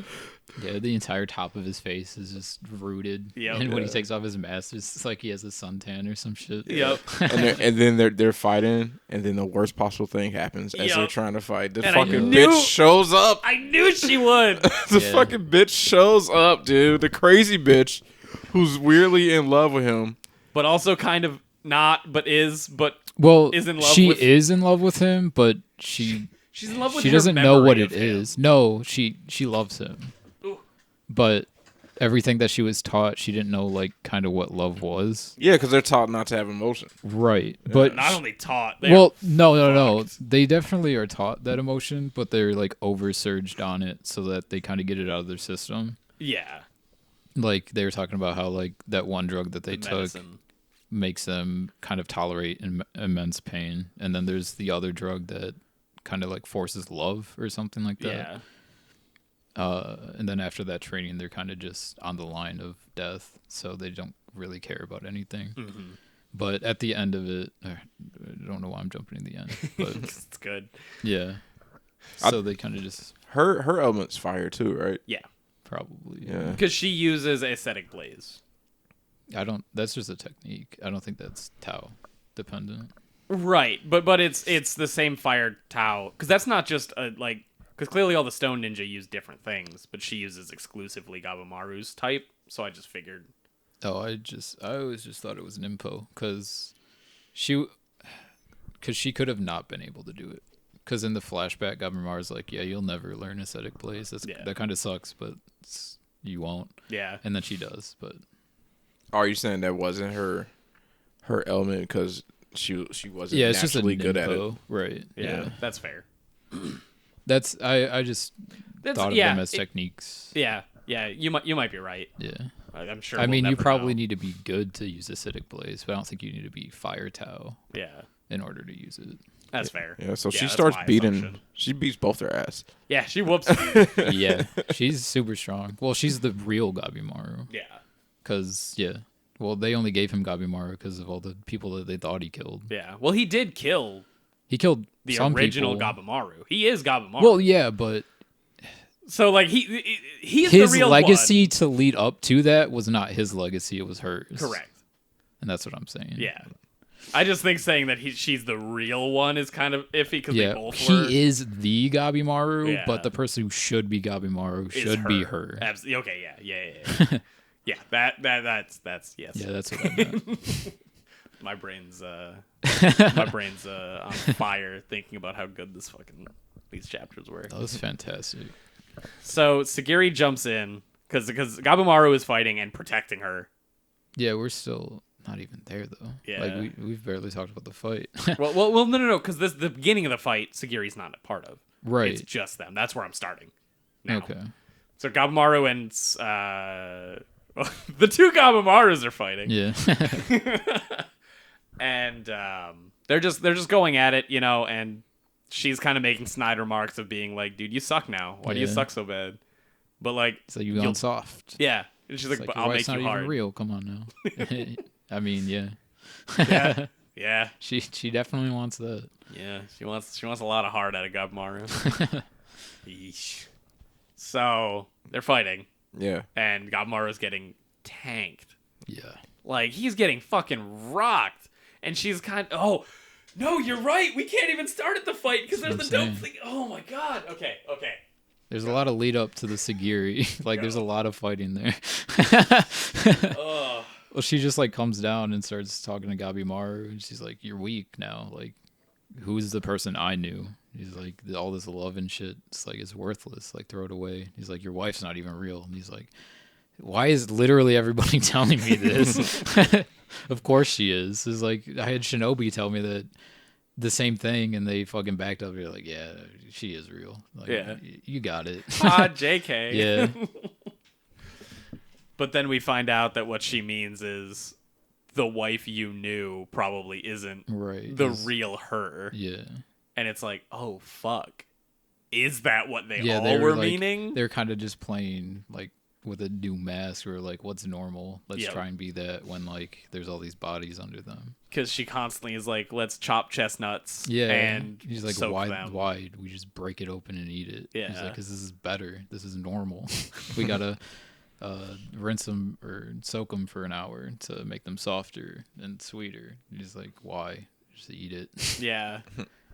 Yeah, the entire top of his face is just rooted. Yep. And when he takes off his mask, it's like he has a suntan or some shit. Yep. And then they're fighting, and then the worst possible thing happens as they're trying to fight. The And I fucking knew- bitch shows up. I knew she would. The fucking bitch shows up, dude. The crazy bitch who's weirdly in love with him. But also kind of not, but is, but Well, is in love she with... is in love with him, but she's in love with she her doesn't know what memory it of him. is. No, she loves him. Ooh. But everything that she was taught, she didn't know like kind of what love was. Yeah, because they're taught not to have emotion. Right. But Not only taught. well, no. They definitely are taught that emotion, but they're like oversurged on it so that they kind of get it out of their system. Yeah. Like they were talking about how like that one drug that they took Medicine. makes them kind of tolerate immense pain, and then there's the other drug that kind of like forces love or something like that. Yeah. And then after that training, they're kind of just on the line of death, so they don't really care about anything. Mm-hmm. But at the end of it, I don't know why I'm jumping to the end, but It's good. yeah. So they kind of just Her element's fire too, right? Yeah. probably Yeah. Because she uses Aesthetic Blaze. That's just a technique. I don't think that's Tao dependent. Right. But it's the same fire Tao. Because that's not just a, like... Because clearly all the Stone Ninja use different things, but she uses exclusively Gabumaru's type, so I just figured... Oh, I always just thought it was an impo because she could have not been able to do it. Because in the flashback, Gabimaru's like, yeah, you'll never learn Ascetic Blaze. That kind of sucks, but you won't. Yeah. And then she does, but... Are you saying that wasn't her element because she wasn't Yeah, it's just a naturally good at it? nympho, right? Yeah, that's fair. That's I just thought of them as techniques. Yeah, you might be right. Yeah. I'm sure. I mean, we'll you never probably know. need to be good to use Acidic Blaze, but I don't think you need to be Fire Tau Yeah, in order to use it. that's fair. Yeah, so she that's starts my beating. assumption. She beats both their ass. Yeah, she whoops. Yeah, she's super strong. Well, she's the real Gabimaru. Yeah. Because, well, they only gave him Gabimaru because of all the people that they thought he killed. Yeah. Well, he did kill He killed the some original people. Gabimaru. He is Gabimaru. Well, yeah, but so like he's his the real legacy to lead up to that was not his legacy; it was hers. one. Correct. And that's what I'm saying. Yeah. I just think saying that she's the real one is kind of iffy because they both he were. is the Gabimaru, Yeah. but the person who should be Gabimaru is should be her. Absolutely. Okay. Yeah. Yeah. That's yes. Yeah, that's what I meant. My brain's on fire thinking about how good this fucking these chapters were. That was fantastic. So Sagiri jumps in because Gabimaru is fighting and protecting her. Yeah, we're still not even there though. Yeah. Like we've barely talked about the fight. well, no, because the beginning of the fight, Sagiri's not a part of. Right. It's just them. That's where I'm starting. Now. Okay. So Gabimaru and the two Gabimarus are fighting. Yeah. And they're just going at it, and she's kind of making snide remarks of being like, dude, you suck now. Why do you suck so bad? But like, so you've gone soft. Yeah. And she's like, but I'll make you not hard. Even real. Come on now. I mean, yeah. Yeah. Yeah. She definitely wants that. Yeah. She wants a lot of heart out of Gabimaru. Yeesh. So they're fighting. Yeah. And Gabimaru's getting tanked. Yeah. Like, he's getting fucking rocked. And she's oh, no, you're right. We can't even start at the fight because there's the dope thing. Oh, my God. Okay. There's a lot of lead up to the Sagiri. Like, there's a lot of fighting there. Ugh. Well, she just, like, comes down and starts talking to Gabimaru. And she's like, you're weak now. Like, who's the person I knew? He's like, all this love and shit, it's like, it's worthless. Like, throw it away. He's like, your wife's not even real. And he's like, why is literally everybody telling me this? Of course she is. It's like, I had Shinobi tell me that the same thing, and they fucking backed up. You're like, yeah, she is real. Like, yeah. You got it. JK. Yeah. But then we find out that what she means is the wife you knew probably isn't the real her. Yeah. And it's like, oh, fuck. Is that what they all were were like, meaning? They're kind of just playing, like, with a new mask or, like, what's normal? Let's try and be that when, like, there's all these bodies under them. Because she constantly is like, let's chop chestnuts. Yeah. And he's like, soak why do we just break it open and eat it? Yeah. He's like, because this is better. This is normal. We got to rinse them or soak them for an hour to make them softer and sweeter. He's like, why? Just eat it. Yeah.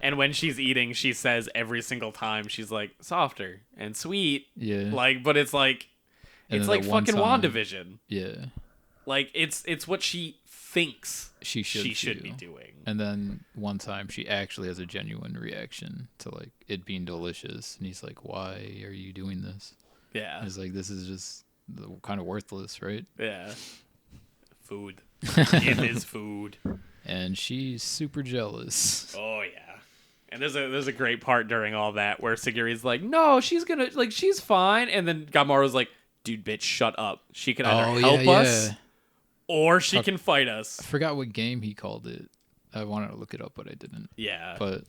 And when she's eating, she says every single time, she's like, softer and sweet. Yeah. Like, but it's like, And it's then like that one fucking time- WandaVision. Yeah. Like, it's what she thinks She should be doing. And then one time she actually has a genuine reaction to, like, it being delicious. And he's like, why are you doing this? Yeah. He's like, this is just kind of worthless, right? Yeah. Food. It is food. And she's super jealous. Oh, yeah. And there's a great part during all that where Sagiri's like, no, she's gonna, like, she's fine. And then Gabimaru's like, dude, bitch, shut up. She can either help us or she can fight us. I forgot what game he called it. I wanted to look it up, but I didn't. Yeah. But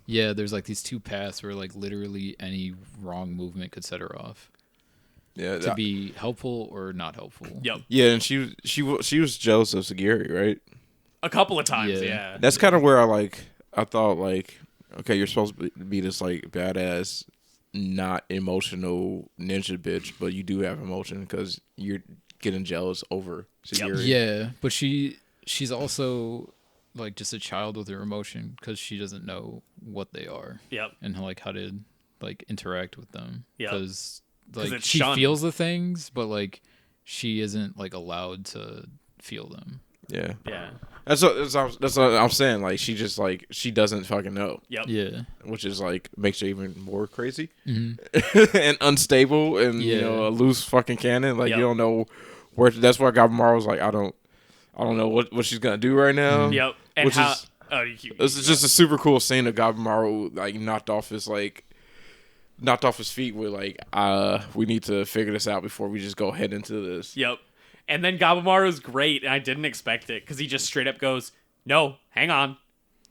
yeah, there's like these two paths where like literally any wrong movement could set her off. Yeah. To be helpful or not helpful. Yep. Yeah, and she was jealous of Sagiri, right? A couple of times, yeah. That's kind of where I thought like, okay, you're supposed to be this like badass, not emotional ninja bitch, but you do have emotion because you're getting jealous over Sagiri. Yeah, but she's also like just a child with her emotion because she doesn't know what they are. Yep. And like how to like interact with them. Yep. Because like it's she shunned. feels the things, but like she isn't like allowed to feel them. Yeah. Yeah. That's what I'm saying. Like she just like she doesn't fucking know. Yep. Yeah. Which is like makes her even more crazy Mm-hmm. and unstable and you know a loose fucking cannon. Like you don't know where. That's why Gabimaru was like, I don't know what she's gonna do right now. Yep. And which how? This is just a super cool scene of Gabimaru like knocked off his feet with like we need to figure this out before we just go head into this. Yep. And then Gabimaru's great, and I didn't expect it because he just straight up goes, "No, hang on,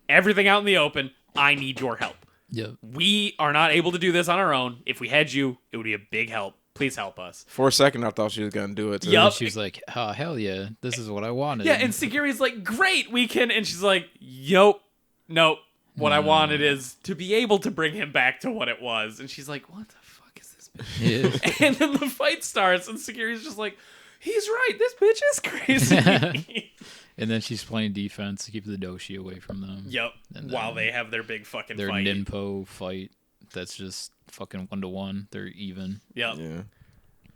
everything out in the open. I need your help. Yep. We are not able to do this on our own. If we had you, it would be a big help. Please help us." For a second, I thought she was gonna do it. Too. Yup. And she was like, oh, hell yeah, this is what I wanted. Yeah, and Sagiri's like, "Great, we can," and she's like, nope. What I wanted is to be able to bring him back to what it was. And she's like, "What the fuck is this bitch?" Yeah. And then the fight starts, and Sagiri's just like, "He's right. This bitch is crazy." And then she's playing defense to keep the doshi away from them. Yep. And While then they have their big fucking Their fight. ninpo fight that's just fucking 1-to-1. They're even. Yep. Yeah.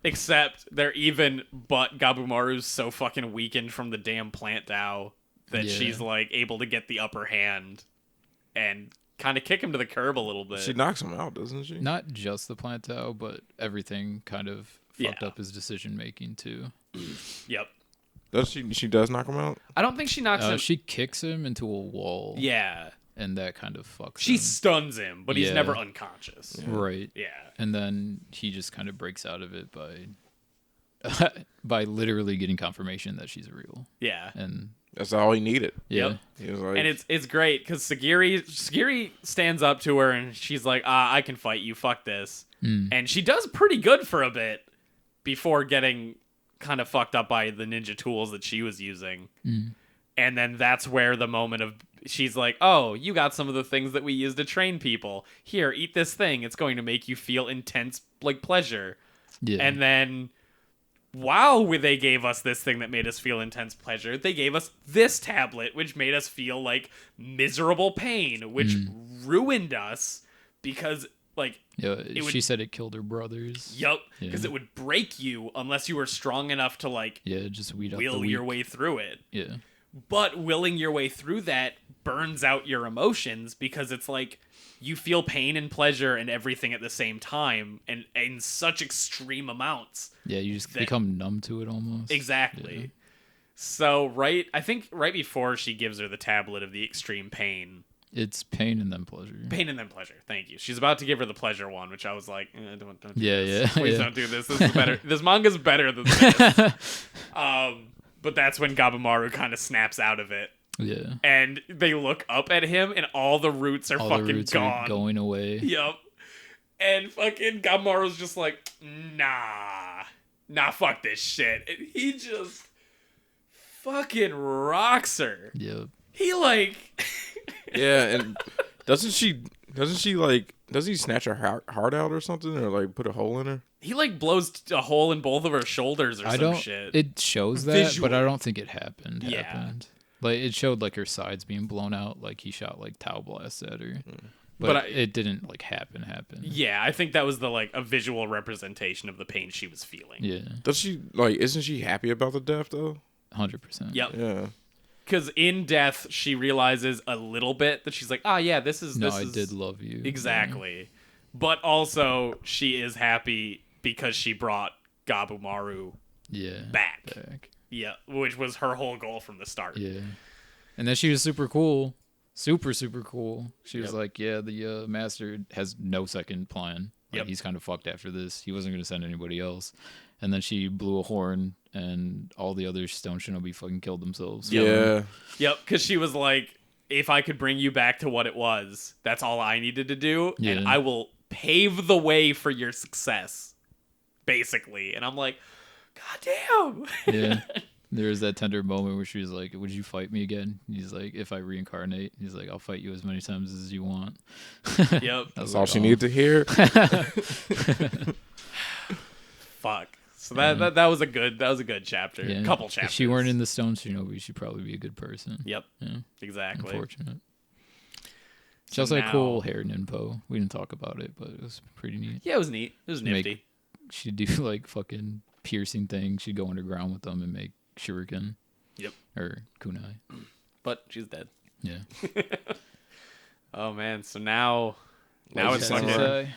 Except they're even, but Gabimaru's so fucking weakened from the damn plant Dao that Yeah. she's like able to get the upper hand and kind of kick him to the curb a little bit. She knocks him out, doesn't she? Not just the plantel, but everything kind of fucked up his decision making too. Yep. Does she does knock him out? I don't think she knocks him. She kicks him into a wall. Yeah. And that kind of fucks She him. stuns him, but he's never unconscious. Yeah. Right. Yeah. And then he just kind of breaks out of it by literally getting confirmation that she's real. Yeah. And that's all he needed. Yeah. Yep. He was like, and it's great because Sagiri stands up to her and she's like, I can fight you. Fuck this. And she does pretty good for a bit before getting kind of fucked up by the ninja tools that she was using. And then that's where the moment of she's like, oh, you got some of the things that we use to train people. Here, eat this thing. It's going to make you feel intense, like, pleasure. Yeah. And then while they gave us this thing that made us feel intense pleasure, they gave us this tablet, which made us feel like miserable pain, which ruined us because, like... she said it killed her brothers. Yep, because it would break you unless you were strong enough to, like... just weed out will your way through it. Yeah. But willing your way through that burns out your emotions because it's like you feel pain and pleasure and everything at the same time and in such extreme amounts. Yeah, you just become numb to it almost. Exactly. Yeah. So I think right before she gives her the tablet of the extreme pain. It's pain and then pleasure. Pain and then pleasure. Thank you. She's about to give her the pleasure one, which I was like, don't do this. Yeah. Please don't do this. This is better. This manga's better than this. But that's when Gabumaru kind of snaps out of it. Yeah. And they look up at him, and all the roots are gone. Going away. Yep. And fucking Gabumaru's just like, nah, fuck this shit. And he just fucking rocks her. Yep. He like... yeah, and doesn't he snatch her heart out or something, or like put a hole in her? He like blows a hole in both of her shoulders or some shit. It shows that, Visually. but I don't think it happened. Yeah. Like it showed like her sides being blown out, like he shot like towel blasts at her. But it didn't like happen. Yeah, I think that was a visual representation of the pain she was feeling. Yeah. Does she isn't she happy about the death though? 100%. Yep. Yeah. Because in death, she realizes a little bit that she's like, this is... I did love you. Exactly. Yeah. But also, she is happy because she brought Gabumaru back. Yeah, which was her whole goal from the start. Yeah. And then she was super cool. Super, super cool. She was like, the master has no second plan. Like, he's kind of fucked after this. He wasn't going to send anybody else. And then she blew a horn, and all the other Stone Shinobi fucking killed themselves. Yeah. Yep, because she was like, if I could bring you back to what it was, that's all I needed to do, and I will pave the way for your success, basically. And I'm like, God damn. Yeah. There was that tender moment where she was like, would you fight me again? He's like, if I reincarnate. He's like, I'll fight you as many times as you want. Yep. That's all she needed to hear. Fuck. So that was a good chapter. Yeah. Couple chapters. If she weren't in the Stone Shinobi, she'd probably be a good person. Yep. Yeah. Exactly. Unfortunate. She also had cool hair ninpo. We didn't talk about it, but it was pretty neat. Yeah, it was neat. It was nifty. She'd do like fucking piercing things. She'd go underground with them and make shuriken. Yep. Or kunai. But she's dead. Yeah. Oh man, so now it's Tetsusai.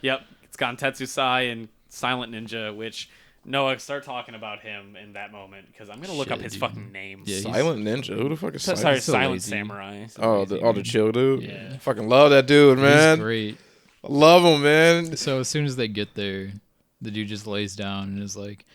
Yep. It's gone Tetsusai and Silent Ninja, which Noah, start talking about him in that moment because I'm gonna look up his fucking name. Yeah, Silent Ninja. Who the fuck is Silent? Sorry, Silent Samurai. The chill dude. Yeah. Fucking love that dude, man. He's great. I love him, man. So as soon as they get there, the dude just lays down and is like,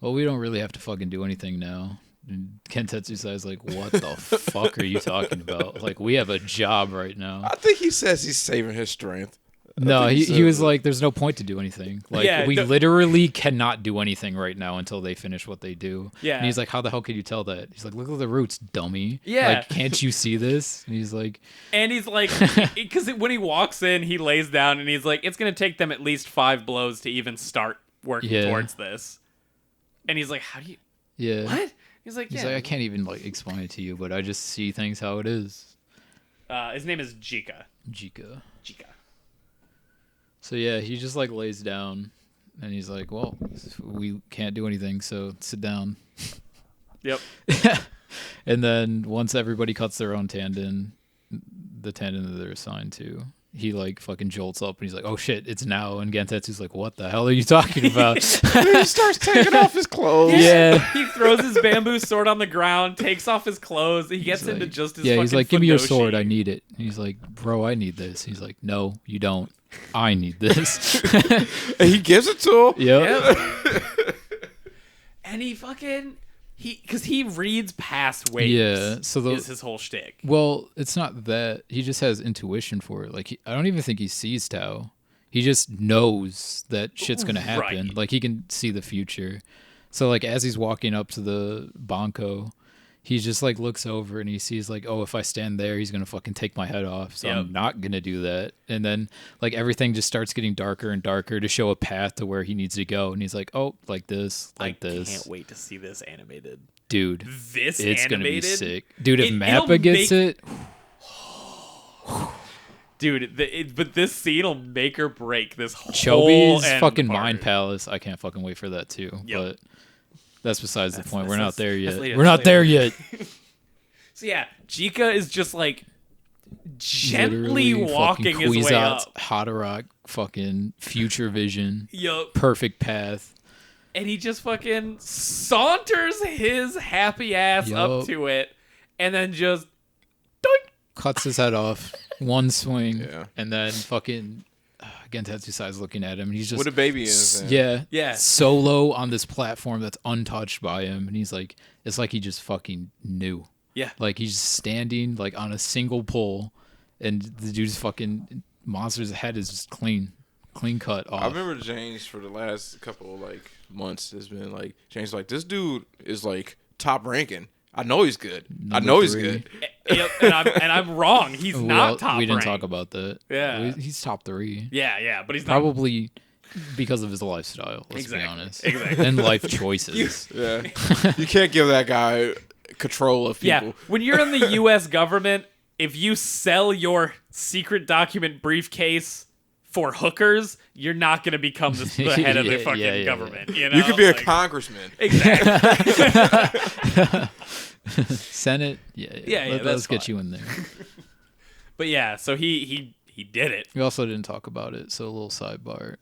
"Well, we don't really have to fucking do anything now." And Ken Tetsusai is like, "What the fuck are you talking about? Like, we have a job right now." I think he says he's saving his strength. No, he was like, "There's no point to do anything. Like, we literally cannot do anything right now until they finish what they do." Yeah. And he's like, "How the hell can you tell that?" He's like, "Look at the roots, dummy. Yeah. Like, can't you see this?" And he's like, because when he walks in, he lays down and he's like, "It's gonna take them at least 5 blows to even start working towards this." And he's like, "How do you? Yeah. What?" He's like, "I can't even like explain it to you, but I just see things how it is." His name is Jika. Jika. Jika. So yeah, he just like lays down, and he's like, "Well, we can't do anything, so sit down." Yep. And then once everybody cuts their own tendon, the tandem that they're assigned to, he like fucking jolts up and he's like, "Oh shit, it's now." And Gentetsu's like, "What the hell are you talking about?" He starts taking off his clothes. Yeah. He throws his bamboo sword on the ground, takes off his clothes. He gets He's into like, just his yeah. fucking He's like, "Give me your fudoshi. sword. I need it." And he's like, "Bro, I need this." He's like, "No, you don't. I need this." And he gives it to him. Yep. Yep. And he fucking because he reads past waves. Yeah. So is his whole shtick. well, it's not that he just has intuition for it. Like I don't even think he sees Tao. He just knows that shit's gonna happen. Right. Like he can see the future. So like as he's walking up to the Banco, he just like looks over and he sees like, oh, if I stand there, he's gonna fucking take my head off. So Yep. I'm not gonna do that. And then like everything just starts getting darker and darker to show a path to where he needs to go. And he's like, oh, like this, like I this. can't wait to see this animated. Dude, This it's animated, gonna be sick. Dude, if It'll Mappa gets make- it, dude. But this scene will make or break this whole Chobi's end fucking part. Mind Palace. I can't fucking wait for that too. Yep. But that's besides the point. We're that's- not there that's yet. later, We're that's not there yet. So yeah, Jika is just like gently Literally walking fucking his way up. Kwisatz, Haderach, fucking future vision, Yup. perfect path. And he just fucking saunters his happy ass up Yup. to it, and then just doink. Cuts his head off, one swing, Yeah. and then fucking Gentetsu Sai's looking at him, and he's just With a baby in his hand. yeah, Yeah. solo on this platform that's untouched by him, and he's like, it's like he just fucking knew. Yeah. Like he's standing like on a single pole, and the dude's fucking monster's head is just clean cut off. I remember James for the last couple like months has been like James like this dude is like top ranking. I know he's good. I Number know he's 3. good. Yep, and I'm wrong. He's not top. We didn't ranked. talk about that. Yeah. He's top 3. Yeah, but he's not. Probably because of his lifestyle. Let's Exactly, be honest. exactly. And life choices. Yeah, you can't give that guy control of people. Yeah, when you're in the U.S. government, if you sell your secret document briefcase for hookers, you're not going to become the head of the Yeah, fucking yeah, yeah. government. You know, You could be a Like, congressman. exactly. Senate. Yeah. Yeah, Let's that's get fine. you in there. But yeah, so he did it. We also didn't talk about it, so a little sidebar.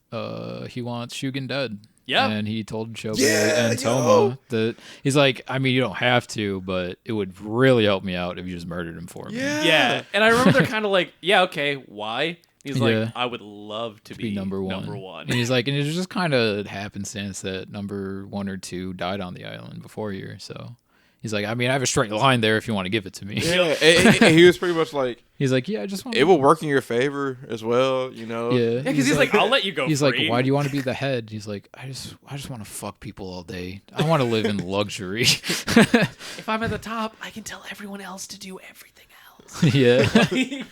He wants Shugen dead. Yeah. And he told Chobe Yeah, and yo. Toma that he's like, I mean, you don't have to, but it would really help me out if you just murdered him for me. Yeah, and I remember they're kind of like, yeah, okay, why? He's Yeah. like, I would love to Be number one. Number one. And he's like, and it's just kind of happenstance that number 1 or 2 died on the island before here. So he's like, I mean, I have a straight line there if you want to give it to me. Yeah, and he was pretty much like, He's like, yeah, I just want it will work in your favor as well, you know. Yeah. Yeah, because he's like, I'll let you go He's free. like, why do you want to be the head? He's like, I just want to fuck people all day. I want to live in luxury. If I'm at the top, I can tell everyone else to do everything else. Yeah.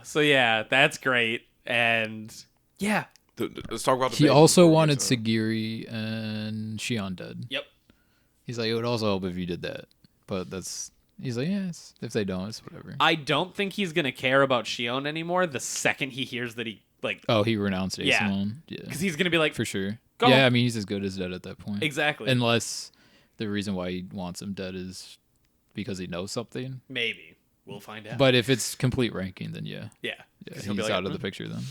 So yeah, that's great. And yeah. Let's talk about the He baby also before we wanted get to- Sagiri and Shion dead. Yep. He's like, it would also help if you did that. But he's like, yeah, if they don't, it's whatever. I don't think he's gonna care about Shion anymore the second he hears that he like Oh, he renounced Yeah. Asamon. Yeah. because he's gonna be like For sure. Go. Yeah, I mean, he's as good as dead at that point. exactly Unless the reason why he wants him dead is because he knows something. maybe we'll find out. But if it's complete ranking, then yeah. yeah, Yeah, 'Cause he's he'll be like, out of the picture then.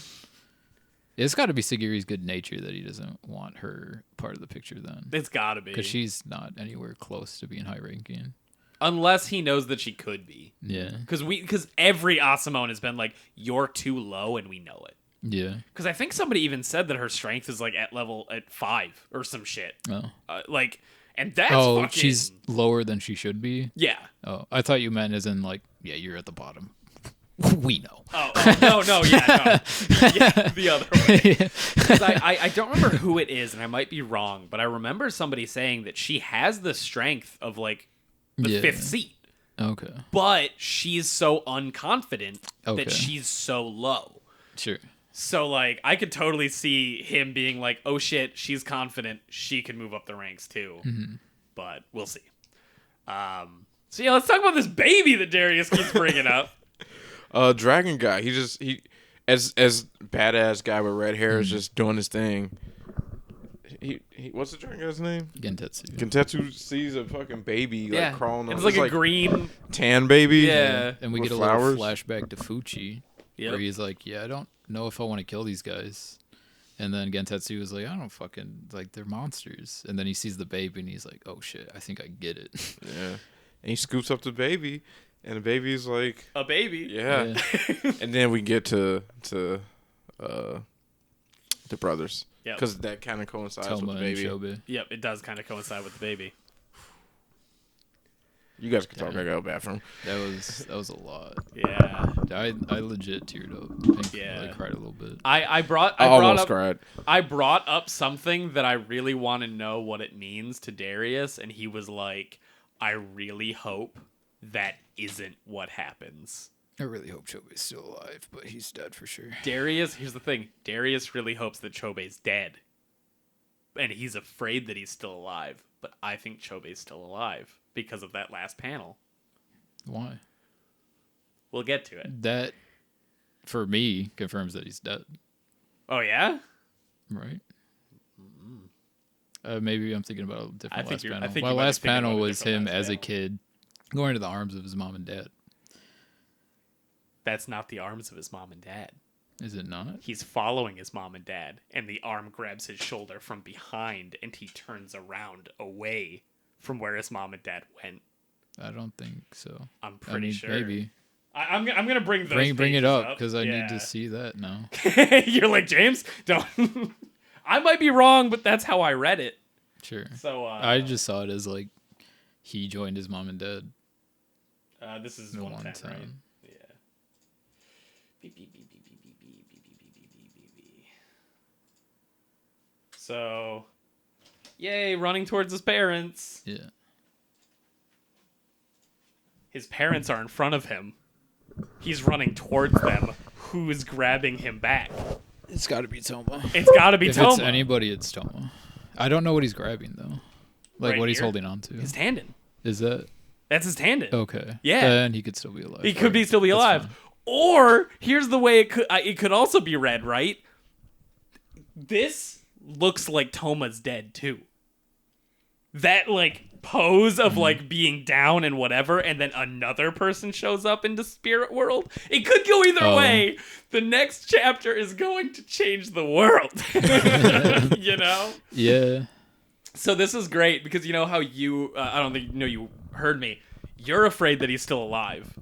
It's got to be Sagiri's good nature that he doesn't want her part of the picture then. It's gotta be Because she's not anywhere close to being high ranking. unless he knows that she could be. Yeah. Because every Asamon has been like, you're too low and we know it. Yeah. Because I think somebody even said that her strength is like at 5 or some shit. Oh. And that's Oh, fucking... she's lower than she should be. Yeah. Oh, I thought you meant as in like, yeah, you're at the bottom. We know. Oh, no, yeah, no. Yeah, the other way. 'Cause I don't remember who it is, and I might be wrong, but I remember somebody saying that she has the strength of like the Yeah. 5th seat, Okay. but she's so unconfident Okay. that she's so low. Sure. So like I could totally see him being like, oh shit, she's confident, she can move up the ranks too. Mm-hmm. But we'll see. So yeah, let's talk about this baby that Darius keeps bringing up. Dragon guy. He as badass guy with red hair is just doing his thing. he what's the dragon guy's name? Gentetsu. Sees a fucking baby Yeah. crawling on. It's like a green. tan baby. Yeah. And we with get a flowers. little flashback to Fuchi, where he's like, "Yeah, I don't know if I want to kill these guys." And then Gentetsu was like, "I don't fucking like they're monsters." And then he sees the baby and he's like, "Oh shit, I think I get it." Yeah. And he scoops up the baby, and the baby's like A baby. Yeah. And then we get to the brothers. Yep. Because that kind of coincides Toma with the baby. and Shobe. Yep, it does kind of coincide with the baby. You guys can talk. I got to go bathroom. That was a lot. Yeah. I legit teared up. Yeah. I cried a little bit. I brought cried. I brought up something that I really want to know what it means to Darius, and he was like, I really hope that isn't what happens. I really hope Chobe's still alive, but he's dead for sure. Here's the thing. Darius really hopes that Chobe's dead. And he's afraid that he's still alive. But I think Chobe's still alive because of that last panel. Why? We'll get to it. That, for me, confirms that he's dead. Oh, yeah? Right? Maybe I'm thinking about a different last panel. My you might be last thinking panel about a was different him last as a panel. kid going to the arms of his mom and dad. That's not the arms of his mom and dad. Is it not? He's following his mom and dad, and the arm grabs his shoulder from behind, and he turns around away from where his mom and dad went. I don't think so. I'm pretty sure. Maybe. I'm gonna bring those Bring it pages up because I need Yeah. to see that now. You're like, James, don't. I might be wrong, but that's how I read it. Sure. So I just saw it as like he joined his mom and dad. this is The 110, right? 110. Yeah. Beep, beep, beep, beep, beep, beep, beep, beep, beep, beep, beep, beep, beep. So, yay, running towards his parents. Yeah. His parents are in front of him. He's running towards them. Who's grabbing him back? It's got to be Toma. It's got to be If Toma. it's anybody, it's Toma. I don't know what he's grabbing though. Like Right what he's here? holding on to. His tandem. Is that That's his tandem. okay? Yeah. Then he could still be alive. He could be Alright, still be that's alive. fine. Or here's the way it could also be read, right? This looks like Toma's dead too. That like pose of like being down and whatever, and then another person shows up in the spirit world. It could go either way. The next chapter is going to change the world. You know? Yeah. So this is great because you know how you I don't think you heard me. You're afraid that he's still alive.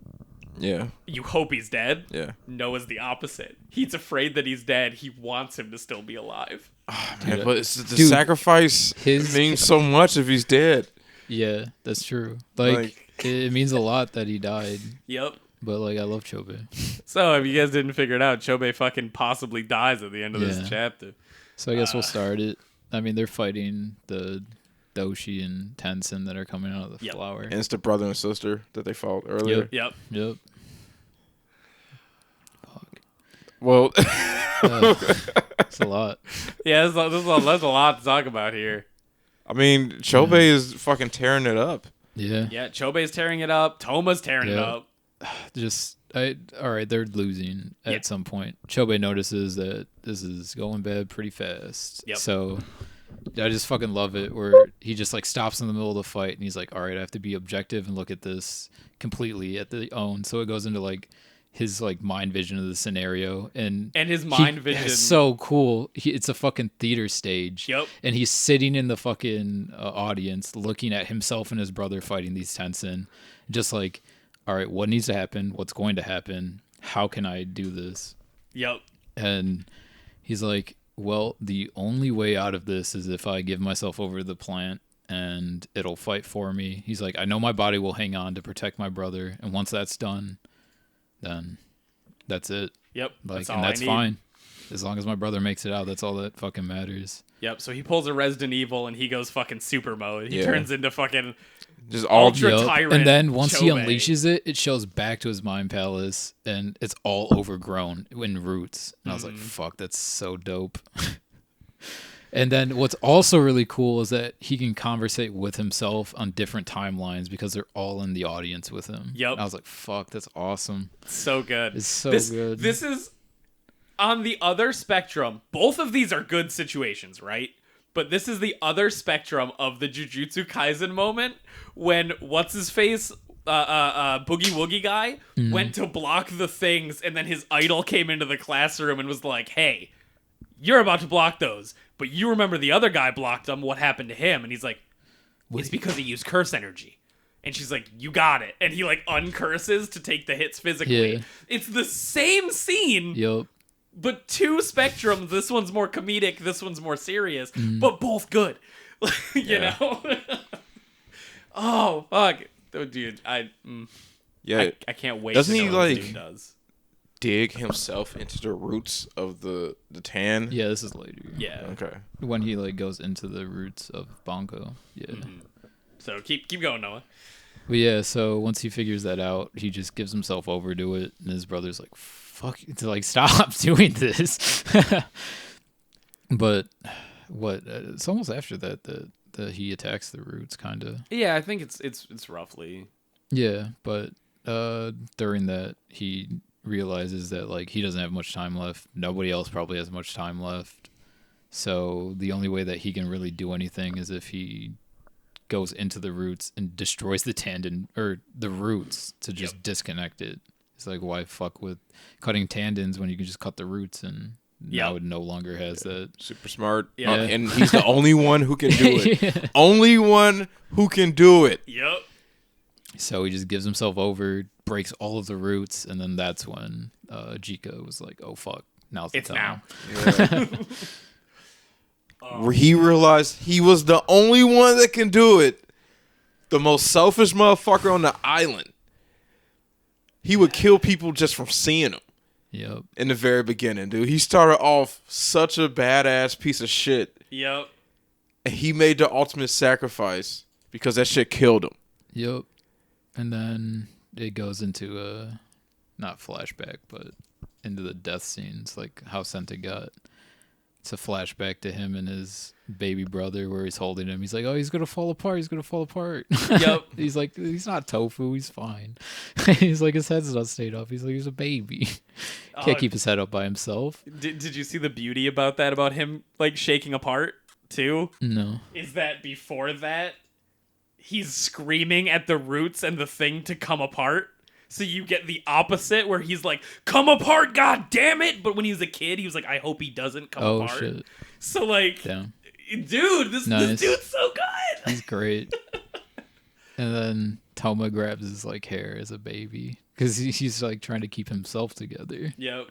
Yeah. You hope he's dead. Yeah. Noah's the opposite. He's afraid that he's dead. He wants him to still be alive. Man, but it's the Dude, sacrifice means so much if he's dead. Yeah, that's true. Like it means a lot that he died. Yep. But like I love Chobe. So if you guys didn't figure it out, Chobe fucking possibly dies at the end of this Yeah. chapter. So I guess we'll start it. I mean, they're fighting the Doshi and Tenzin that are coming out of the Yep. flower. And it's the brother and sister that they fought earlier. Yep. Yep. Well, It's a lot. Yeah, there's a lot to talk about here. I mean, Chobe is fucking tearing it up. Yeah. Yeah, Chobe's tearing it up. Toma's tearing it Yeah. up. All right, they're losing at Yeah. some point. Chobe notices that this is going bad pretty fast. Yep. So I just fucking love it where he just like stops in the middle of the fight and he's like, all right, I have to be objective and look at this completely at the own. So it goes into like his like mind vision of the scenario and his mind vision. is so cool. It's a fucking theater stage. Yep. And he's sitting in the fucking audience looking at himself and his brother fighting these Tenzin. Just like, all right, what needs to happen? What's going to happen? How can I do this? Yep. And he's like, well, the only way out of this is if I give myself over to the plant and it'll fight for me. He's like, I know my body will hang on to protect my brother. And once that's done, then that's it. Yep. Like, all and that's I need. fine. As long as my brother makes it out, that's all that fucking matters. Yep. So he pulls a Resident Evil and he goes fucking super mode. He Yeah. turns into fucking Just all Ultra Yup. tyrant And then once he Chobe. unleashes it, it shows back to his mind palace and it's all overgrown in roots. And I was like, fuck, that's so dope. And then what's also really cool is that he can conversate with himself on different timelines because they're all in the audience with him. Yep. And I was like, fuck, that's awesome. so good. It's so this, good. This is on the other spectrum. Both of these are good situations, right? But this is the other spectrum of the Jujutsu Kaisen moment when what's-his-face, Boogie Woogie guy, went to block the things, and then his idol came into the classroom and was like, hey, you're about to block those, but you remember the other guy blocked them, what happened to him? And he's like, it's because he used curse energy. And she's like, you got it. And he, like, uncurses to take the hits physically. Yeah. It's the same scene. Yep. But two spectrums. This one's more comedic. This one's more serious. But both good. you know? Oh, fuck. Oh, dude, I can't wait doesn't to know he, what like, Dune does. dig himself into the roots of the tan? Yeah, this is later. Yeah. Okay. When he, like, goes into the roots of Banco. Yeah. Mm-hmm. So keep going, Noah. But yeah, so once he figures that out, he just gives himself over to it, and his brother's like, fuck, to like, stop doing this. But what? It's almost after that he attacks the roots, kind of. Yeah, I think it's roughly. Yeah, but during that, he realizes that, like, he doesn't have much time left. Nobody else probably has much time left. So the only way that he can really do anything is if he goes into the roots and destroys the tendon or the roots to just disconnect it. It's like, why fuck with cutting tendons when you can just cut the roots, and now it no longer has that. Super smart. Yeah. And he's the only one who can do it. Only one who can do it. Yep. So he just gives himself over, breaks all of the roots, and then that's when Jika was like, oh fuck, now's the time. Yeah. Where he realized he was the only one that can do it. The most selfish motherfucker on the island. He would kill people just from seeing him. Yep. In the very beginning, dude. He started off such a badass piece of shit. Yep. And he made the ultimate sacrifice because that shit killed him. Yep. And then it goes into a, not flashback, but into the death scenes, like how Senta got. It's a flashback to him and his baby brother where he's holding him. He's like, oh, he's going to fall apart. He's going to fall apart. Yep. He's like, he's not tofu. He's fine. He's like, his head's not stayed up. He's like, he's a baby. Can't keep his head up by himself. Did you see the beauty about that, about him, like, shaking apart, too? No. Is that before that, he's screaming at the roots and the thing to come apart? So you get the opposite where he's like, come apart, god damn it! But when he was a kid, he was like, I hope he doesn't come apart. Oh, shit. So, like, Damn. Dude, this dude's so good! He's great. And then Toma grabs his, like, hair as a baby. Because he's, like, trying to keep himself together. Yep.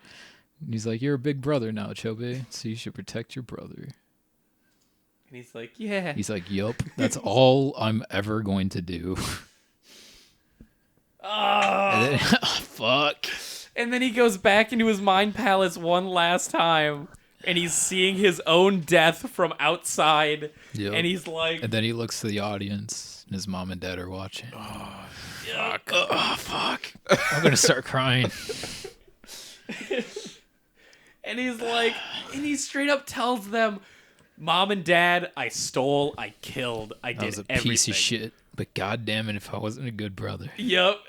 And he's like, you're a big brother now, Chobe, so you should protect your brother. And he's like, yeah. He's like, yup, that's all I'm ever going to do. Oh. And then, fuck. And then he goes back into his mind palace one last time, and he's seeing his own death from outside. Yep. And he's like... And then he looks to the audience, and his mom and dad are watching. Oh, fuck. Oh, fuck. I'm going to start crying. And he's like... And he straight up tells them, Mom and Dad, I stole, I killed, I did everything. I was a piece of shit. But goddamn it, if I wasn't a good brother. Yep.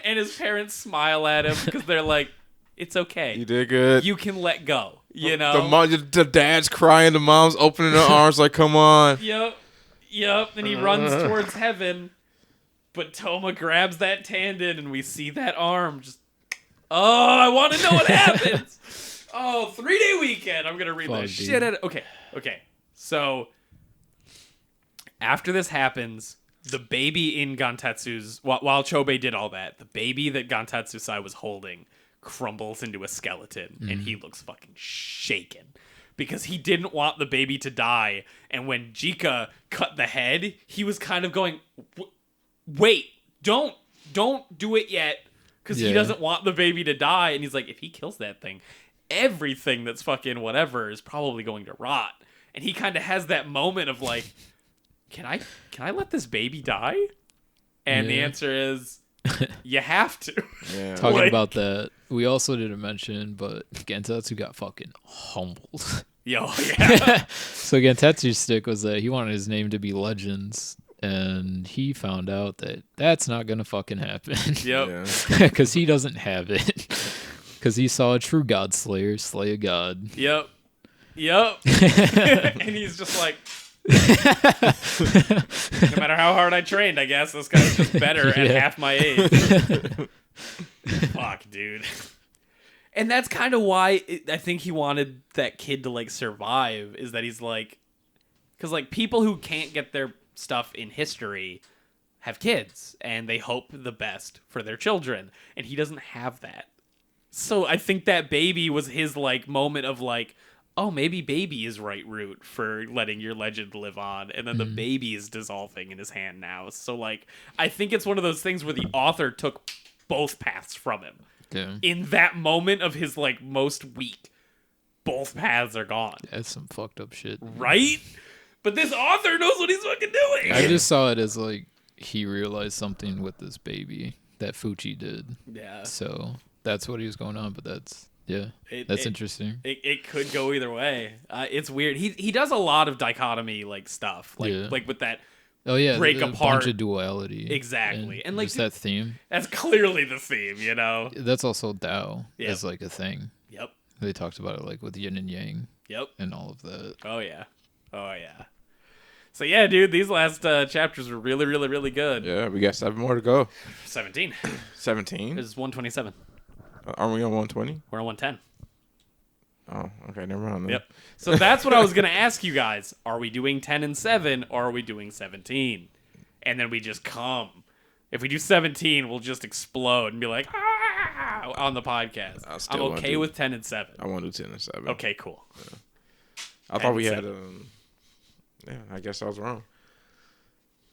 And his parents smile at him because they're like, it's okay. You did good. You can let go. You know? The dad's crying. The mom's opening her arms like, come on. Yep. And he runs towards heaven. But Toma grabs that tendon and we see that arm just... Oh, I want to know what happens. Oh, 3-day weekend. I'm going to read that shit at it. Okay. So, after this happens... The baby in Gantetsu's... While Chobe did all that, the baby that Gantetsu-sai was holding crumbles into a skeleton, and he looks fucking shaken. Because he didn't want the baby to die, and when Jika cut the head, he was kind of going, wait, don't do it yet, because he doesn't want the baby to die, and he's like, if he kills that thing, everything that's fucking whatever is probably going to rot. And he kind of has that moment of like... Can I let this baby die? And the answer is, you have to. Yeah. Talking about that, we also didn't mention, but Gantetsu got fucking humbled. Yo, yeah. So Gantetsu's stick was that he wanted his name to be Legends, and he found out that that's not gonna fucking happen. Yep. Because he doesn't have it. Because he saw a true God Slayer slay a god. Yep. Yep. And he's just like, no matter how hard I trained, I guess this guy's just better at half my age. Fuck, dude. And that's kind of why I think he wanted that kid to like survive, is that he's like, because like people who can't get their stuff in history have kids and they hope the best for their children, and he doesn't have that. So I think that baby was his like moment of like, oh, maybe baby is right route for letting your legend live on, and then the baby is dissolving in his hand now. So like, I think it's one of those things where the author took both paths from him. Yeah. In that moment of his like most weak, both paths are gone. That's some fucked up shit. Right? But this author knows what he's fucking doing. I just saw it as like he realized something with this baby that Fuchi did. Yeah. So that's what he was going on, but that's interesting. It could go either way. It's weird. He does a lot of dichotomy like stuff, like with that. Oh yeah, break a apart. Bunch of duality. Exactly, and like just that theme. That's clearly the theme, you know. That's also Tao as like a thing. Yep. They talked about it like with yin and yang. Yep. And all of that. Oh yeah. So yeah, dude, these last chapters were really, really, really good. Yeah, we got 7 more to go. 17. 17? This is 127. Aren't we on 120? We're on 110. Oh, okay, never mind. Then. Yep. So that's what I was going to ask you guys. Are we doing 10 and 7, or are we doing 17? And then we just come. If we do 17, we'll just explode and be like, ah, on the podcast. I'm okay with 10 and 7. I want to do 10 and 7. Okay, cool. Yeah. I thought we had... yeah, I guess I was wrong.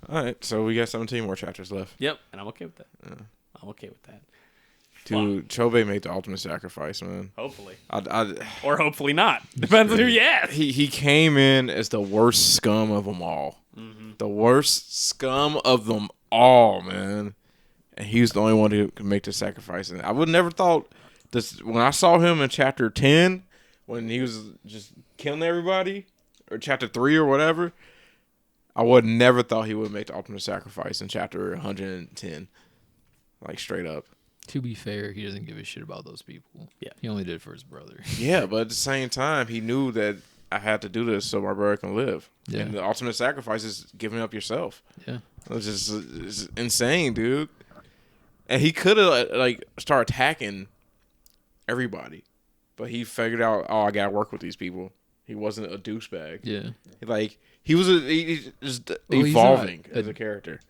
All right, so we got 17 more chapters left. Yep, and I'm okay with that. Yeah. I'm okay with that. Dude, Chobei made the ultimate sacrifice, man. Hopefully. Or hopefully not. Depends on who you ask. He came in as the worst scum of them all. Mm-hmm. The worst scum of them all, man. And he was the only one who could make the sacrifice. And I would never thought this when I saw him in chapter 10, when he was just killing everybody, or chapter 3 or whatever, I would never thought he would make the ultimate sacrifice in chapter 110. Like, straight up. To be fair, he doesn't give a shit about those people. Yeah. He only did it for his brother. Yeah, but at the same time, he knew that I had to do this so my brother can live. Yeah. And the ultimate sacrifice is giving up yourself. Yeah. It's insane, dude. And he could have, like, started attacking everybody. But he figured out, oh, I got to work with these people. He wasn't a douchebag. Yeah. He was just evolving as a character.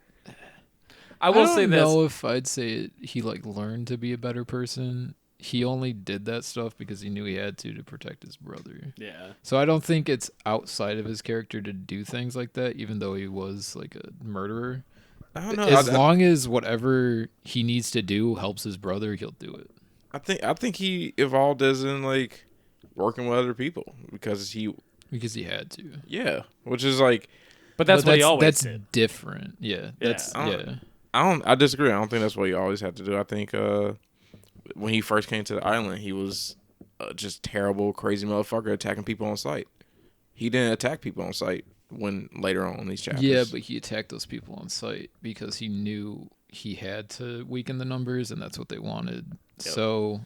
I will say this. I don't know if I'd say he like learned to be a better person. He only did that stuff because he knew he had to protect his brother. Yeah. So I don't think it's outside of his character to do things like that, even though he was like a murderer. I don't know. As long as whatever he needs to do helps his brother, he'll do it. I think he evolved as in like working with other people because he had to. Yeah, which is like. But that's what he always did. That's different. Yeah. That's yeah. I disagree. I don't think that's what he always had to do. I think when he first came to the island, he was just terrible, crazy motherfucker attacking people on sight. He didn't attack people on sight when later on in these chapters. Yeah, but he attacked those people on sight because he knew he had to weaken the numbers, and that's what they wanted. Yep. So,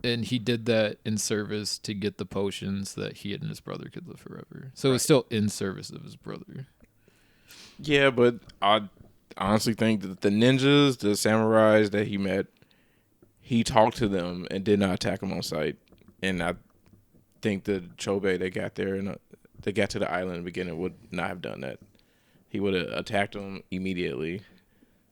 and he did that in service to get the potions that he and his brother could live forever. So it's still in service of his brother. Yeah, but I honestly think that the ninjas, the samurais that he met, he talked to them and did not attack them on sight. And I think the Chobei that got there and they got to the island in the beginning would not have done that. He would have attacked them immediately.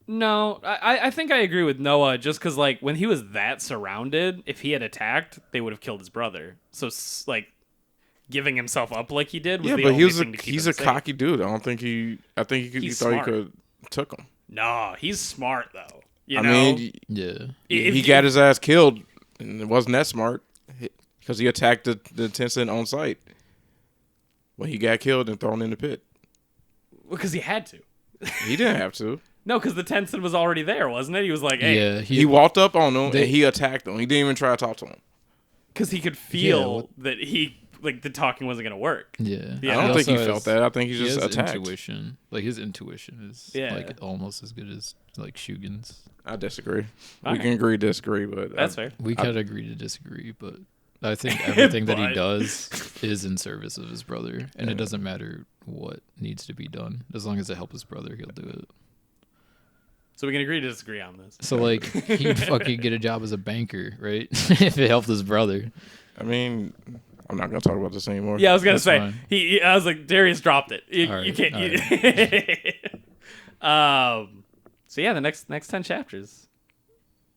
No, I think I agree with Noah, just because like when he was that surrounded, if he had attacked, they would have killed his brother. So like giving himself up like he did was the only thing to keep he's him a safe. cocky dude. I think he thought he could took him. No, he's smart though. You I know? mean, yeah. He got his ass killed, and it wasn't that smart because he attacked the Tencent on sight. Well, he got killed and thrown in the pit. Because he had to. He didn't have to. No, because the Tencent was already there, wasn't it? He was like, hey. Yeah, he walked up on him and he attacked him. He didn't even try to talk to him. Because he could feel that the talking wasn't going to work. Yeah. I don't think he felt that. I think he just attacked. Intuition. Like, his intuition is like almost as good as like Shugen's. I disagree. We can agree to disagree, but that's fair. We can agree to disagree, but I think everything that he But- does is in service of his brother, and it doesn't matter what needs to be done. As long as it helps his brother, he'll do it. So we can agree to disagree on this. So, like, he'd fucking get a job as a banker, right? If it helped his brother. I mean, I'm not gonna talk about this anymore. Yeah, I was gonna That's say fine. I was like, Darius dropped it. You Alright, can't. So yeah, the next 10 chapters.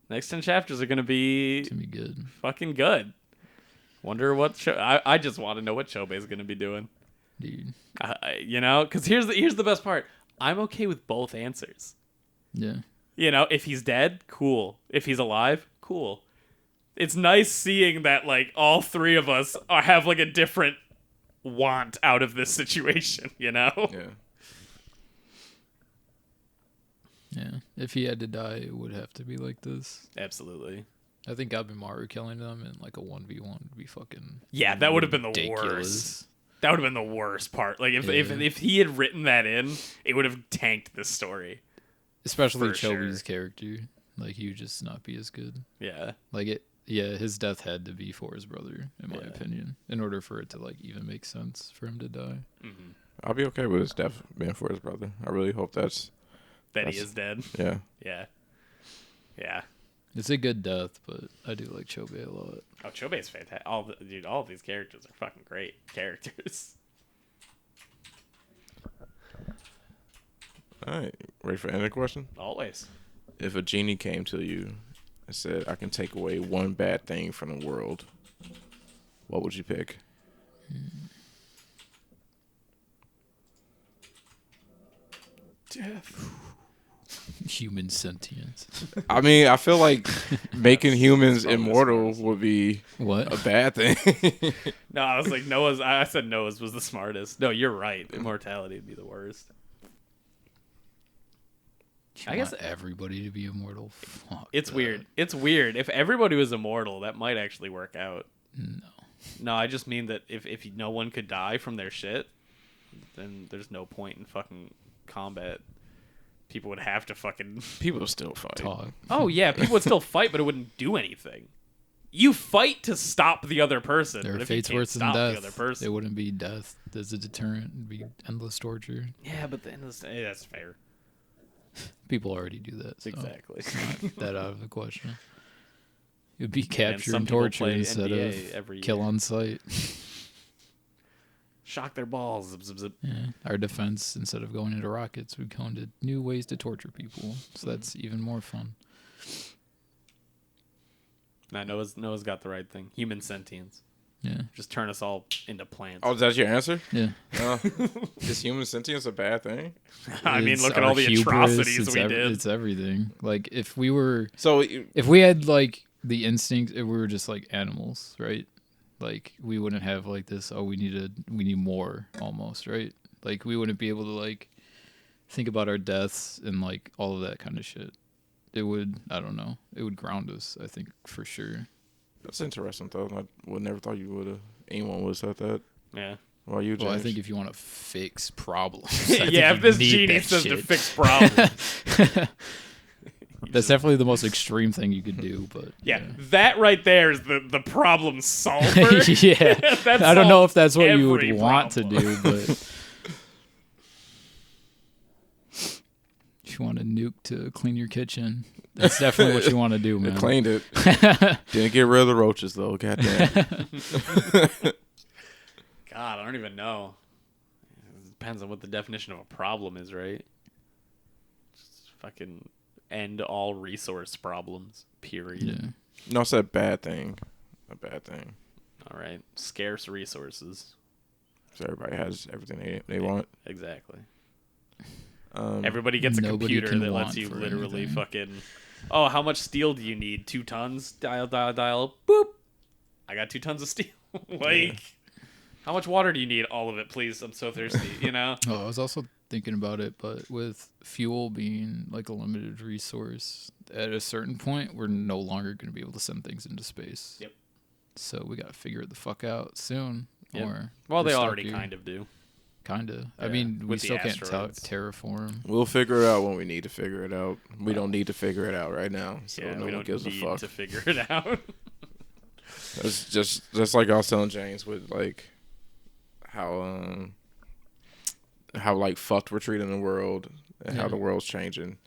Next 10 chapters are gonna be It's gonna be good. fucking good. Wonder what I just want to know what Chobei's gonna be doing. Dude. You know, because here's the best part. I'm okay with both answers. Yeah. You know, if he's dead, cool. If he's alive, cool. It's nice seeing that, like, all three of us have, like, a different want out of this situation, you know? Yeah. Yeah. If he had to die, it would have to be like this. Absolutely. I think Abimaru killing them in like a 1v1 would be fucking Yeah, that would have been the ridiculous. worst. That would have been the worst part. Like, if Yeah. he had written that in, it would have tanked this story. Especially For sure. Chobi's character. Like, he would just not be as good. Yeah. Like, his death had to be for his brother, in my Yeah. opinion, in order for it to, like, even make sense for him to die. Mm-hmm. I'll be okay with his death being for his brother. I really hope that's That he is dead. yeah. Yeah. Yeah. It's a good death, but I do like Chobei a lot. Oh, Chobei's fantastic. All of these characters are fucking great characters. All right, ready for the end question? Always. If a genie came to you and said, "I can take away one bad thing from the world," what would you pick? Death. Human sentience. I mean, I feel like making humans That's immortal smart. would be What? a bad thing. No, I was like Noah's. I said Noah's was the smartest. No, you're right. Immortality would be the worst. I I guess- guess everybody to be immortal. Fuck It's that. weird. It's weird. If everybody was immortal, that might actually work out. No. No, I just mean that if no one could die from their shit, then there's no point in fucking combat. People would have to fucking. People still fight. Talk. Oh yeah, people would still fight, but it wouldn't do anything. You fight to stop the other person. There but are if you fates can't worse than stop death. the other person. It wouldn't be death. There's a deterrent. It'd be endless torture. Yeah, but the end of the that's fair. People already do that. So Exactly. It's not that out of the question. It would be And capture some and people torture play instead NBA of every kill year. on sight. Shock their balls. Zip, zip, zip. Yeah. Our defense, instead of going into rockets, would go into new ways to torture people. So that's even more fun. Nah, Noah's got the right thing. Human sentience. Yeah. Just turn us all into plants. Oh, is that your answer? Yeah. Is human sentience a bad thing? I mean, It's look at our all the hubris, atrocities it's we did. It's everything. Like, if we had like the instinct, if we were just like animals, right? Like, we wouldn't have like this, we need more almost, right? Like, we wouldn't be able to like think about our deaths and like all of that kind of shit. It would, I don't know, it would ground us, I think, for sure. That's interesting, though. I would never thought anyone would have said that. Yeah. Well, you, James? Well, I think if you want to fix problems, Yeah, if this genie says to fix problems. That's definitely the most extreme thing you could do, but Yeah, that right there is the problem solver. yeah. That I don't know if solves that's what you would every want problem. to do, but if you want a nuke to clean your kitchen, that's definitely what you want to do, They man. cleaned it. Didn't get rid of the roaches, though. Goddamn. God, I don't even know. It depends on what the definition of a problem is, right? Just fucking end all resource problems. Period. Yeah. No, I said bad thing. A bad thing. All right. Scarce resources. So everybody has everything they want. Exactly. Everybody Everybody gets a Nobody computer can that want lets you for literally anything. fucking. Oh, how much steel do you need? 2 tons? Dial. Boop. I got 2 tons of steel. Like, how much water do you need? All of it, please. I'm so thirsty. You know. Oh, I was also thinking about it, but with fuel being like a limited resource, at a certain point, we're no longer going to be able to send things into space. Yep. So we got to figure it the fuck out soon. Yep. Or Well, we're they stuck already here. kind of do. Kinda. I Yeah, mean, we with the still can't asteroids. terraform. We'll figure it out when we need to figure it out. We don't need to figure it out right now. So Yeah, no we one don't gives a need fuck. to figure it out. It's just like I was telling James with like how like fucked we're treating the world and how the world's changing.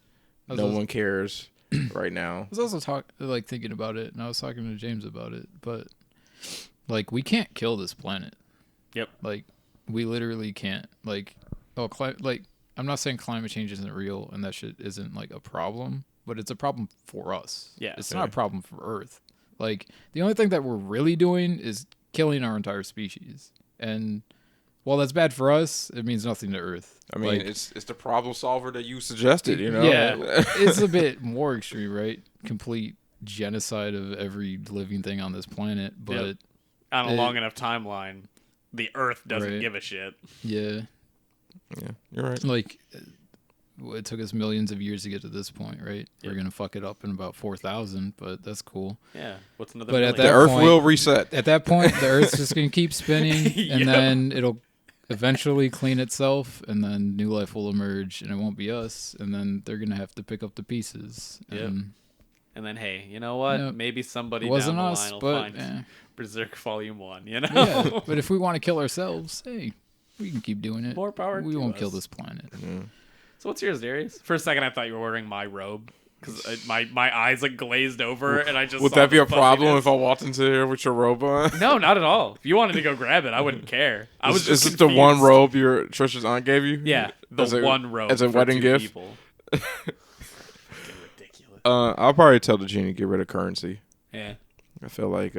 No one cares right now. I was also thinking about it, and I was talking to James about it, but like we can't kill this planet. Yep. Like we literally can't. Like I'm not saying climate change isn't real and that shit isn't like a problem, but it's a problem for us. Yeah. It's not a problem for Earth. Like the only thing that we're really doing is killing our entire species. And while that's bad for us, it means nothing to Earth. I mean, like, it's the problem solver that you suggested, you know? Yeah. It's a bit more extreme, right? Complete genocide of every living thing on this planet, but on a long enough timeline, the Earth doesn't give a shit. Yeah. Yeah, you're right. Like, it took us millions of years to get to this point, right? Yep. We're gonna fuck it up in about 4,000, but that's cool. Yeah. What's another? But million? at that The Earth point, will reset. At that point, the Earth's just gonna keep spinning, and then it'll eventually clean itself, and then new life will emerge, and it won't be us, and then they're gonna have to pick up the pieces. And then hey, you know what? Yeah, Maybe somebody it wasn't down the us, line will but find Berserk Volume 1. You know? yeah. But if we want to kill ourselves, hey, we can keep doing it. More power. We to won't us. kill this planet. Yeah. So what's yours, Darius? For a second, I thought you were wearing my robe because my eyes like glazed over, and I just Would saw that be the a problem fuzziness. if I walked into here with your robe on? No, not at all. If you wanted to go grab it, I wouldn't care. I was just Is it the one confused. robe your Trisha's aunt gave you? Yeah, one robe as a for wedding 2 gift. people. Fucking ridiculous. I'll probably tell the genie to get rid of currency. Yeah. I feel like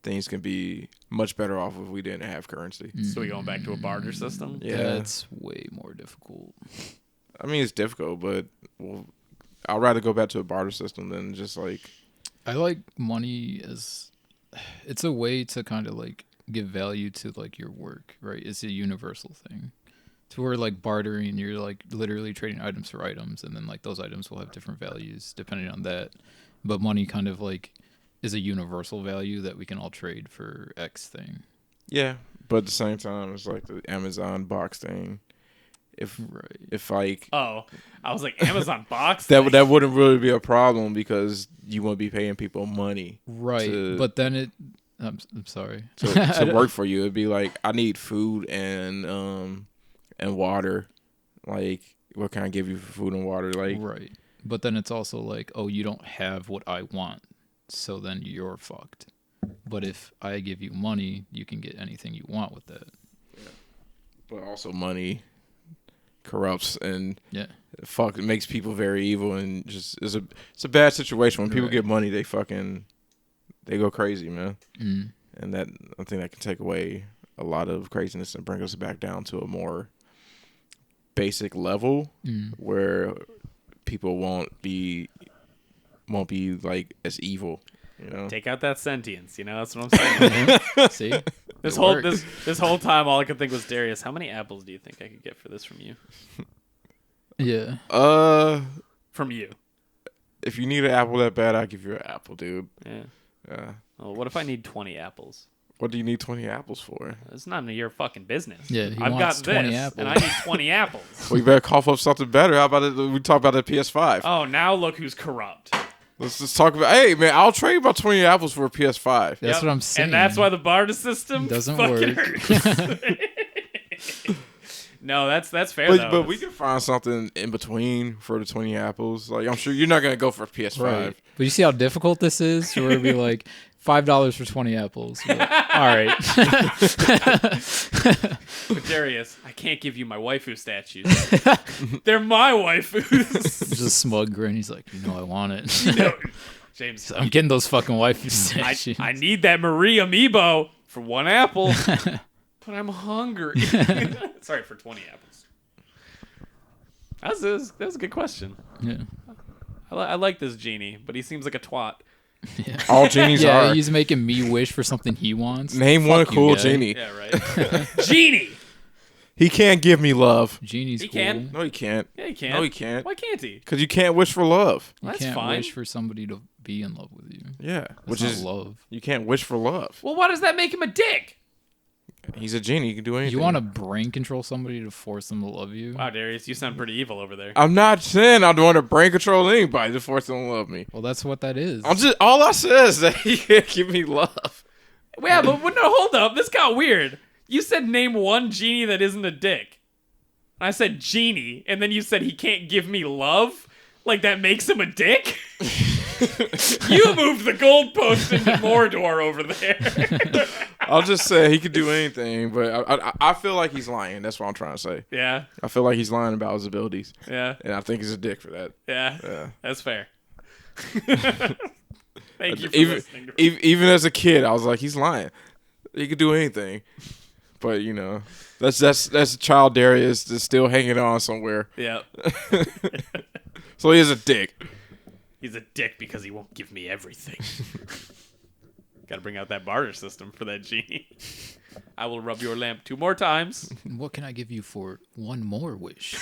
things can be much better off if we didn't have currency. So we going back to a barter system? Yeah, That's way more difficult. I mean it's difficult, but I'd rather go back to a barter system than just like. I like money as it's a way to kind of like give value to like your work, right? It's a universal thing. To where like bartering, you're like literally trading items for items, and then like those items will have different values depending on that. But money kind of like is a universal value that we can all trade for X thing. Yeah, but at the same time, it's like the Amazon box thing. If like Oh, I was like Amazon box. that thing? that wouldn't really be a problem because you wouldn't be paying people money, Right? But then I'm sorry. to work for you. It'd be like I need food and water. Like, what can I give you for food and water? Like, right. But then it's also like, oh, you don't have what I want, so then you're fucked. But if I give you money, you can get anything you want with that. Yeah. But also money corrupts and Yeah. it makes people very evil and just it's a bad situation. When people Right. get money, they go crazy, man. Mm. And that I think that can take away a lot of craziness and bring us back down to a more basic level where people won't be like as evil, you know. Take out that sentience. You know, that's what I'm saying. See? This It whole time, all I could think was Darius. How many apples do you think I could get for this from you? Yeah. From you. If you need an apple that bad, I'll give you an apple, dude. Yeah. Yeah. Well, what if I need 20 apples? What do you need 20 apples for? It's none of your fucking business. Yeah, he I've wants got 20 this, apples. and I need 20 apples. Well, you better cough up something better. How about it? We talk about the PS5. Oh, now look who's corrupt. Let's just talk about. Hey, man, I'll trade about 20 apples for a PS5. That's Yep. what I'm saying. And that's why the barter system Doesn't fucking work. hurts. No, that's fair though. But we can find something in between for the 20 apples. Like, I'm sure you're not gonna go for a PS5. Right. But you see how difficult this is? Where it'd be like $5 for 20 apples. Like, all right. But Darius, I can't give you my waifu statues. They're my waifus. Just a smug grin. He's like, I want it. No, James, I'm getting those fucking waifu statues. I need that Marie amiibo for 1 apple, but I'm hungry. Sorry, for 20 apples. That was a good question. Yeah. I like this genie, but he seems like a twat. Yeah. All genies Yeah, are. he's making me wish for something he wants. Name one Fuck you, cool guy. genie. Yeah, right. Genie. He can't give me love. Genie's He cool. can. No, he can't. Yeah, he can. No, he can't. Why can't he? Because you can't wish for love. You That's can't fine. wish for somebody to be in love with you. Yeah, That's which not is love. you can't wish for love. Well, why does that make him a dick? He's a genie. He can do anything. You want to brain control somebody to force them to love you? Wow, Darius, you sound pretty evil over there. I'm not saying I don't want to brain control anybody to force them to love me. Well, that's what that is. All I said is that he can't give me love. Yeah, but no, hold up. This got weird. You said name one genie that isn't a dick. I said genie, and then you said he can't give me love? Like that makes him a dick? You moved the goalpost into Mordor over there. I'll just say he could do anything, but I feel like he's lying. That's what I'm trying to say. Yeah. I feel like he's lying about his abilities. Yeah. And I think he's a dick for that. Yeah. That's fair. Thank you for listening to me. Even as a kid, I was like, he's lying. He could do anything. But, that's child Darius that's still hanging on somewhere. Yeah. So he is a dick. He's a dick because he won't give me everything. Gotta bring out that barter system for that genie. I will rub your lamp 2 more times. What can I give you for one more wish?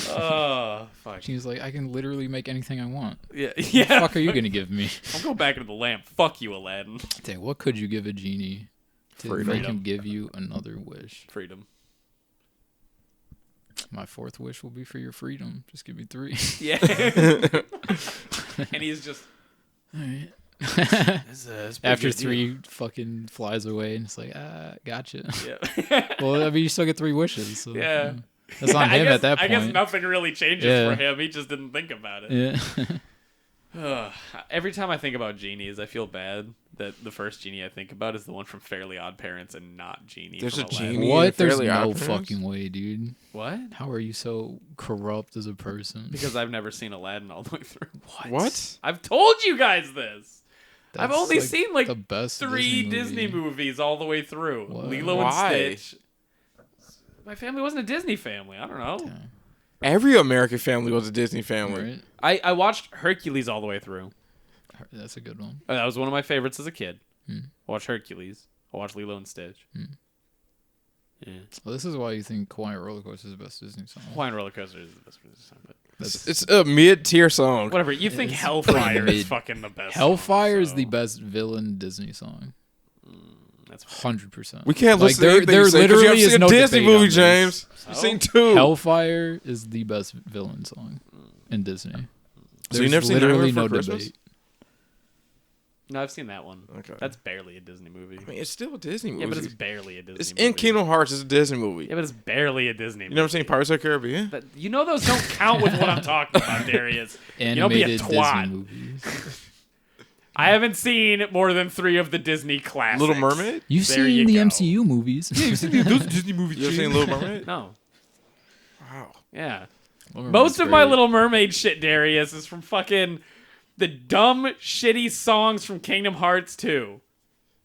Oh, fuck. She's like, I can literally make anything I want. Yeah. What the fuck are you going to give me? I'll go back into the lamp. Fuck you, Aladdin. Dang, what could you give a genie to make him give you another wish? Freedom. My 4th wish will be for your freedom. Just give me 3. Yeah. And he's just... All right. That's After 3 fucking flies away, and it's like, gotcha. Yeah. Well, I mean, you still get 3 wishes. So, Yeah. That's on him at that point. I guess nothing really changes for him. He just didn't think about it. Yeah. Every time I think about genies, I feel bad that the first genie I think about is the one from Fairly Odd Parents and not Genie. There's from a Aladdin. genie. What? There's Fairly no Odd Parents? fucking way, dude. What? How are you so corrupt as a person? Because I've never seen Aladdin all the way through. What? I've told you guys this. I've That's, only seen the best 3 Disney movies all the way through. What? Lilo Why? and Stitch. My family wasn't a Disney family. I don't know. Yeah. Every American family was a Disney family. Right? I watched Hercules all the way through. That's a good one. That was one of my favorites as a kid. Hmm. I watched Hercules. I watched Lilo and Stitch. Yeah. Well, this is why you think Hawaiian Roller Coaster is the best Disney song. Hawaiian Roller Coaster is the best Disney song, but It's a mid-tier song. whatever. You think It's Hellfire pretty is mid. fucking the best. Hellfire song, is so the best villain Disney song. That's 100%. We can't Like, listen to anything there you say 'cause you literally haven't is seen no a Disney debate on movie, this. James. You've So? seen 2. Hellfire is the best villain song in Disney. So you There's never seen literally Nightmare no Before Christmas? debate. No, I've seen that one. Okay. That's barely a Disney movie. I mean, it's still a Disney movie. Yeah, but it's barely a Disney It's movie. in Kingdom Hearts. It's a Disney movie. Yeah, but it's barely a Disney movie. You never seen Pirates of the Caribbean? You know those don't count with what I'm talking about, Darius. You don't be a Animated twat. Disney movies. I haven't seen more than 3 of the Disney classics. Little Mermaid? You've There seen you the go. MCU movies. Those Disney movies. You ever seen Little Mermaid? No. Wow. Yeah. Little Most Mermaid's of my great. Little Mermaid shit, Darius, is from fucking the dumb, shitty songs from Kingdom Hearts 2.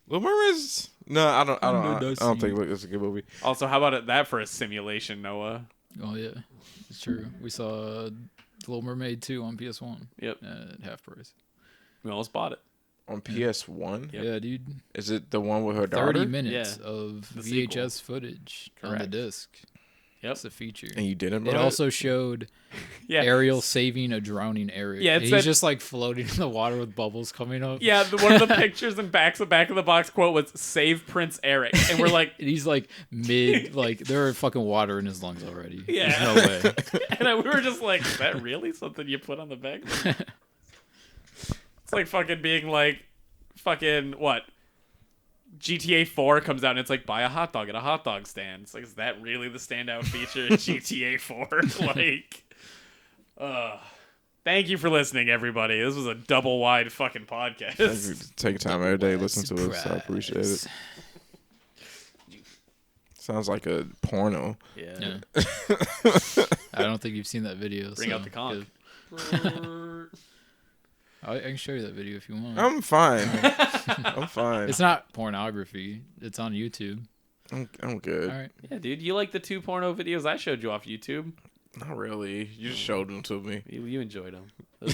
Little Mermaid's... No, I don't think it's a good movie. Also, how about that for a simulation, Noah? Oh yeah, it's true. We saw Little Mermaid 2 on PS1 Yep. at half price. We almost bought it. On PS1? Yep. Yeah, dude. Is it the one with her daughter? 30 minutes Yeah. of The VHS sequel. footage on Correct. the disc. Yep. It's a feature. And you didn't buy It also showed Yeah. Ariel saving a drowning Eric. Yeah, it And he's said- just like floating in the water with bubbles coming up. Yeah, one of the pictures and back of the box quote was "Save Prince Eric," and we're like, And he's like mid, like there are fucking water in his lungs already. Yeah. There's no way. and we were just like, "Is that really something you put on the back?" It's like fucking being like, fucking what? GTA 4 comes out and it's like, buy a hot dog at a hot dog stand. It's like, is that really the standout feature in GTA 4? Thank you for listening, everybody. This was a double wide fucking podcast. Thank you for taking time every day to listen to us. I appreciate it. Sounds like a porno. Yeah. I don't think you've seen that video. Bring so out the conch. good. I can show you that video if you want. I'm fine. I'm fine. It's not pornography. It's on YouTube. I'm good. All right. Yeah, dude, you like the 2 porno videos I showed you off YouTube? Not really. You just showed them to me. You enjoyed them. I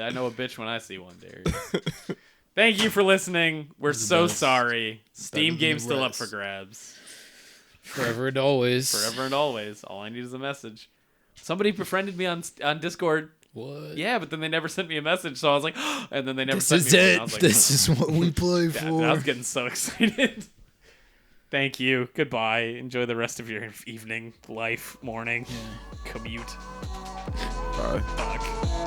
know a bitch when I see one, Darius. Thank you for listening. We're so best. sorry. Steam than game's the still up rest. for grabs. Forever and always. Forever and always. All I need is a message. Somebody befriended me on Discord. What? Yeah, but then they never sent me a message, so I was like, and then they never This sent is me one. it. I was like, This is what we play yeah, for. I was getting so excited. Thank you. Goodbye. Enjoy the rest of your evening, life, morning, commute. Bye. Fuck.